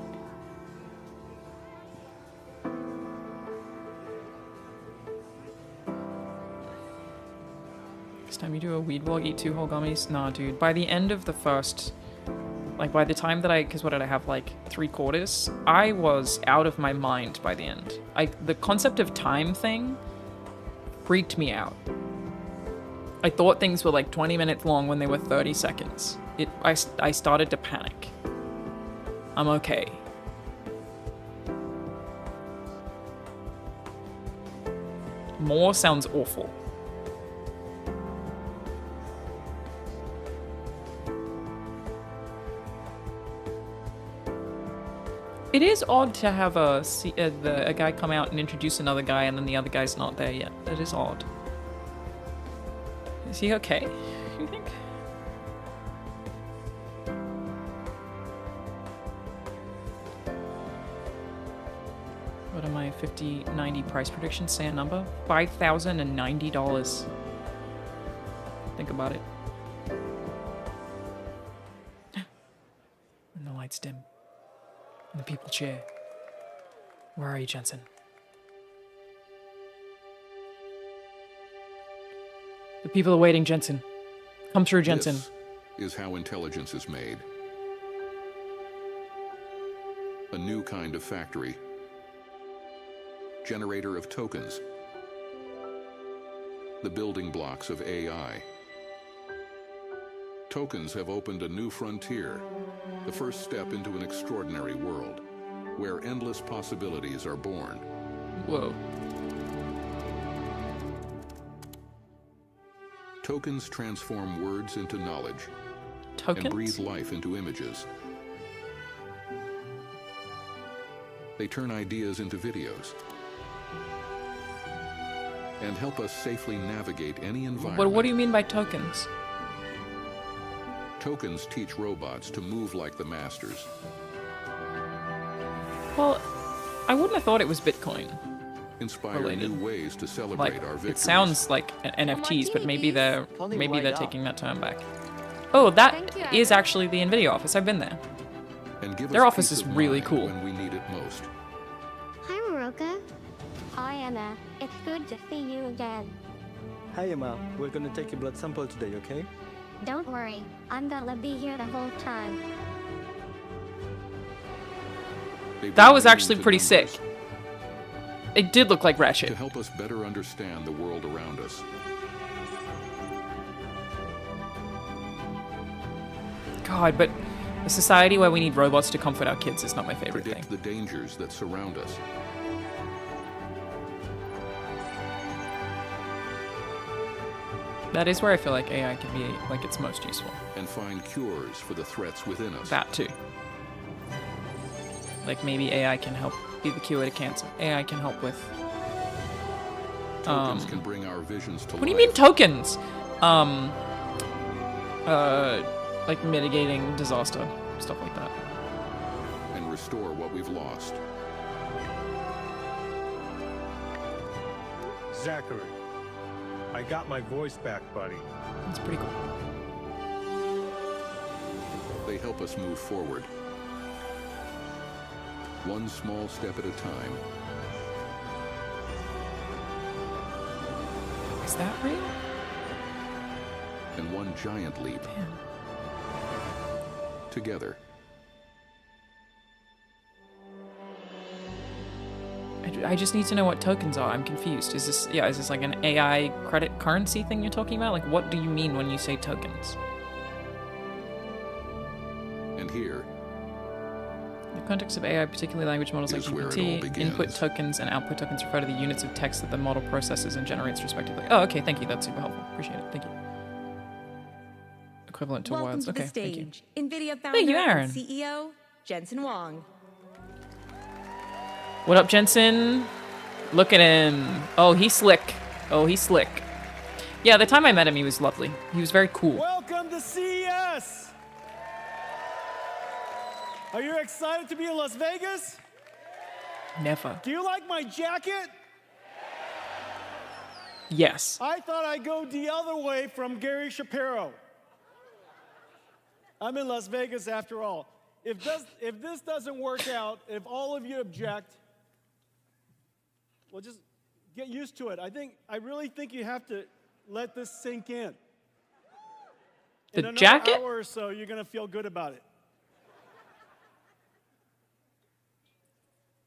Next time you do a weed vlog, eat 2 whole gummies? Nah, dude. By the end of the first... Like, by the time that because what did I have, like, 3/4? I was out of my mind by the end. The concept of time thing freaked me out. I thought things were, like, 20 minutes long when they were 30 seconds. I started to panic. I'm okay. More sounds awful. It is odd to have a guy come out and introduce another guy and then the other guy's not there yet. That is odd. Is he okay, you think? What are my 50-90 price predictions? Say a number. $5,090. Think about it. And the lights dim. And the people cheer. Where are you, Jensen? The people are waiting, Jensen. Come through, Jensen. This is how intelligence is made. A new kind of factory. Generator of tokens. The building blocks of AI. Tokens have opened a new frontier, the first step into an extraordinary world, where endless possibilities are born. Whoa. Tokens transform words into knowledge. Tokens? And breathe life into images. They turn ideas into videos. And help us safely navigate any environment. What do you mean by tokens? Tokens teach robots to move like the masters. Well, I wouldn't have thought it was Bitcoin. Inspire related. new ways to celebrate Like, our victories. it sounds like NFTs, but maybe they're taking that term back. Oh, that is actually the NVIDIA office. I've been there. And give Their us office peace is of really mind cool. when we need it most. Hi, Maroka. Hi, Anna. It's good to see you again. Hi, Emma. We're gonna take your blood sample today, okay? Don't worry. I'm gonna be here the whole time. That was actually pretty sick. It did look like Ratchet. To help us better understand the world around us. God, but a society where we need robots to comfort our kids is not my favorite Predict thing. the dangers that surround us. That is where I feel like AI can be like its most useful. And find cures for the threats within us. That too. Like maybe AI can help be the cure to cancer. AI can help with. Tokens can bring our visions to life. What do you mean tokens? Like mitigating disaster, stuff like that. And restore what we've lost. Zachary, I got my voice back, buddy. That's pretty cool. They help us move forward. One small step at a time. Is that real? And one giant leap. Damn. Together. I just need to know what tokens are. I'm confused. Is this like an AI credit currency thing you're talking about? Like, what do you mean when you say tokens? And here, The context of AI, particularly language models like Is where it all GPT, begins. input tokens and output tokens refer to the units of text that the model processes and generates respectively. Oh, okay, thank you. That's super helpful. Appreciate it. Thank you. Equivalent to Welcome words. to Okay, the stage. thank you. NVIDIA founder Thank you, Aaron. and CEO, Jensen Huang. What up, Jensen? Look at him. Oh, he's slick. Oh, he's slick. Yeah, the time I met him, he was lovely. He was very cool. Welcome to CES! Are you excited to be in Las Vegas? Never. Do you like my jacket? Yes. I thought I'd go the other way from Gary Shapiro. I'm in Las Vegas after all. If this doesn't work out, if all of you object, well, just get used to it. I really think you have to let this sink in. In another jacket? hour or so, you're going to feel good about it.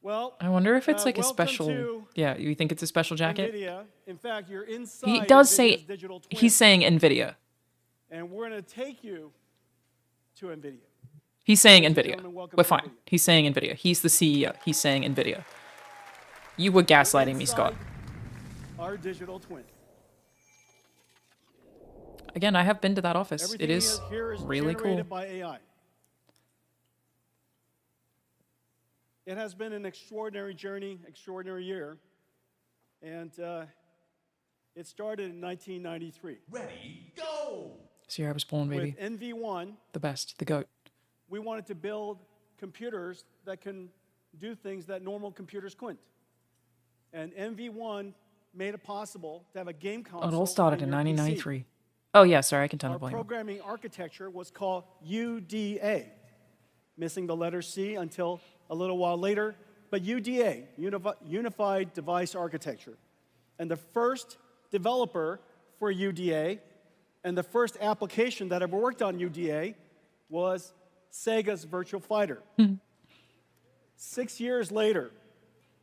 Well, I wonder if it's like a welcome special. to Yeah, you think it's a special jacket? NVIDIA. In fact, you're inside He does NVIDIA's say. digital twin, He's saying NVIDIA. and we're going to take you to NVIDIA. He's saying Ladies and NVIDIA. gentlemen, welcome We're to fine. NVIDIA. He's saying NVIDIA. He's the CEO. He's saying NVIDIA. You were gaslighting me, Scott. Our digital twin. Again, I have been to that office. Everything It is here is really cool. generated by AI. It has been an extraordinary journey, extraordinary year, and it started in 1993. Ready, go! This year I was born, baby. With NV1, The best. The GOAT. we wanted to build computers that can do things that normal computers couldn't. And NV1 made it possible to have a game console. Oh, it all started on in your PC. 1993. Oh, yeah, sorry. I can turn Our the volume. programming architecture was called UDA, missing the letter C until a little while later, but UDA, Unified Device Architecture. And the first developer for UDA and the first application that ever worked on UDA was Sega's Virtual Fighter. 6 years later,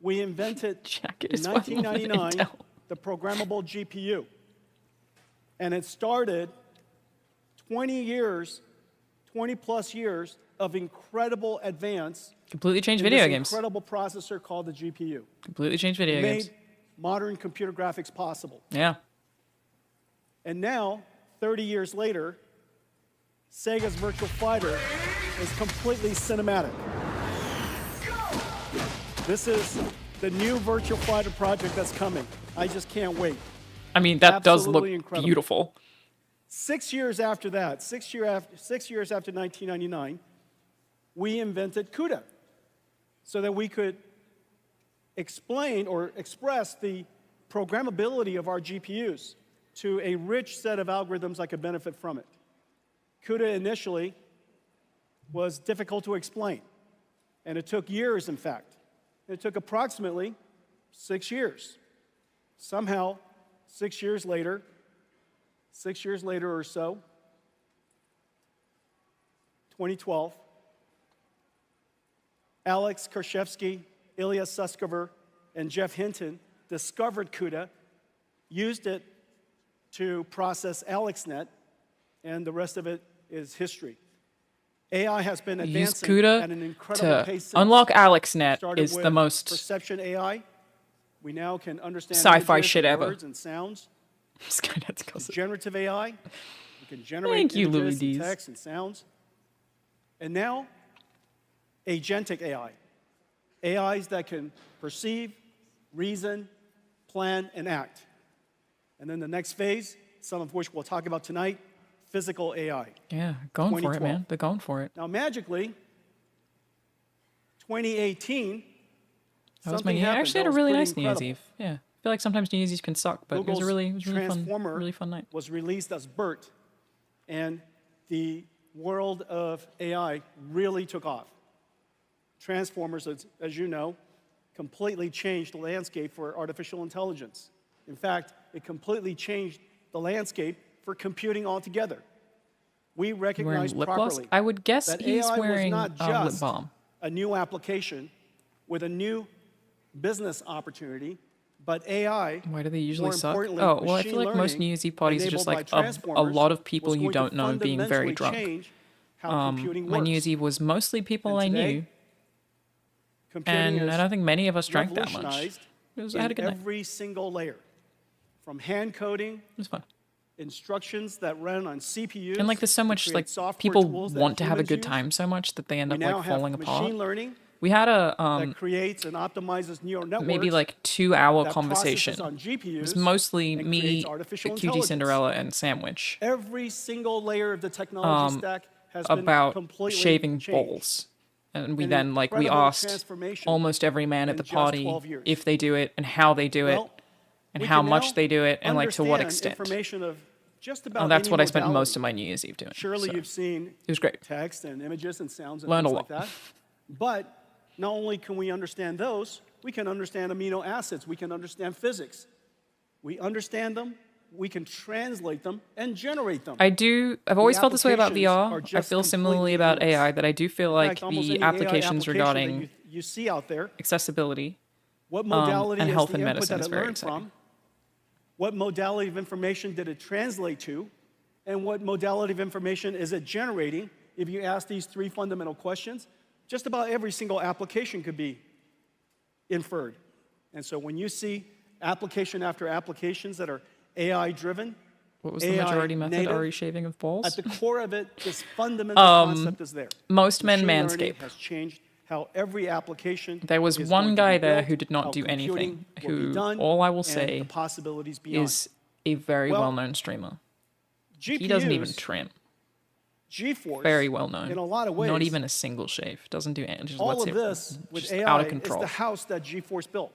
we invented, in is one moment 1999, Intel. the programmable GPU. And it started 20 plus years of incredible advance. Completely changed in video this games. incredible processor called the GPU. Completely changed video It games. made modern computer graphics possible. Yeah. And now, 30 years later, Sega's Virtual Fighter is completely cinematic. This is the new Virtual Fighter project that's coming. I just can't wait. I mean, that does look Absolutely incredible. beautiful. 6 years after that, 6 years after 1999, we invented CUDA so that we could explain or express the programmability of our GPUs to a rich set of algorithms that could benefit from it. CUDA initially was difficult to explain, and it took years, in fact. It took approximately 6 years. Somehow, 6 years later or so, 2012, Alex Karshevsky, Ilya Sutskever, and Jeff Hinton discovered CUDA, used it to process AlexNet, and the rest of it is history. AI has been Use advancing CUDA at an incredible to pace since. unlock AlexNet Started is the with most perception AI. We now can understand sci-fi images shit and ever. words and sounds. Skynet's cousin. Generative AI. We can generate Thank you, images Louis and D's. text and sounds. And now, agentic AI. AIs that can perceive, reason, plan, and act. And then the next phase, some of which we'll talk about tonight, physical AI. Yeah, going for it, 2012. man. They're going for it. Now, magically, 2018, That was my something New Year. I happened actually that had a was really pretty nice New Year's incredible. Eve. Yeah. I feel like sometimes New Year's Eve can suck, but it was Google's a really fun, Transformer really fun night. was released as BERT, and the world of AI really took off. Transformers, as you know, completely changed the landscape for artificial intelligence. In fact, it completely changed the landscape for computing altogether. We Wearing recognized lip gloss? properly I would guess that he's AI wearing was not lip just balm. a new application with a new business opportunity, but AI, Why do they usually more suck? importantly, Oh, well, I machine feel like most learning New Year's Eve parties are just enabled like by a transformers lot of people was you going to don't know being very fundamentally drunk. change how computing My works. New Year's Eve was mostly people And I today, knew Computing And I is don't think many of us drank that much. revolutionized I had a in good night. every single layer, from hand coding, It was fun. instructions that run on CPUs, And like there's so to much create like software people tools that want to have a humans good use. time so much that they end We up now like have falling apart. machine learning We had a that creates and optimizes neural networks. maybe like 2-hour that conversation. processes on GPUs It was mostly and me, creates artificial QT intelligence. Cinderella, and Sandwich Every single layer of the technology stack has about been completely shaving changed. balls. And we An then like we incredible asked transformation almost every man at in the just party 12 years. if they do it and how they do it Well, and we how can much now they do it and like to what understand extent. information of just about Oh, that's any what I spent modality. most of my New Year's Eve doing. Surely so you've seen it was great. text and images and sounds and Learned things a like lot. that. But not only can we understand those, we can understand amino acids, we can understand physics. We understand them, we can translate them, and generate them. I've always felt this way about applications are VR. I just feel similarly completely about endless. AI, that I do feel In like fact, almost the any AI applications application regarding that you see out there, accessibility what modality and is health the and input medicine that is it very learned exciting. from? What modality of information did it translate to? And what modality of information is it generating? If you ask these three fundamental questions, just about every single application could be inferred. And so when you see application after applications that are AI-driven, What was the majority method? native, Are you shaving of balls? at the core of it, this fundamental concept is there. Most men Machine learning manscape. has changed how every application There was is one going to guy be there built, who did not how do anything, computing will be who, done, all I will and say, the possibilities beyond. is a very Well, well-known streamer. He doesn't even GPUs, trim. GeForce, Very well known. in a lot of ways, Not even a single shave. Doesn't do anything. Just all lets of it this with just AI out of is control. the house that GeForce built.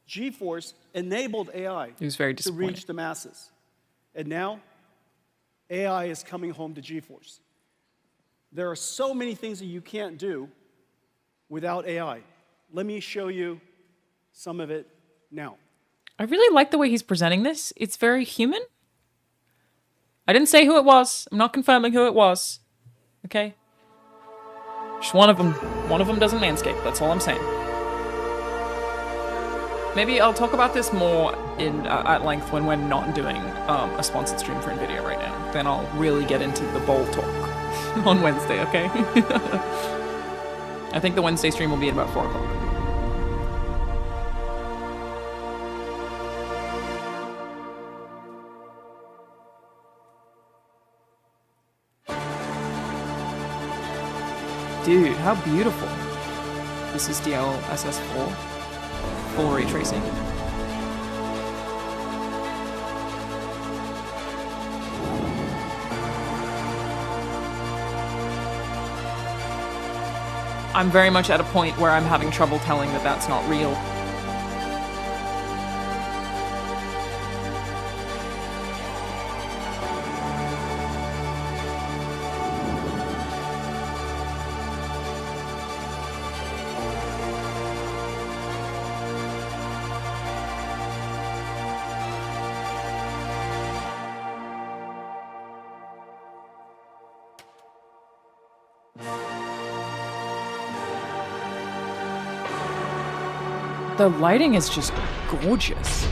GeForce enabled AI It was very to disappointing. reach the masses. And now, AI is coming home to GeForce. There are so many things that you can't do without AI. Let me show you some of it now. I really like the way he's presenting this. It's very human. I didn't say who it was. I'm not confirming who it was. Okay? Just one of them. One of them doesn't manscape. That's all I'm saying. Maybe I'll talk about this more at length when we're not doing a sponsored stream for NVIDIA right now. Then I'll really get into the bowl talk on Wednesday, okay? I think the Wednesday stream will be at about 4 o'clock. Dude, how beautiful. This is DLSS4. Full ray tracing. I'm very much at a point where I'm having trouble telling that that's not real. The lighting is just gorgeous.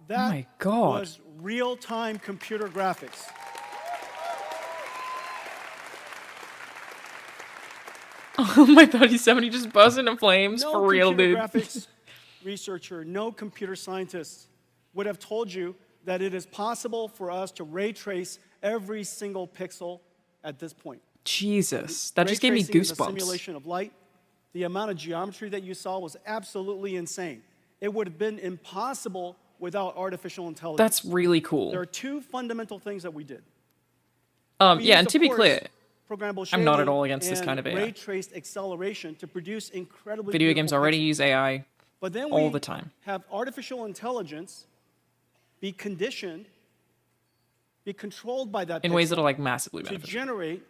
That oh my god. was real-time computer graphics. Oh my 3070 just burst into flames No for real, computer dude. graphics researcher, no computer scientist would have told you that it is possible for us to ray trace every single pixel at this point. Jesus, that Ray just gave me tracing is a goosebumps. simulation of light. The amount of geometry that you saw was absolutely insane. It would have been impossible without artificial intelligence. That's really cool. There are two fundamental things that we did. Yeah, We and used, to of be course, clear, programmable I'm not at shading all against this kind of and AI. ray-traced acceleration to produce incredibly Video beautiful games already pixels. use AI But then all we the time. have artificial intelligence be conditioned, be controlled by that In pixel ways that are like massively to beneficial. generate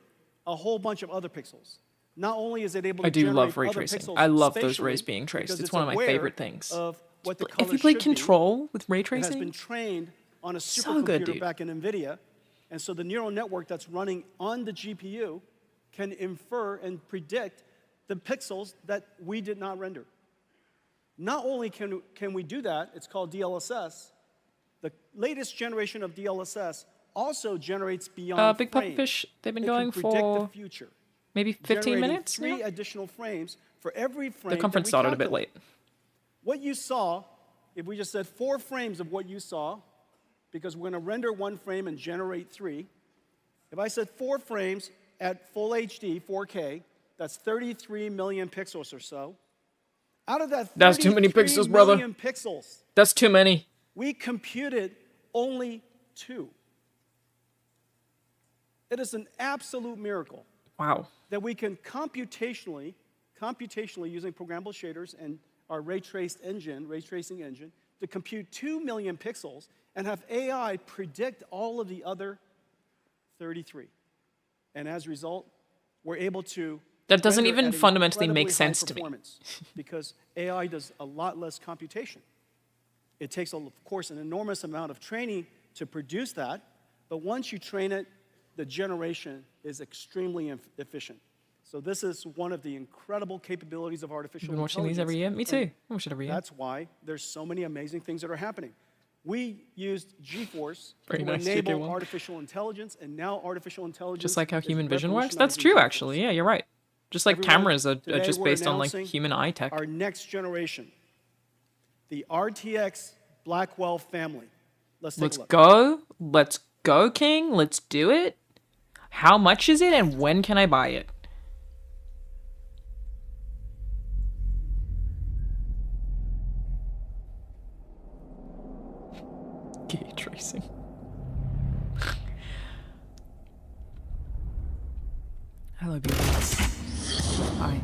a whole bunch of other pixels. Not only is it able to I do generate love ray other tracing. pixels I love those spatially rays being traced. because It's one of my aware favorite things. Of what the Have you colors played should be. Control with ray It has tracing? been trained on a So supercomputer good, dude. back in NVIDIA, and so the neural network that's running on the GPU can infer and predict the pixels that we did not render. Not only can we do that, it's called DLSS. The latest generation of DLSS also generates beyond Big frame. Pufferfish, they've been It going can predict for the future. maybe 15 generating minutes. 3 additional frames for every frame. The conference started a bit late. What you saw, if we just said 4 frames of what you saw, because we're going to render 1 frame and generate 3. If I said 4 frames at full HD, 4K, that's 33 million pixels or so. Out of that, that's too many pixels, brother. Million pixels, that's too many. We computed only 2. It is an absolute miracle. Wow. That we can computationally using programmable shaders and our ray tracing engine, to compute 2 million pixels and have AI predict all of the other 33. And as a result, we're able to... That doesn't even fundamentally make sense to me. Because AI does a lot less computation. It takes, of course, an enormous amount of training to produce that, but once you train it, the generation is extremely efficient. So this is one of the incredible capabilities of artificial intelligence. You've been watching these every year? Me too. I watch it every year. That's why there's so many amazing things that are happening. We used GeForce to nice enable artificial intelligence, and now artificial intelligence... Just like how human vision works? That's true, actually. Yeah, you're right. Just like cameras are just based on like human eye tech. Our next generation, the RTX Blackwell family. Let's go. Let's go, King. Let's do it. How much is it, and when can I buy it? Key tracing. Hello, beautiful. Hi.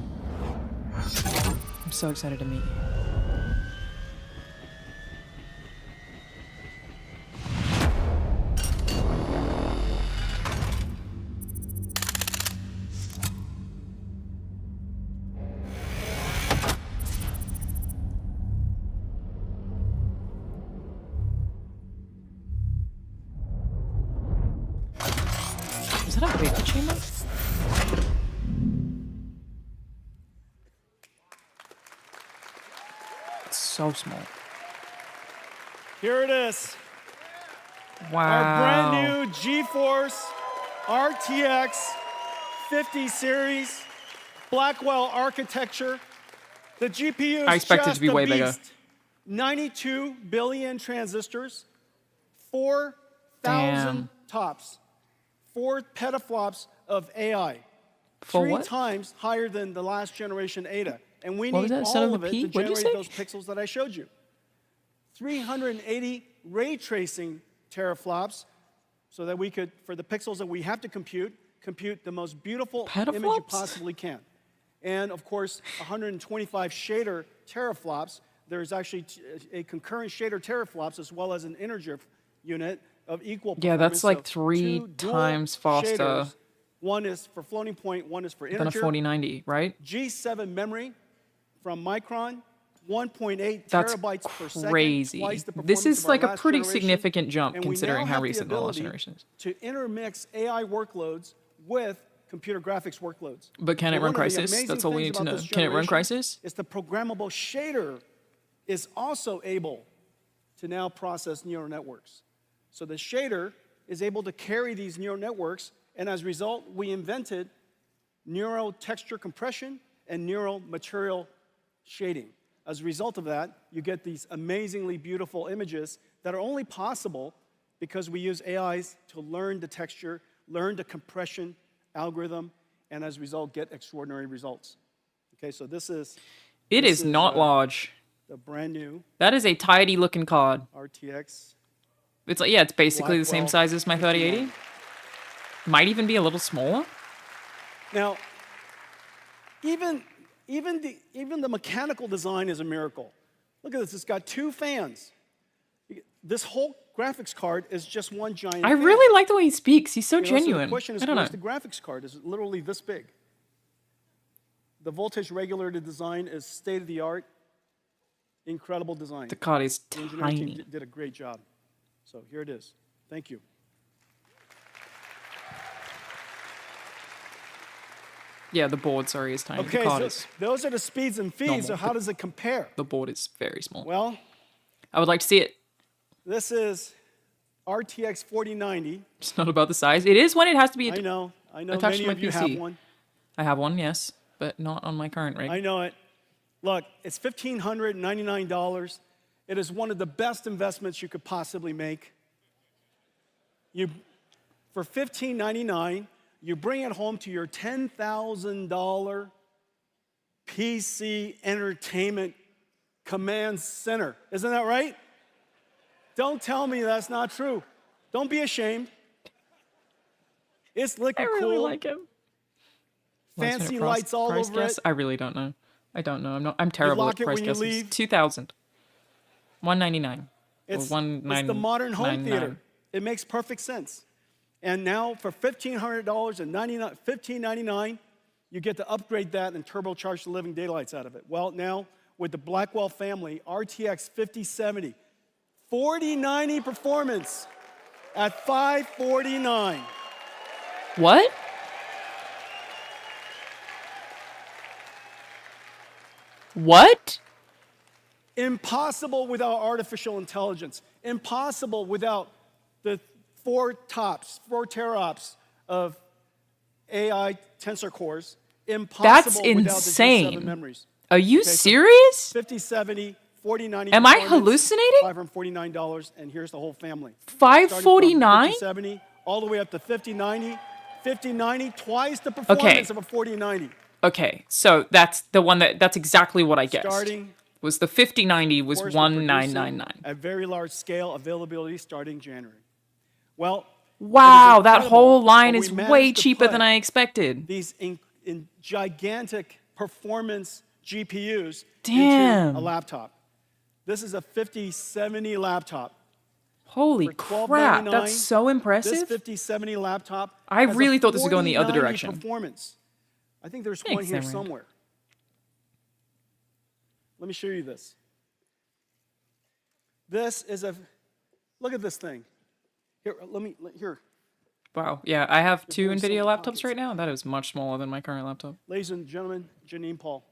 I'm so excited to meet you. Is that a beta chamber? It's so small. Here it is. Wow. Our brand new GeForce RTX 50 series Blackwell architecture. The GPU is I expect it to be way bigger. 92 billion transistors, 4,000 tops, 4 petaflops of AI. For 3 what? times higher than the last generation Ada. And we What need was that? all of it to What'd you generate say? those pixels that I showed you. 380 ray tracing teraflops so that we could, for the pixels that we have to compute the most beautiful image you possibly can. And of course, 125 shader teraflops. There's actually a concurrent shader teraflops as well as an integer unit of equal performance. Yeah, that's like so 3 times faster shaders. One is for floating point, one is for integer. than a 4090, right? G7 memory from Micron, 1.8 That's terabytes per second. crazy. Twice the This performance is of our like a last pretty generation. significant jump And we considering now how have the recent the last ability generation is. to intermix AI workloads with computer graphics workloads. But can it So run one of the Crysis? amazing That's all we things need to about know. this Can it run generation Crysis? is the programmable shader is also able to now process neural networks. So the shader is able to carry these neural networks, and as a result, we invented neural texture compression and neural material shading. As a result of that, you get these amazingly beautiful images that are only possible because we use AIs to learn the texture, learn the compression algorithm, and as a result, get extraordinary results. Okay, so this is... It is not large. The brand new... That is a tidy looking card. RTX. It's like, yeah, it's basically the same Blackwell size as my 3080. Might even be a little smaller. Now, even the mechanical design is a miracle. Look at this, it's got 2 fans. This whole graphics card is just one giant I fan. really like the way he speaks. He's so So genuine. the question is, I don't know. where's the graphics card? Is it literally this big? The voltage regulated design is state-of-the-art, incredible design. The card is The engineering tiny. team did a great job. So here it is. Thank you. Yeah, the board, sorry, is tiny. Okay, the card so is those are the speeds and feeds, normal. so how does it compare? The board is very small. Well, I would like to see it. this is RTX 4090. It's not about the size. It is when it has to be I know attached many to my of you PC. have one. I have one, yes, but not on my current rig. I know it. Look, it's $1,599. It is one of the best investments you could possibly make. For $1,599, you bring it home to your $10,000 PC entertainment command center. Isn't that right? Don't tell me that's not true. Don't be ashamed. It's liquid cooled. I really like him. Fancy lights all over it. I really don't know. I don't know. I'm terrible at price guesses. Leave. 2,000. 199. It's the modern home theater. It makes perfect sense. And now for $1,500 and $1,599, you get to upgrade that and turbocharge the living daylights out of it. Well, now with the Blackwell family, RTX 5070, 4090 performance at $549. What? What? Impossible without artificial intelligence. Impossible without the 4 teraops of AI tensor cores. Impossible That's without insane. the G7 memories. Are you serious? 5070, 4090. Am I hallucinating? $549, and here's the whole family. $549? 5070 all the way up to 5090. 5090, twice the performance of a 4090. Okay, so that's the one that's exactly what I guessed. Starting was the 5090 was 1999. At very large scale, availability starting January. Well, wow, that whole line is way cheaper than I expected. These in gigantic performance GPUs into a laptop. This is a 5070 laptop. Holy crap, that's so impressive. This 5070 laptop I really thought this would go in the other direction. Performance. I think there's one here somewhere. Let me show you this. This is look at this thing. Here. Wow, yeah, I have 2 NVIDIA laptops right now. That is much smaller than my current laptop. Ladies and gentlemen, Janine Paul.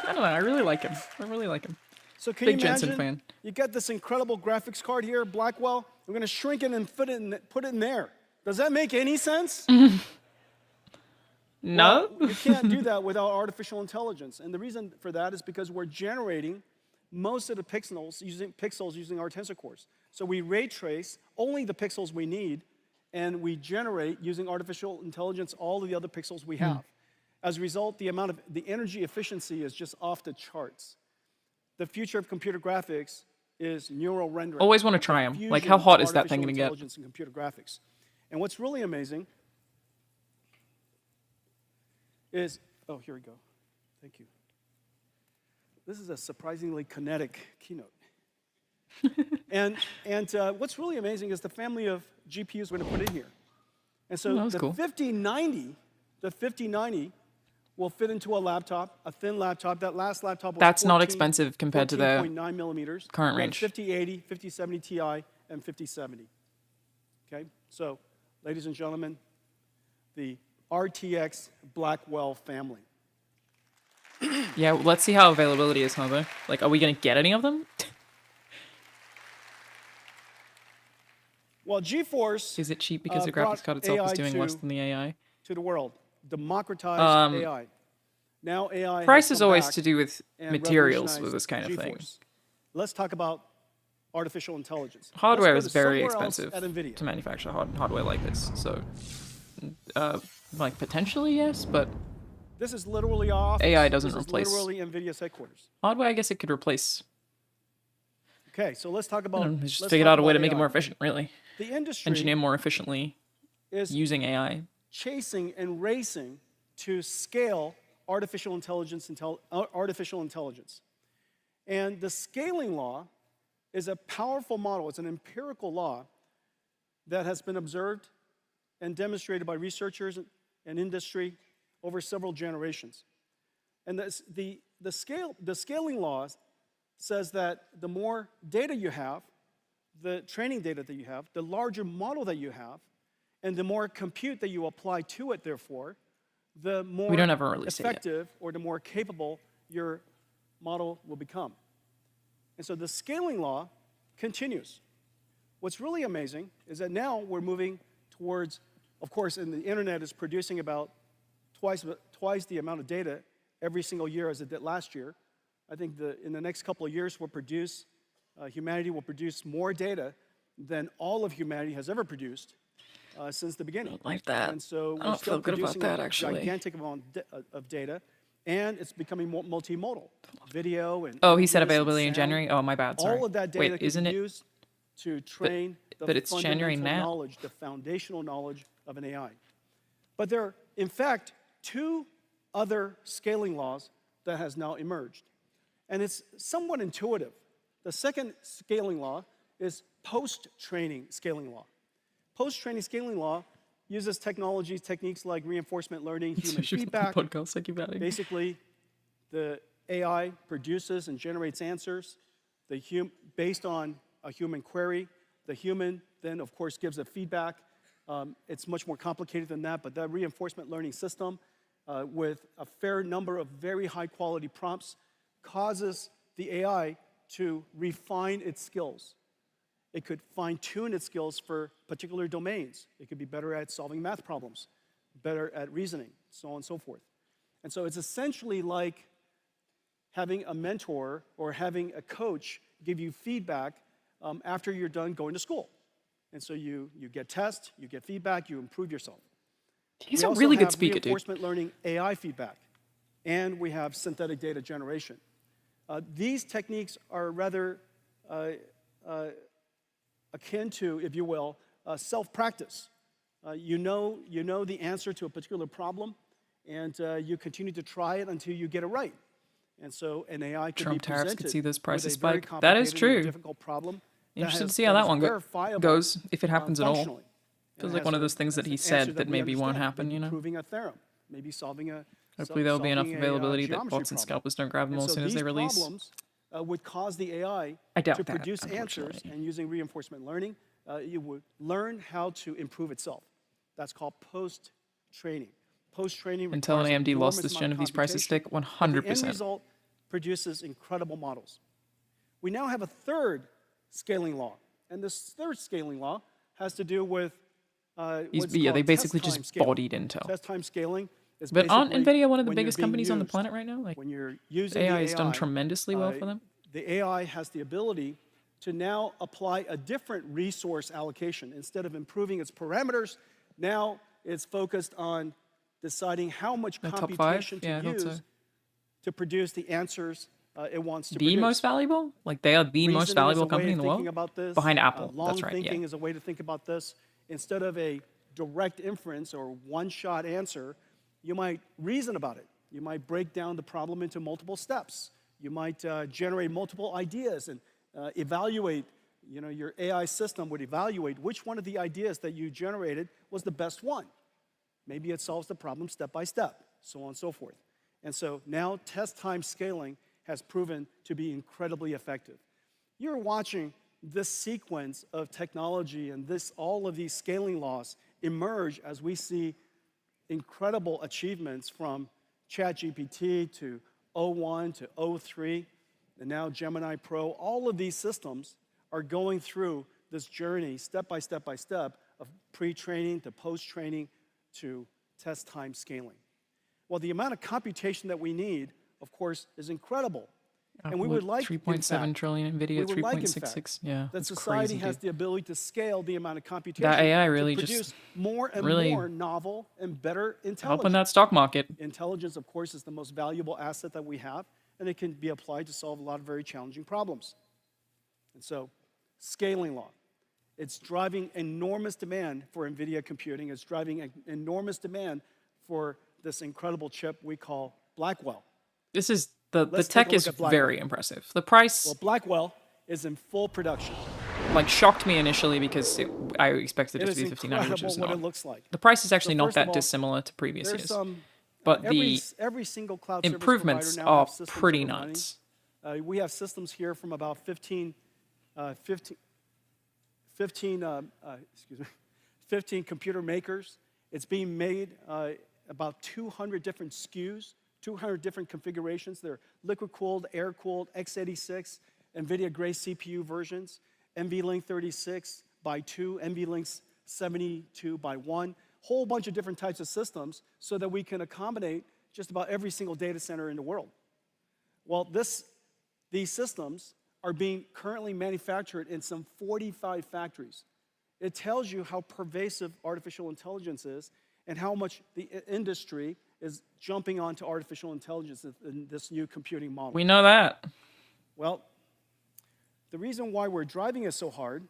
I don't know, I really like him. So can Big you imagine? Jensen fan. You got this incredible graphics card here, Blackwell. We're going to shrink it and put it in there. Does that make any sense? No. Well, you can't do that without artificial intelligence. And the reason for that is because we're generating most of the pixels using our tensor cores. So we ray trace only the pixels we need, and we generate using artificial intelligence all of the other pixels we have. As a result, the energy efficiency is just off the charts. The future of computer graphics is neural rendering. Always want to try them. Like, how hot is that thing going to get? Intelligence and computer graphics. And what's really amazing is, oh, here we go. Thank you. This is a surprisingly kinetic keynote. and what's really amazing is the family of GPUs we're going to put in here. And so the 5090 will fit into a laptop, a thin laptop. That last laptop was That's not expensive compared to the 14.9 millimeters. current range. 5080, 5070 Ti, and 5070. Okay, so ladies and gentlemen, the RTX Blackwell family. Yeah, let's see how availability is, huh, though? Like, are we going to get any of them? Well, GeForce is it cheap because the graphics card itself is doing less than the AI? To the world. Democratized AI. Now AI price is always to do with materials with this kind of thing. Let's talk about artificial intelligence. Hardware is very expensive to manufacture hardware like this. So, like, potentially, yes, but this is literally our office. AI doesn't this replace. Is literally NVIDIA's headquarters. Hardware, I guess it could replace. Okay, so let's talk about. Just figured out a way to make it more efficient, really. The industry engineer more efficiently is using AI. Chasing and racing to scale artificial intelligence. And the scaling law is a powerful model. It's an empirical law that has been observed and demonstrated by researchers and industry over several generations. And the scaling law says that the more data you have, the training data that you have, the larger model that you have, and the more compute that you apply to it, therefore, the more effective or the more capable your model will become. And so the scaling law continues. What's really amazing is that now we're moving towards Of course, and the internet is producing about twice the amount of data every single year as it did last year. I think in the next couple of years, humanity will produce more data than all of humanity has ever produced since the beginning. I don't like that. And so I we're don't still feel good about producing that, a actually. gigantic amount of data, and it's becoming multimodal. Video and Oh, he said images and availability in sound. January? Oh, my bad, sorry. All of that data Wait, can isn't be it? used to train But the it's January fundamental now. knowledge, the foundational knowledge of an AI. But there are, in fact, 2 other scaling laws that has now emerged. And it's somewhat intuitive. The second scaling law is post-training scaling law. Post-training scaling law uses techniques like reinforcement learning, human feedback. Podcast I keep adding. Basically, the AI produces and generates answers based on a human query. The human then, of course, gives a feedback. It's much more complicated than that, but that reinforcement learning system with a fair number of very high-quality prompts causes the AI to refine its skills. It could fine-tune its skills for particular domains. It could be better at solving math problems, better at reasoning, so on and so forth. And so it's essentially like having a mentor or having a coach give you feedback after you're done going to school. And so you get tests, you get feedback, you improve yourself. He's We a also really good have speaker, dude. Reinforcement learning AI feedback, and we have synthetic data generation. These techniques are rather akin to, if you will, self-practice. You know the answer to a particular problem, and you continue to try it until you get it right. And so an AI could Trump be tariffs presented could see those prices with a very spike. That is complicated and true. difficult problem. Interested to see how that one goes, if it happens at all. Functionally. Feels like one of those things that he said that maybe won't happen, you know? Proving a theorem, maybe solving a Hopefully there'll be enough solving a, availability that geometry bots and problem. scalpers don't grab them And all as so soon as they these release. problems would cause the AI I doubt to that, produce answers, unfortunately. and using reinforcement learning, you would learn how to improve itself. That's called post-training. Post-training Until requires an AMD lost enormous this amount gen of of these prices computation, stick, but the end 100%. result produces incredible models. We now have a third scaling law, and this third scaling law has to do with what's Yeah, called they basically test time just scaling. bodied Intel. Test time scaling is But aren't basically NVIDIA one of the when you're biggest being companies on the used. planet right now? Like, When you're using AI the has done tremendously well for them. The AI has the ability to now apply a different resource allocation. Instead of improving its parameters, now it's focused on deciding how much The top computation 5? Yeah, I to thought so. use to produce the answers it wants to The produce. most valuable? Like, they are the most Reasoning is valuable a way company of in the thinking world? about this. Behind Apple, Long that's right, thinking yeah. is a way to think about this. Instead of a direct inference or one-shot answer, you might reason about it. You might break down the problem into multiple steps. You might generate multiple ideas and evaluate. Your AI system would evaluate which one of the ideas that you generated was the best one. Maybe it solves the problem step by step, so on and so forth. And so now test time scaling has proven to be incredibly effective. You're watching this sequence of technology and all of these scaling laws emerge as we see incredible achievements from ChatGPT to O1 to O3, and now Gemini Pro. All of these systems are going through this journey step by step of pre-training to post-training to test time scaling. Well, the amount of computation that we need, of course, is incredible. And we would like, 3.7 trillion, NVIDIA 3.66. Yeah, that that's society crazy, has dude. the ability to scale the amount of computation That AI really to just produce more and really more novel and better intelligence. helping that stock market. Intelligence, of course, is the most valuable asset that we have, and it can be applied to solve a lot of very challenging problems. And so, scaling law. It's driving enormous demand for NVIDIA computing. It's driving an enormous demand for this incredible chip we call Blackwell. This is the Let's tech take a look is at Blackwell. very impressive. The price Well, Blackwell is in full production. like shocked me initially because I expected it It to be is 59, which incredible is what not. it looks like. The price is actually So not first of that all, dissimilar to previous There's years. some, But every single cloud the service provider improvements now are have systems pretty that are running. nuts. We have systems here from about 15 computer makers. It's being made about 200 different SKUs, 200 different configurations. They're liquid-cooled, air-cooled, x86, NVIDIA Grace CPU versions, NVLink 36 by 2, NVLink 72 by 1. whole bunch of different types of systems so that we can accommodate just about every single data center in the world. Well, these systems are being currently manufactured in some 45 factories. It tells you how pervasive artificial intelligence is and how much the industry is jumping onto artificial intelligence in this new computing model. We know that. Well, the reason why we're driving it so hard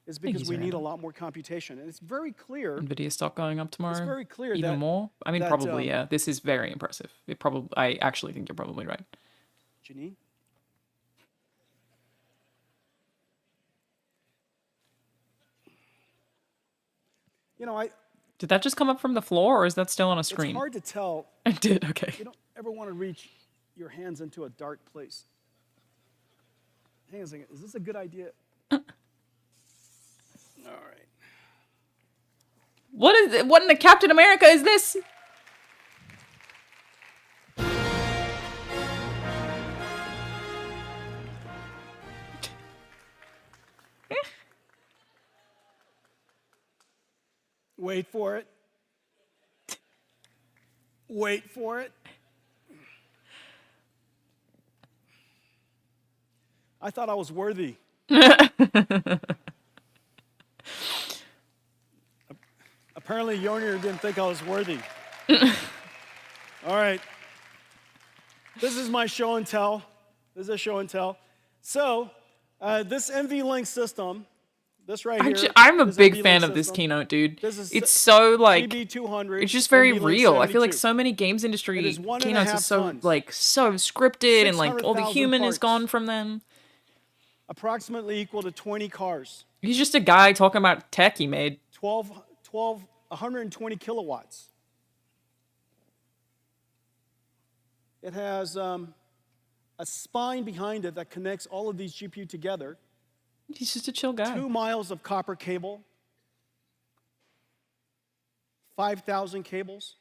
is because we need a lot more computation. And it's very clear. NVIDIA stock going up tomorrow. It's very clear even that, more. I mean, that, probably, yeah. This is very impressive. I actually think you're probably right. Janine? You know, Did that just come up from the floor, or is that still on a screen? It's hard to tell. It did, okay. You don't ever want to reach your hands into a dark place. Hang on a second. Is this a good idea? All right. What is it? What in the Captain America is this? Wait for it. Wait for it. I thought I was worthy. Apparently, Yonir didn't think I was worthy. All right. This is my show and tell. This is a show and tell. So, this NVLink system, this right here. I'm a big fan of this keynote, dude. It's so like, GB200, it's just very NVLink real. I feel like 72. so many games industry It is 1.5 keynotes are so tons. like so scripted and like all the 600,000 human is parts. gone from them. Approximately equal to 20 cars. He's just a guy talking about tech he made. 120 kilowatts. It has a spine behind it that connects all of these GPU together. He's just a chill guy. 2 miles of copper cable. 5,000 cables.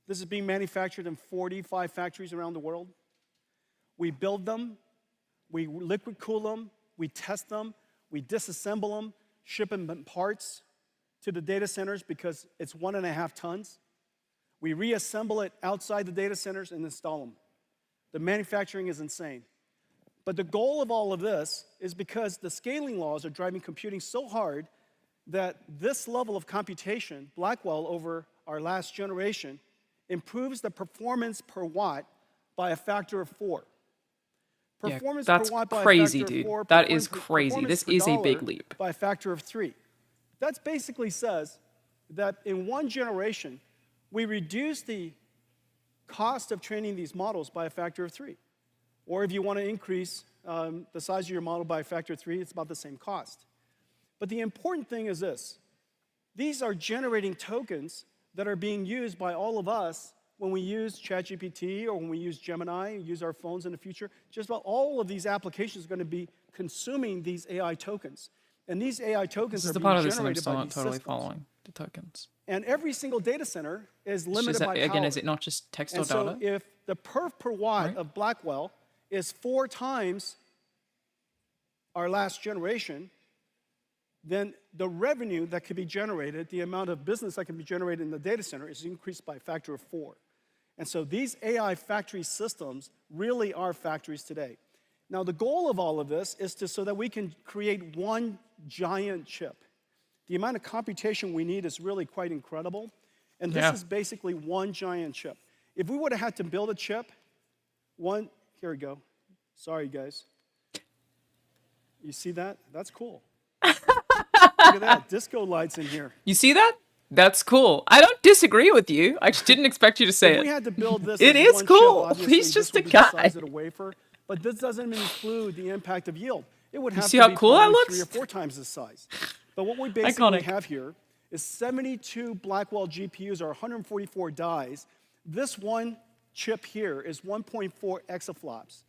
This is being manufactured in 45 factories around the world. We build them, we liquid cool them, we test them, we disassemble them, ship them in parts to the data centers because it's 1.5 tons. We reassemble it outside the data centers and install them. The manufacturing is insane. But the goal of all of this is because the scaling laws are driving computing so hard that this level of computation, Blackwell over our last generation, improves the performance per watt by a factor of 4. Performance that's per watt by crazy, a factor dude. of 4. That is crazy. This is a big leap. By a factor of 3. That basically says that in one generation, we reduce the cost of training these models by a factor of 3. Or if you want to increase the size of your model by a factor of 3, it's about the same cost. But the important thing is this. These are generating tokens that are being used by all of us when we use ChatGPT or when we use Gemini, use our phones in the future. Just about all of these applications are going to be consuming these AI tokens. And these AI tokens This is are the being part of this that I'm generated still by not these totally systems. following. The tokens. And every single data center is limited Is by that, power. again, is it not just text or And so data? if the perf per watt of Blackwell is 4 times our last generation, then the revenue that could be generated, the amount of business that can be generated in the data center is increased by a factor of 4. And so these AI factory systems really are factories today. Now the goal of all of this is so that we can create one giant chip. The amount of computation we need is really quite incredible. And this is basically one giant chip. If we would have had to build a chip, here we go. Sorry, guys. You see that? That's cool. Look at that, disco lights in here. You see that? That's cool. I don't disagree with you. I just didn't expect you to say If it. we had to build this It as is one cool. chip, obviously He's just this a would be the guy. size of the wafer, but this doesn't include the impact of yield. It would have see to how be cool that probably looks? 3 or 4 times this size. But what we basically Iconic. have here is 72 Blackwell GPUs or 144 dies. This one chip here is 1.4 exaflops.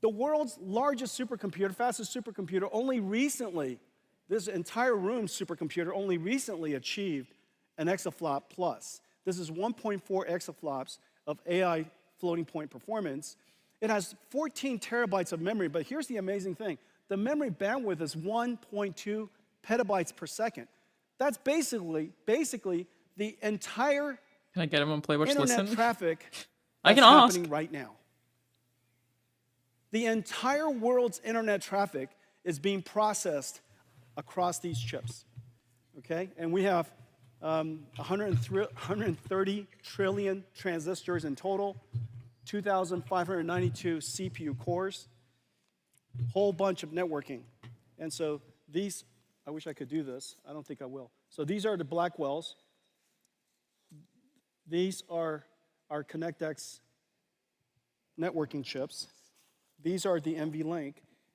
The world's largest supercomputer, fastest supercomputer, only recently, this entire room supercomputer only recently achieved an exaflop plus. This is 1.4 exaflops of AI floating point performance. It has 14 terabytes of memory, but here's the amazing thing. The memory bandwidth is 1.2 petabytes per second. That's basically the entire Can I get him on Play Watch internet Listen? traffic I that's can ask. happening right now. The entire world's internet traffic is being processed across these chips, okay? And we have 130 trillion transistors in total, 2,592 CPU cores, whole bunch of networking. And so these, I wish I could do this. I don't think I will. So these are the Blackwells. These are our ConnectX networking chips. These are the NVLink,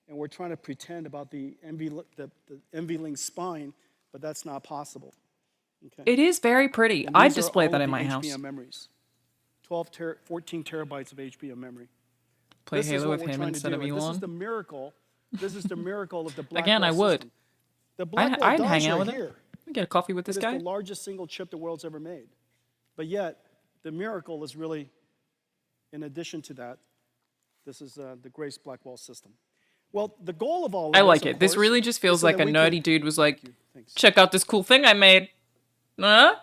and we're trying to pretend about the NVLink spine, but that's not possible. Okay. It is very pretty. And I these are display all that of in the my HBM house. memories. 14 terabytes of HBM memory. Play This is Halo what with we're him trying to instead do, of and This is Elon. the miracle. This is the miracle of the Blackwell Again, I would. system. The Blackwell I'd does hang out right with him. here. Get a coffee with this It guy. is the largest single chip the world's ever made. But yet, the miracle is really, in addition to that, this is the Grace Blackwell system. Well, the goal of all of I this, like of it. This course, really just is feels so like that a we nerdy can- dude was like, Thanks. check out this cool thing I made.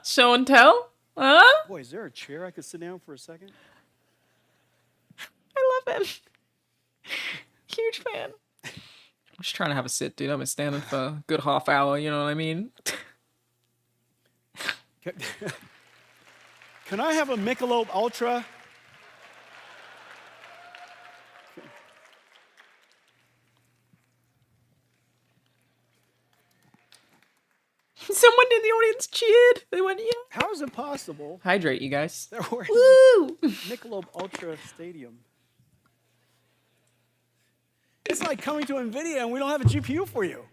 Show and tell? Boy, is there a chair I could sit down for a second? I love him. Huge fan. I'm just trying to have a sit, dude. I've been standing for a good half hour, you know what I mean? Can I have a Michelob Ultra? Someone in the audience cheered. They went, yeah. How is it possible Hydrate, you guys. that we're in Woo! the Michelob Ultra Stadium? It's like coming to NVIDIA and we don't have a GPU for you.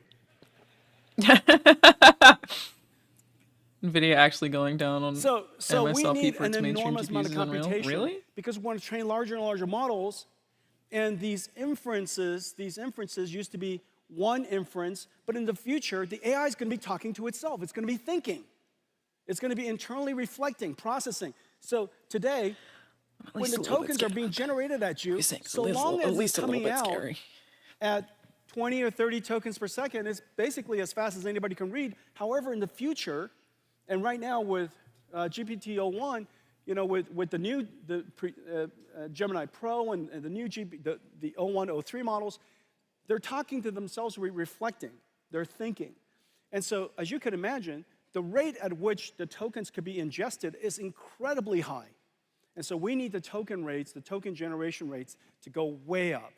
NVIDIA actually going down on So we MSRP need for an its mainstream enormous amount of GPUs is unreal. computation. Really? Because we want to train larger and larger models, and these inferences used to be one inference, but in the future, the AI is going to be talking to itself. It's going to be thinking. It's going to be internally reflecting, processing. So today, when the tokens are being generated at you, so long as it's coming out at 20 or 30 tokens per second, it's basically as fast as anybody can read. However, in the future, and right now with GPT-01, you know, with the new Gemini Pro and the new the 01, 03 models, they're talking to themselves, reflecting, they're thinking. And so, as you can imagine, the rate at which the tokens could be ingested is incredibly high. And so we need the token rates, the token generation rates, to go way up.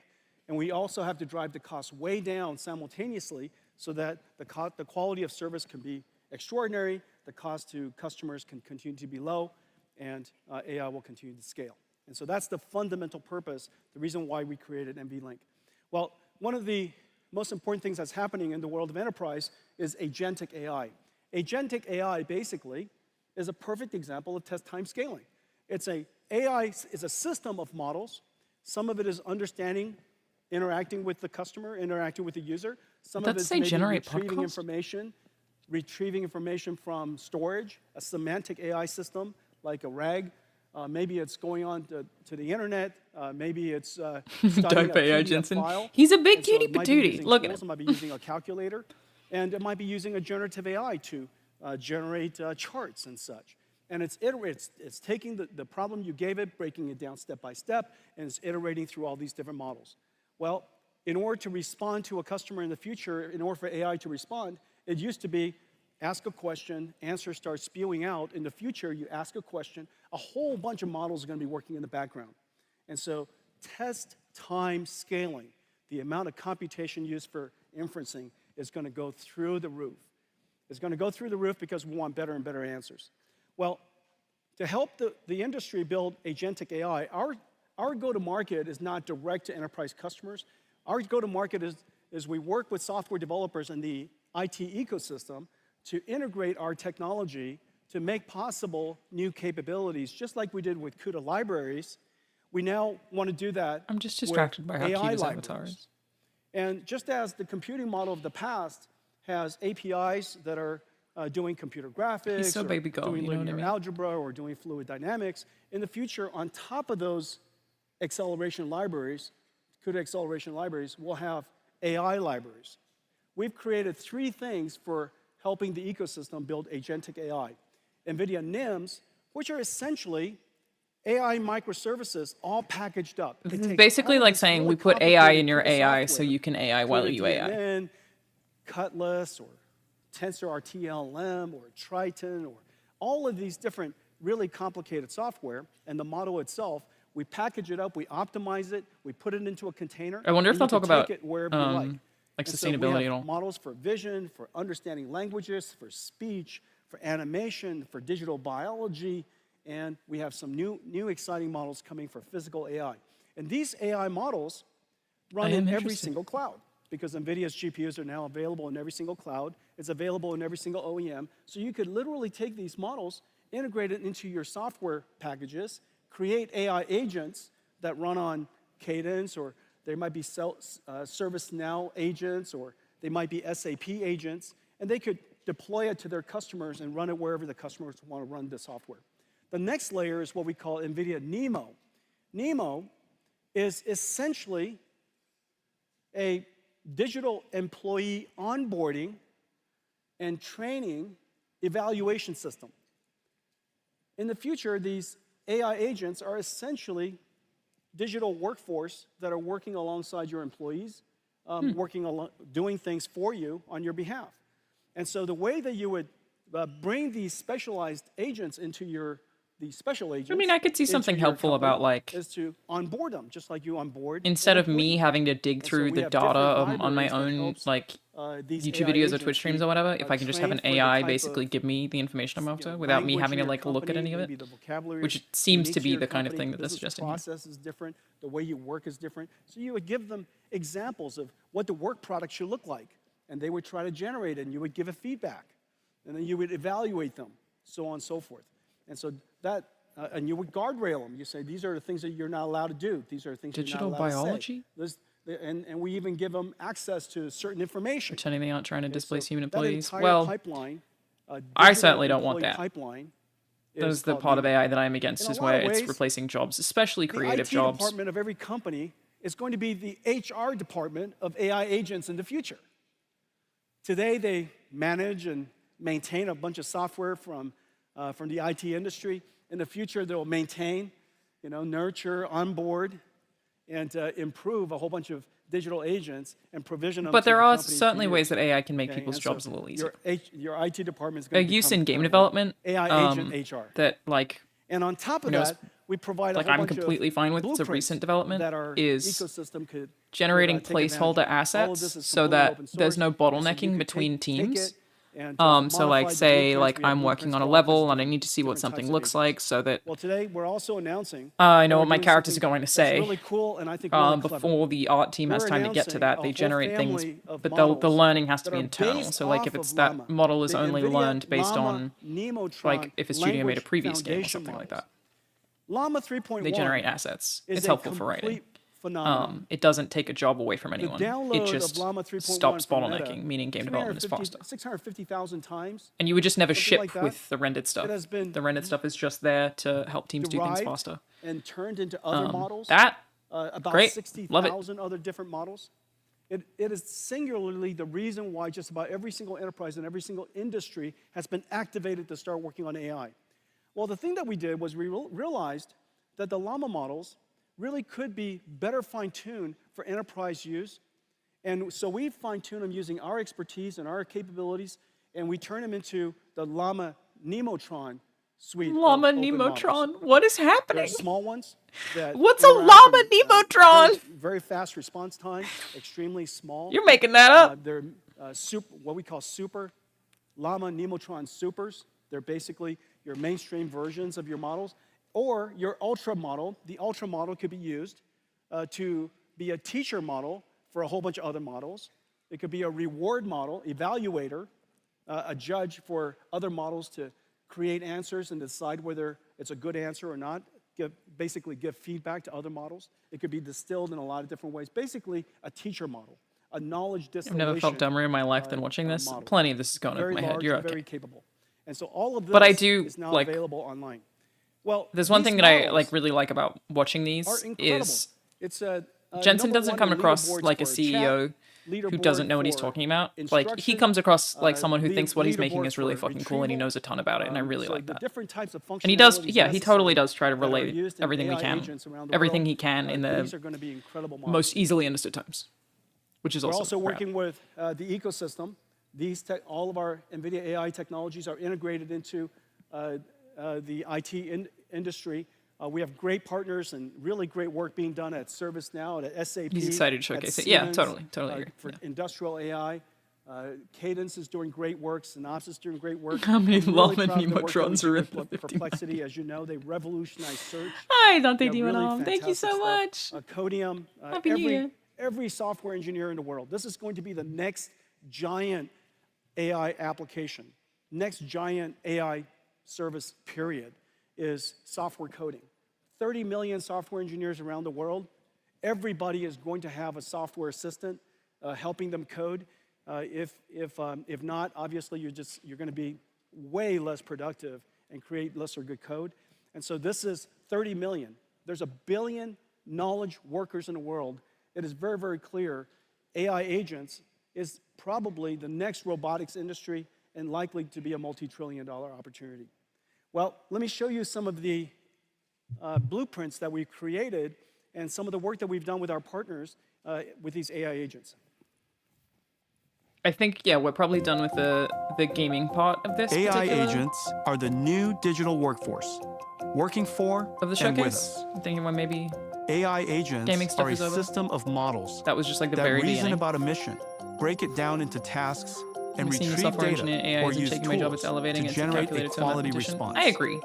And we also have to drive the cost way down simultaneously so that the quality of service can be extraordinary, the cost to customers can continue to be low, and AI will continue to scale. And so that's the fundamental purpose, the reason why we created NVLink. Well, one of the most important things that's happening in the world of enterprise is agentic AI. Agentic AI basically is a perfect example of test time scaling. AI is a system of models. Some of it is understanding, interacting with the customer, interacting with the user. Some of it is maybe retrieving information from storage, a semantic AI system like a RAG. Maybe it's going on to the internet. Maybe it's studying a PDF file. He's a big And so cutie it might be patootie. using Look at tools, him. It might be using a calculator, and it might be using a generative AI to generate charts and such. And it's taking the problem you gave it, breaking it down step by step, and it's iterating through all these different models. Well, in order to respond to a customer in the future, in order for AI to respond, it used to be ask a question, answer starts spewing out. In the future, you ask a question, a whole bunch of models are going to be working in the background. And so test time scaling, the amount of computation used for inferencing, is going to go through the roof. It's going to go through the roof because we want better and better answers. Well, to help the industry build agentic AI, our go-to-market is not direct to enterprise customers. Our go-to-market is we work with software developers in the IT ecosystem to integrate our technology to make possible new capabilities, just like we did with CUDA libraries. We now want to do that. I'm just distracted by how cute his avatar is. And just as the computing model of the past has APIs that are doing computer graphics, He's so or baby girl, doing you know linear what I mean? algebra, or doing fluid dynamics, in the future, on top of those acceleration libraries, CUDA acceleration libraries, we'll have AI libraries. We've created 3 things for helping the ecosystem build agentic AI. NVIDIA NIMs, which are essentially AI microservices all packaged up. This is basically like saying we put AI in your AI so you can AI while you AI. CNN, Cutlass, or TensorRT-LM, or Triton, or all of these different really complicated software, and the model itself, we package it up, we optimize it, we put it into a container. I wonder if they'll talk about like sustainability so at all. Models for vision, for understanding languages, for speech, for animation, for digital biology, and we have some new exciting models coming for physical AI. And these AI models run in every single cloud, because NVIDIA's GPUs are now available in every single cloud. It's available in every single OEM. So you could literally take these models, integrate it into your software packages, create AI agents that run on Cadence, or they might be ServiceNow agents, or they might be SAP agents, and they could deploy it to their customers and run it wherever the customers want to run the software. The next layer is what we call NVIDIA NeMo. NeMo is essentially a digital employee onboarding and training evaluation system. In the future, these AI agents are essentially digital workforce that are working alongside your employees, doing things for you on your behalf. And so the way that you would bring these specialized agents into these special agents. I mean, I could see something helpful about like is to onboard them, just like you onboard. Instead of me having to dig through the data on my own like YouTube videos or Twitch streams or whatever, if I can just have an AI basically give me the information I'm after without me having to like look at any of it, which seems to be the kind of thing that they're suggesting. The process is different. The way you work is different. So you would give them examples of what the work product should look like, and they would try to generate it, and you would give a feedback, and then you would evaluate them, so on and so forth. And so that, and you would guardrail them. You say, these are the things that you're not allowed to do. These are the things digital you're not allowed biology? to say. And we even give them access to certain information. Pretending they aren't trying to displace human employees. That well, pipeline, I certainly don't want that. Pipeline That's the part of AI that I'm against, is where it's replacing jobs, especially creative jobs. The IT department of every company is going to be the HR department of AI agents in the future. Today, they manage and maintain a bunch of software from the IT industry. In the future, they'll maintain, nurture, onboard, and improve a whole bunch of digital agents and provision them. But there are certainly ways that AI can make people's jobs a little easier. Your IT department is going to use in game development, AI agent HR. That like, and on top of that, we provide a whole I'm bunch completely of fine with. It's a recent development that our is ecosystem could generating placeholder assets so that there's no bottlenecking between teams. So like say like I'm working on a level and I need to see what something looks like so that today we're also announcing I know what my characters are going to say. Really cool and I think really before the art team has time to get to that, they generate things, but the learning has to be internal. So like if it's that model is only learned based on like if a studio made a previous game or something like that. Llama 3.1 they generate assets. It's helpful for writing. Phenomenon. It doesn't take a job away from anyone. It just stops bottlenecking, Meta, meaning game development is faster. 650,000 times. And you would just never ship like with the rendered stuff. The rendered stuff is just there to help teams do things faster. And turned into other models. About great. 60,000 other different models. It is singularly the reason why just about every single enterprise and every single industry has been activated to start working on AI. Well, the thing that we did was we realized that the Llama models really could be better fine-tuned for enterprise use. And so we fine-tune them using our expertise and our capabilities, and we turn them into the Llama Nemotron suite. Llama Nemotron? What is happening? They're small ones. What's a Llama Nemotron? Very fast response time, extremely small. You're making that up. They're what we call super Llama Nemotron supers. They're basically your mainstream versions of your models. Or your ultra model. The ultra model could be used to be a teacher model for a whole bunch of other models. It could be a reward model, evaluator, a judge for other models to create answers and decide whether it's a good answer or not, basically give feedback to other models. It could be distilled in a lot of different ways. Basically, a teacher model, a knowledge distillation. I've never felt dumber in my life than watching this. Model. Plenty of this is going over my head. You're okay. Very capable. And so all of this is now available online. Well, there's one thing that I really like about watching these is Jensen doesn't come across like a CEO who doesn't know what he's talking about. Like, he comes across like someone who thinks what he's making is really fucking cool and he knows a ton about it, and I really like that. Different types of And he does, functionalities yeah, he totally does try to that are relay used in everything we AI can, agents around the everything world. he can in These the are going to be incredible models. most easily understood terms, which is We're also also rad. working with the ecosystem. All of our NVIDIA AI technologies are integrated into the IT industry. We have great partners and really great work being done at ServiceNow, at SAP. He's excited to showcase it. Yeah, totally agree. For industrial AI. Cadence is doing great work. Synopsys is doing great work. How many I'm Llama proud of the work that we Nemotrons do are in with the 50 Perplexity, as you know, they revolutionized search. Hi, Dante Really Dimonam. Thank you so fantastic much. stuff. Codium. Happy New Year. Every software engineer in the world. This is going to be the next giant AI application. Next giant AI service, period, is software coding. 30 million software engineers around the world. Everybody is going to have a software assistant helping them code. If not, obviously you're going to be way less productive and create less or good code. And so this is 30 million. There's 1 billion knowledge workers in the world. It is very, very clear AI agents is probably the next robotics industry and likely to be a multi-trillion-dollar opportunity. Well, let me show you some of the blueprints that we've created and some of the work that we've done with our partners with these AI agents. I think, yeah, we're probably done with the gaming part of this AI particular agents are the new digital workforce, working for of the and with showcase. us. I'm thinking when maybe AI agents gaming stuff are a is over. system of models That was just like the that very reason beginning. about a mission, break it down into tasks, and We've seen the retrieve software data engineer AI or isn't use taking my job, tools it's elevating to it to generate calculate a its own quality mathematician. response. I agree.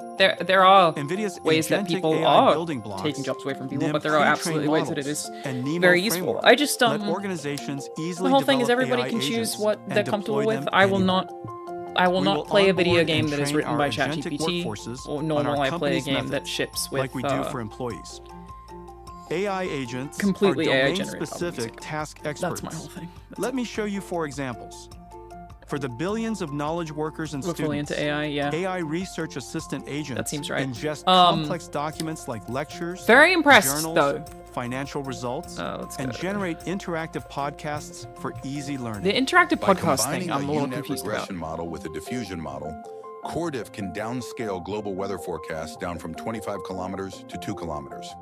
There are NVIDIA's ways that agentic people AI are building blocks, taking jobs away from people, NIM but there are pre-trained absolutely ways that it models, is and NEMO very useful. framework I just let organizations easily the whole thing is develop everybody AI can choose agents what and they're comfortable deploy with. them I will anywhere. not play a video onboard game and that is train written our by agentic ChatGPT, workforces or on nor our will I play a company's game that methods, ships with like we do for employees. AI agents completely are AI-generated domain-specific task experts. That's my whole thing. Let me show you 4 examples. For the billions of knowledge workers and We're fully students, into AI, yeah. AI research assistant agents That seems right. ingest complex documents like lectures, very impressed, journals, though. financial results, and generate interactive podcasts for easy learning. The interactive By podcast combining thing, I'm a a little UNet confused regression about. model with a diffusion model, CorDiff can downscale global weather forecasts down from 25 kilometers to 2 kilometers.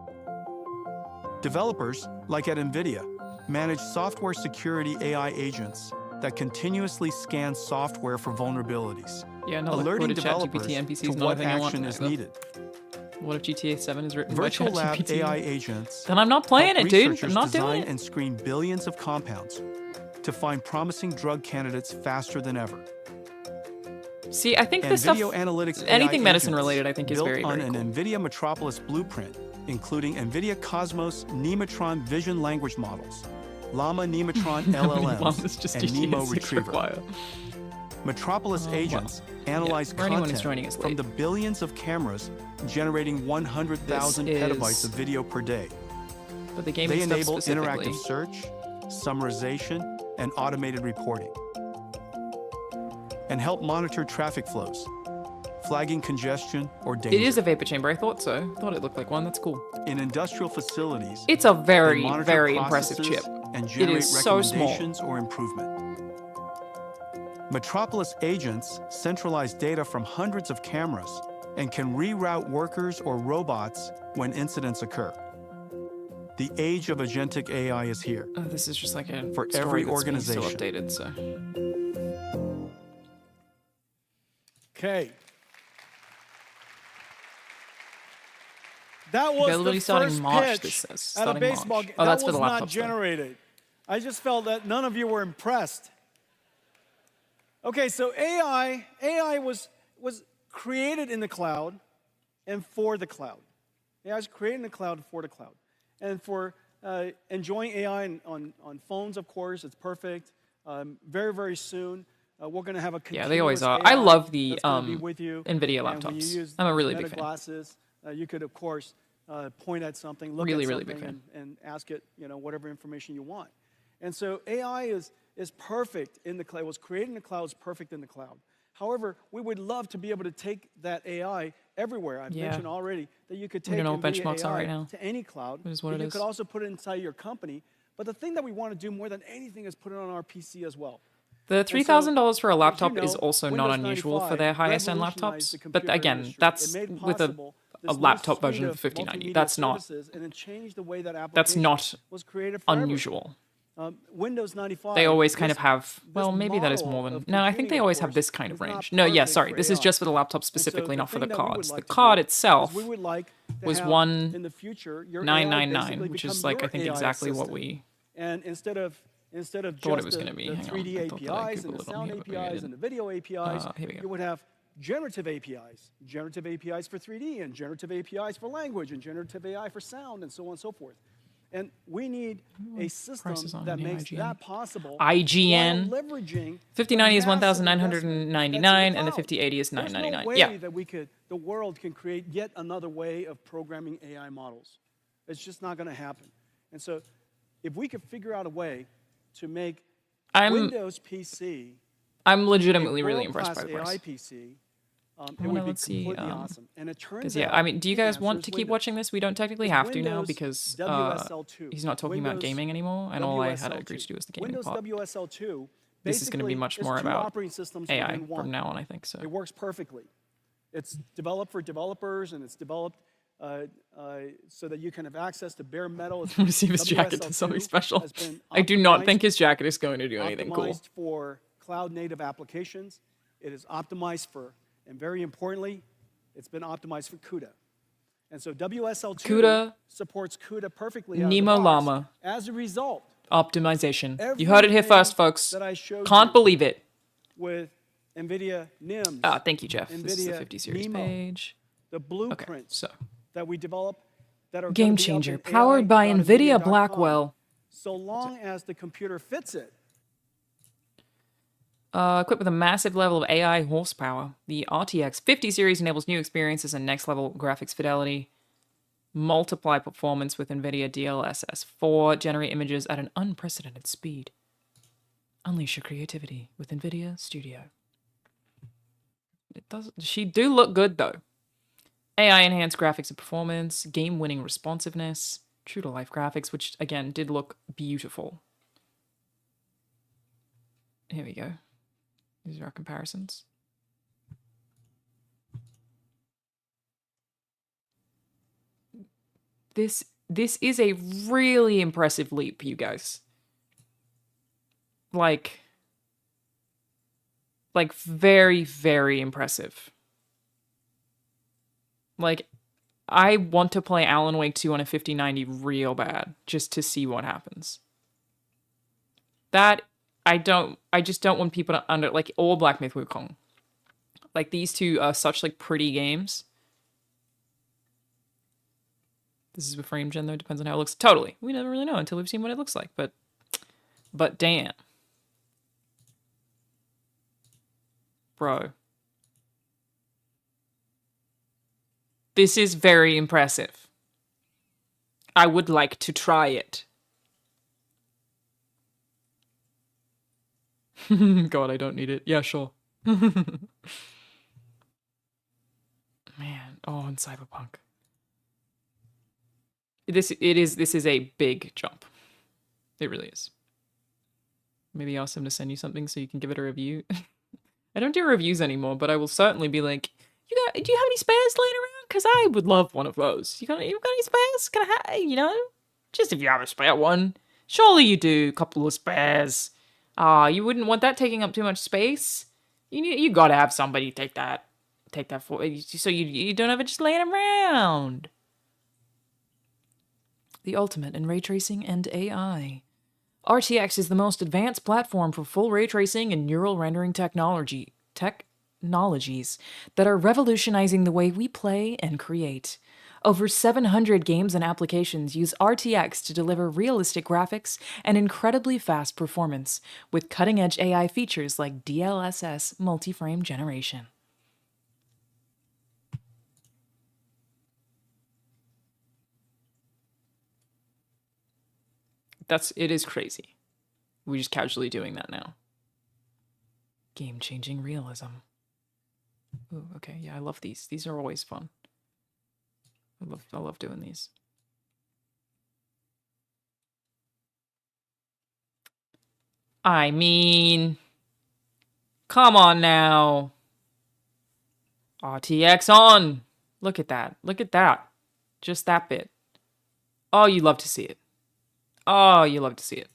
Developers, like at NVIDIA, manage software security AI agents that continuously scan software for vulnerabilities, Yeah, no, like, alerting what if developers ChatGPT NPC to is not a what thing I want action to is know? needed. What if GTA 7 is written Virtual by Lab ChatGPT? AI agents Then I'm not playing help it, dude. I'm researchers not doing design it. and screen billions of compounds to find promising drug candidates faster than ever. See, I think And this stuff, video analytics anything AI medicine agents related, I think is built very, on very cool. an NVIDIA Metropolis blueprint, including NVIDIA Cosmos Nematron vision language models, Llama Nematron Llamas just LLMs, and Nemo GTS6 Retriever. require. Metropolis agents analyze for anyone who's content joining us from late. the billions of cameras generating 100,000 This petabytes is- of video per day. But the gaming They stuff enable specifically. interactive search, summarization, and automated reporting, and help monitor traffic flows, flagging congestion or danger. It is a vapor chamber. I thought so. Thought it looked like one. That's cool. In industrial facilities, It's a very, they monitor very impressive processes chip. and It generate is so small. recommendations or improvement. Metropolis agents centralize data from hundreds of cameras and can reroute workers or robots when incidents occur. The age of agentic AI is here. This is just like a for story every that's being organization. still updated, so. Okay. That was Availability the starting first March, pitch this says. at a Starting baseball March. game. Oh, That that's for was the not laptop stuff. generated. I just felt that none of you were impressed. Okay, so AI was created in the cloud and for the cloud. AI was created in the cloud for the cloud. And for enjoying AI on phones, of course, it's perfect. Very, very soon, we're going to have a continuous Yeah, they always are. AI I love the that's gonna be with you. NVIDIA And when you laptops. use I'm a really Meta big fan. glasses, you could, of course, point at something, look Really, at really something, big fan. and ask it, whatever information you want. And so AI is perfect in the cloud. It was created in the cloud. It's perfect in the cloud. However, we would love to be able to take that AI everywhere. I've Yeah. mentioned already that you could We take don't know what NVIDIA benchmarks are AI right now. to any cloud. It is what but it you is. could also put it inside your company. But the thing that we want to do more than anything is put it on our PC as well. The $3,000 for a laptop as you is know, also not Windows unusual for 95 their highest-end revolutionized laptops. the But computer again, industry. that's It made with a possible this new laptop suite version of of the 5090. multimedia That's not services, and it changed the way that that's application not was created forever. unusual. Windows 95. They always kind of this- have, this well, maybe that is model more than, of no, I think computing, they of always have course, this kind of is not range. No, yeah, perfect sorry, for this is AI. just for the laptop And so specifically, not for the thing that we would cards. The like to card do itself is we would like to was have, one in the future, your AI 999, basically which become is like your I think AI exactly what assistant. we And instead of thought it just was going to be. the Hang 3D on, I thought that I APIs and the Googled it on sound here, but maybe I APIs and didn't. the video APIs, Here we go. you would have generative APIs for 3D, and generative APIs for language, and generative AI for sound, and so on and so forth. And we need a system that makes that possible. IGN. While leveraging 5090 is the massive investment 1,999 and the cloud. 5080 is There's no 999. way Yeah. that the world can create yet another way of programming AI models. It's just not going to happen. And so, if we could figure out a way to make Windows PC, I'm legitimately really impressed by the AI price. PC, it would be completely awesome. And it turns out, yeah, I mean, do you the guys want answer to is keep Windows. watching this? We don't technically It's have to now Windows because WSL2. he's not talking about Windows gaming anymore, and all I had WSL2. agreed to do was the gaming Windows part. WSL2 This is going to be basically much is more two about operating systems AI within one. from now on, I think. So It works perfectly. It's developed for developers, and it's developed so that you can have access to bare metal. I want to see if his jacket does something special. I do not think his jacket is going to do anything cool. Optimized for cloud-native applications. It is optimized for, and very importantly, it's been optimized for CUDA. And so WSL2 CUDA supports CUDA perfectly out of the Nemo box. Llama As a result, optimization. You heard it here first, folks. that I showed Can't you believe it. with NVIDIA NIMS. Thank you, Jeff. NVIDIA This is the 50 series Nemo, page. The blueprints so that we develop that are Game gonna be up changer, in powered by NVIDIA AI.com. Blackwell. So long as the computer fits it. Equipped with a massive level of AI horsepower, the RTX 50 series enables new experiences and next-level graphics fidelity. Multiply performance with NVIDIA DLSS 4. Generate images at an unprecedented speed. Unleash your creativity with NVIDIA Studio. It does. She do look good though. AI enhanced graphics and performance, game-winning responsiveness, true-to-life graphics, which again did look beautiful. Here we go. These are our comparisons. This is a really impressive leap, you guys. Like very, very impressive. Like, I want to play Alan Wake 2 on a 5090 real bad, just to see what happens. That, I just don't want people to like, or Black Myth Wukong. Like, these two are such, like, pretty games. This is with frame gen, though, depends on how it looks. Totally. We never really know until we've seen what it looks like, but damn. Bro. This is very impressive. I would like to try it. God, I don't need it. Yeah, sure. Man, oh, and Cyberpunk. This is a big jump. It really is. Maybe ask him to send you something so you can give it a review. I don't do reviews anymore, but I will certainly be like, do you have any spares laying around? Because I would love one of those. You got any spares? Can I have, you know? Just if you have a spare one. Surely you do, a couple of spares. You wouldn't want that taking up too much space. You gotta have somebody take that for you, so you don't have it just laying around. The ultimate in ray tracing and AI. RTX is the most advanced platform for full ray tracing and neural rendering technologies that are revolutionizing the way we play and create. Over 700 games and applications use RTX to deliver realistic graphics and incredibly fast performance, with cutting-edge AI features like DLSS multi-frame generation. It is crazy. We're just casually doing that now. Game-changing realism. Ooh, okay, yeah, I love these. These are always fun. I love doing these. I mean, come on now. RTX on. Look at that. Look at that. Just that bit. Oh, you love to see it. Oh, you love to see it.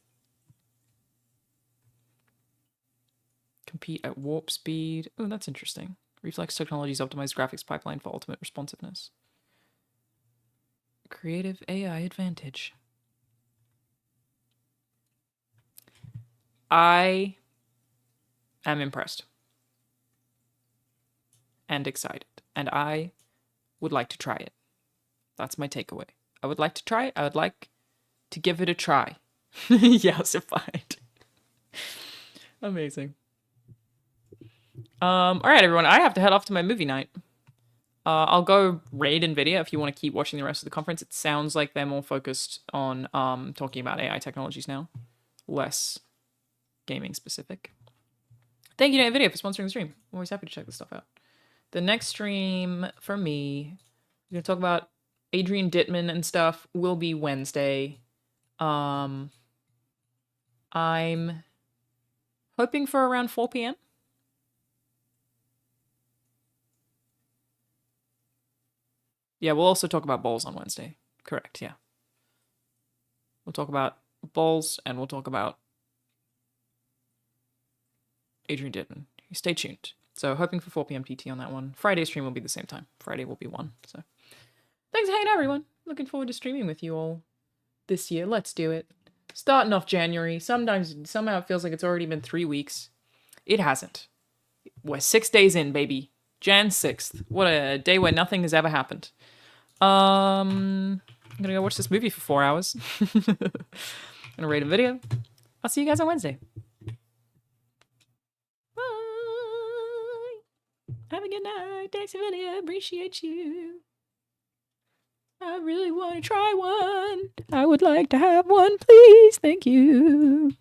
Compete at warp speed. Oh, that's interesting. Reflex Technologies optimized graphics pipeline for ultimate responsiveness. Creative AI advantage. I am impressed. And excited. And I would like to try it. That's my takeaway. I would like to try it. I would like to give it a try. Yassified. Amazing. All right, everyone. I have to head off to my movie night. I'll go raid NVIDIA if you want to keep watching the rest of the conference. It sounds like they're more focused on talking about AI technologies now. Less gaming specific. Thank you to NVIDIA for sponsoring the stream. I'm always happy to check this stuff out. The next stream for me, we're going to talk about Adrian Dittman and stuff, will be Wednesday. I'm hoping for around 4 p.m. Yeah, we'll also talk about bowls on Wednesday. Correct, yeah. We'll talk about bowls and we'll talk about Adrian Dittman. Stay tuned. So hoping for 4 p.m. PT on that one. Friday stream will be the same time. Friday will be 1. So thanks for hanging out, everyone. Looking forward to streaming with you all this year. Let's do it. Starting off January. Somehow it feels like it's already been 3 weeks. It hasn't. We're 6 days in, baby. Jan 6th. What a day where nothing has ever happened. I'm gonna go watch this movie for 4 hours. Gonna rate a video. I'll see you guys on Wednesday. Bye. Have a good night. Thanks, NVIDIA. Appreciate you. I really want to try one. I would like to have one, please. Thank you.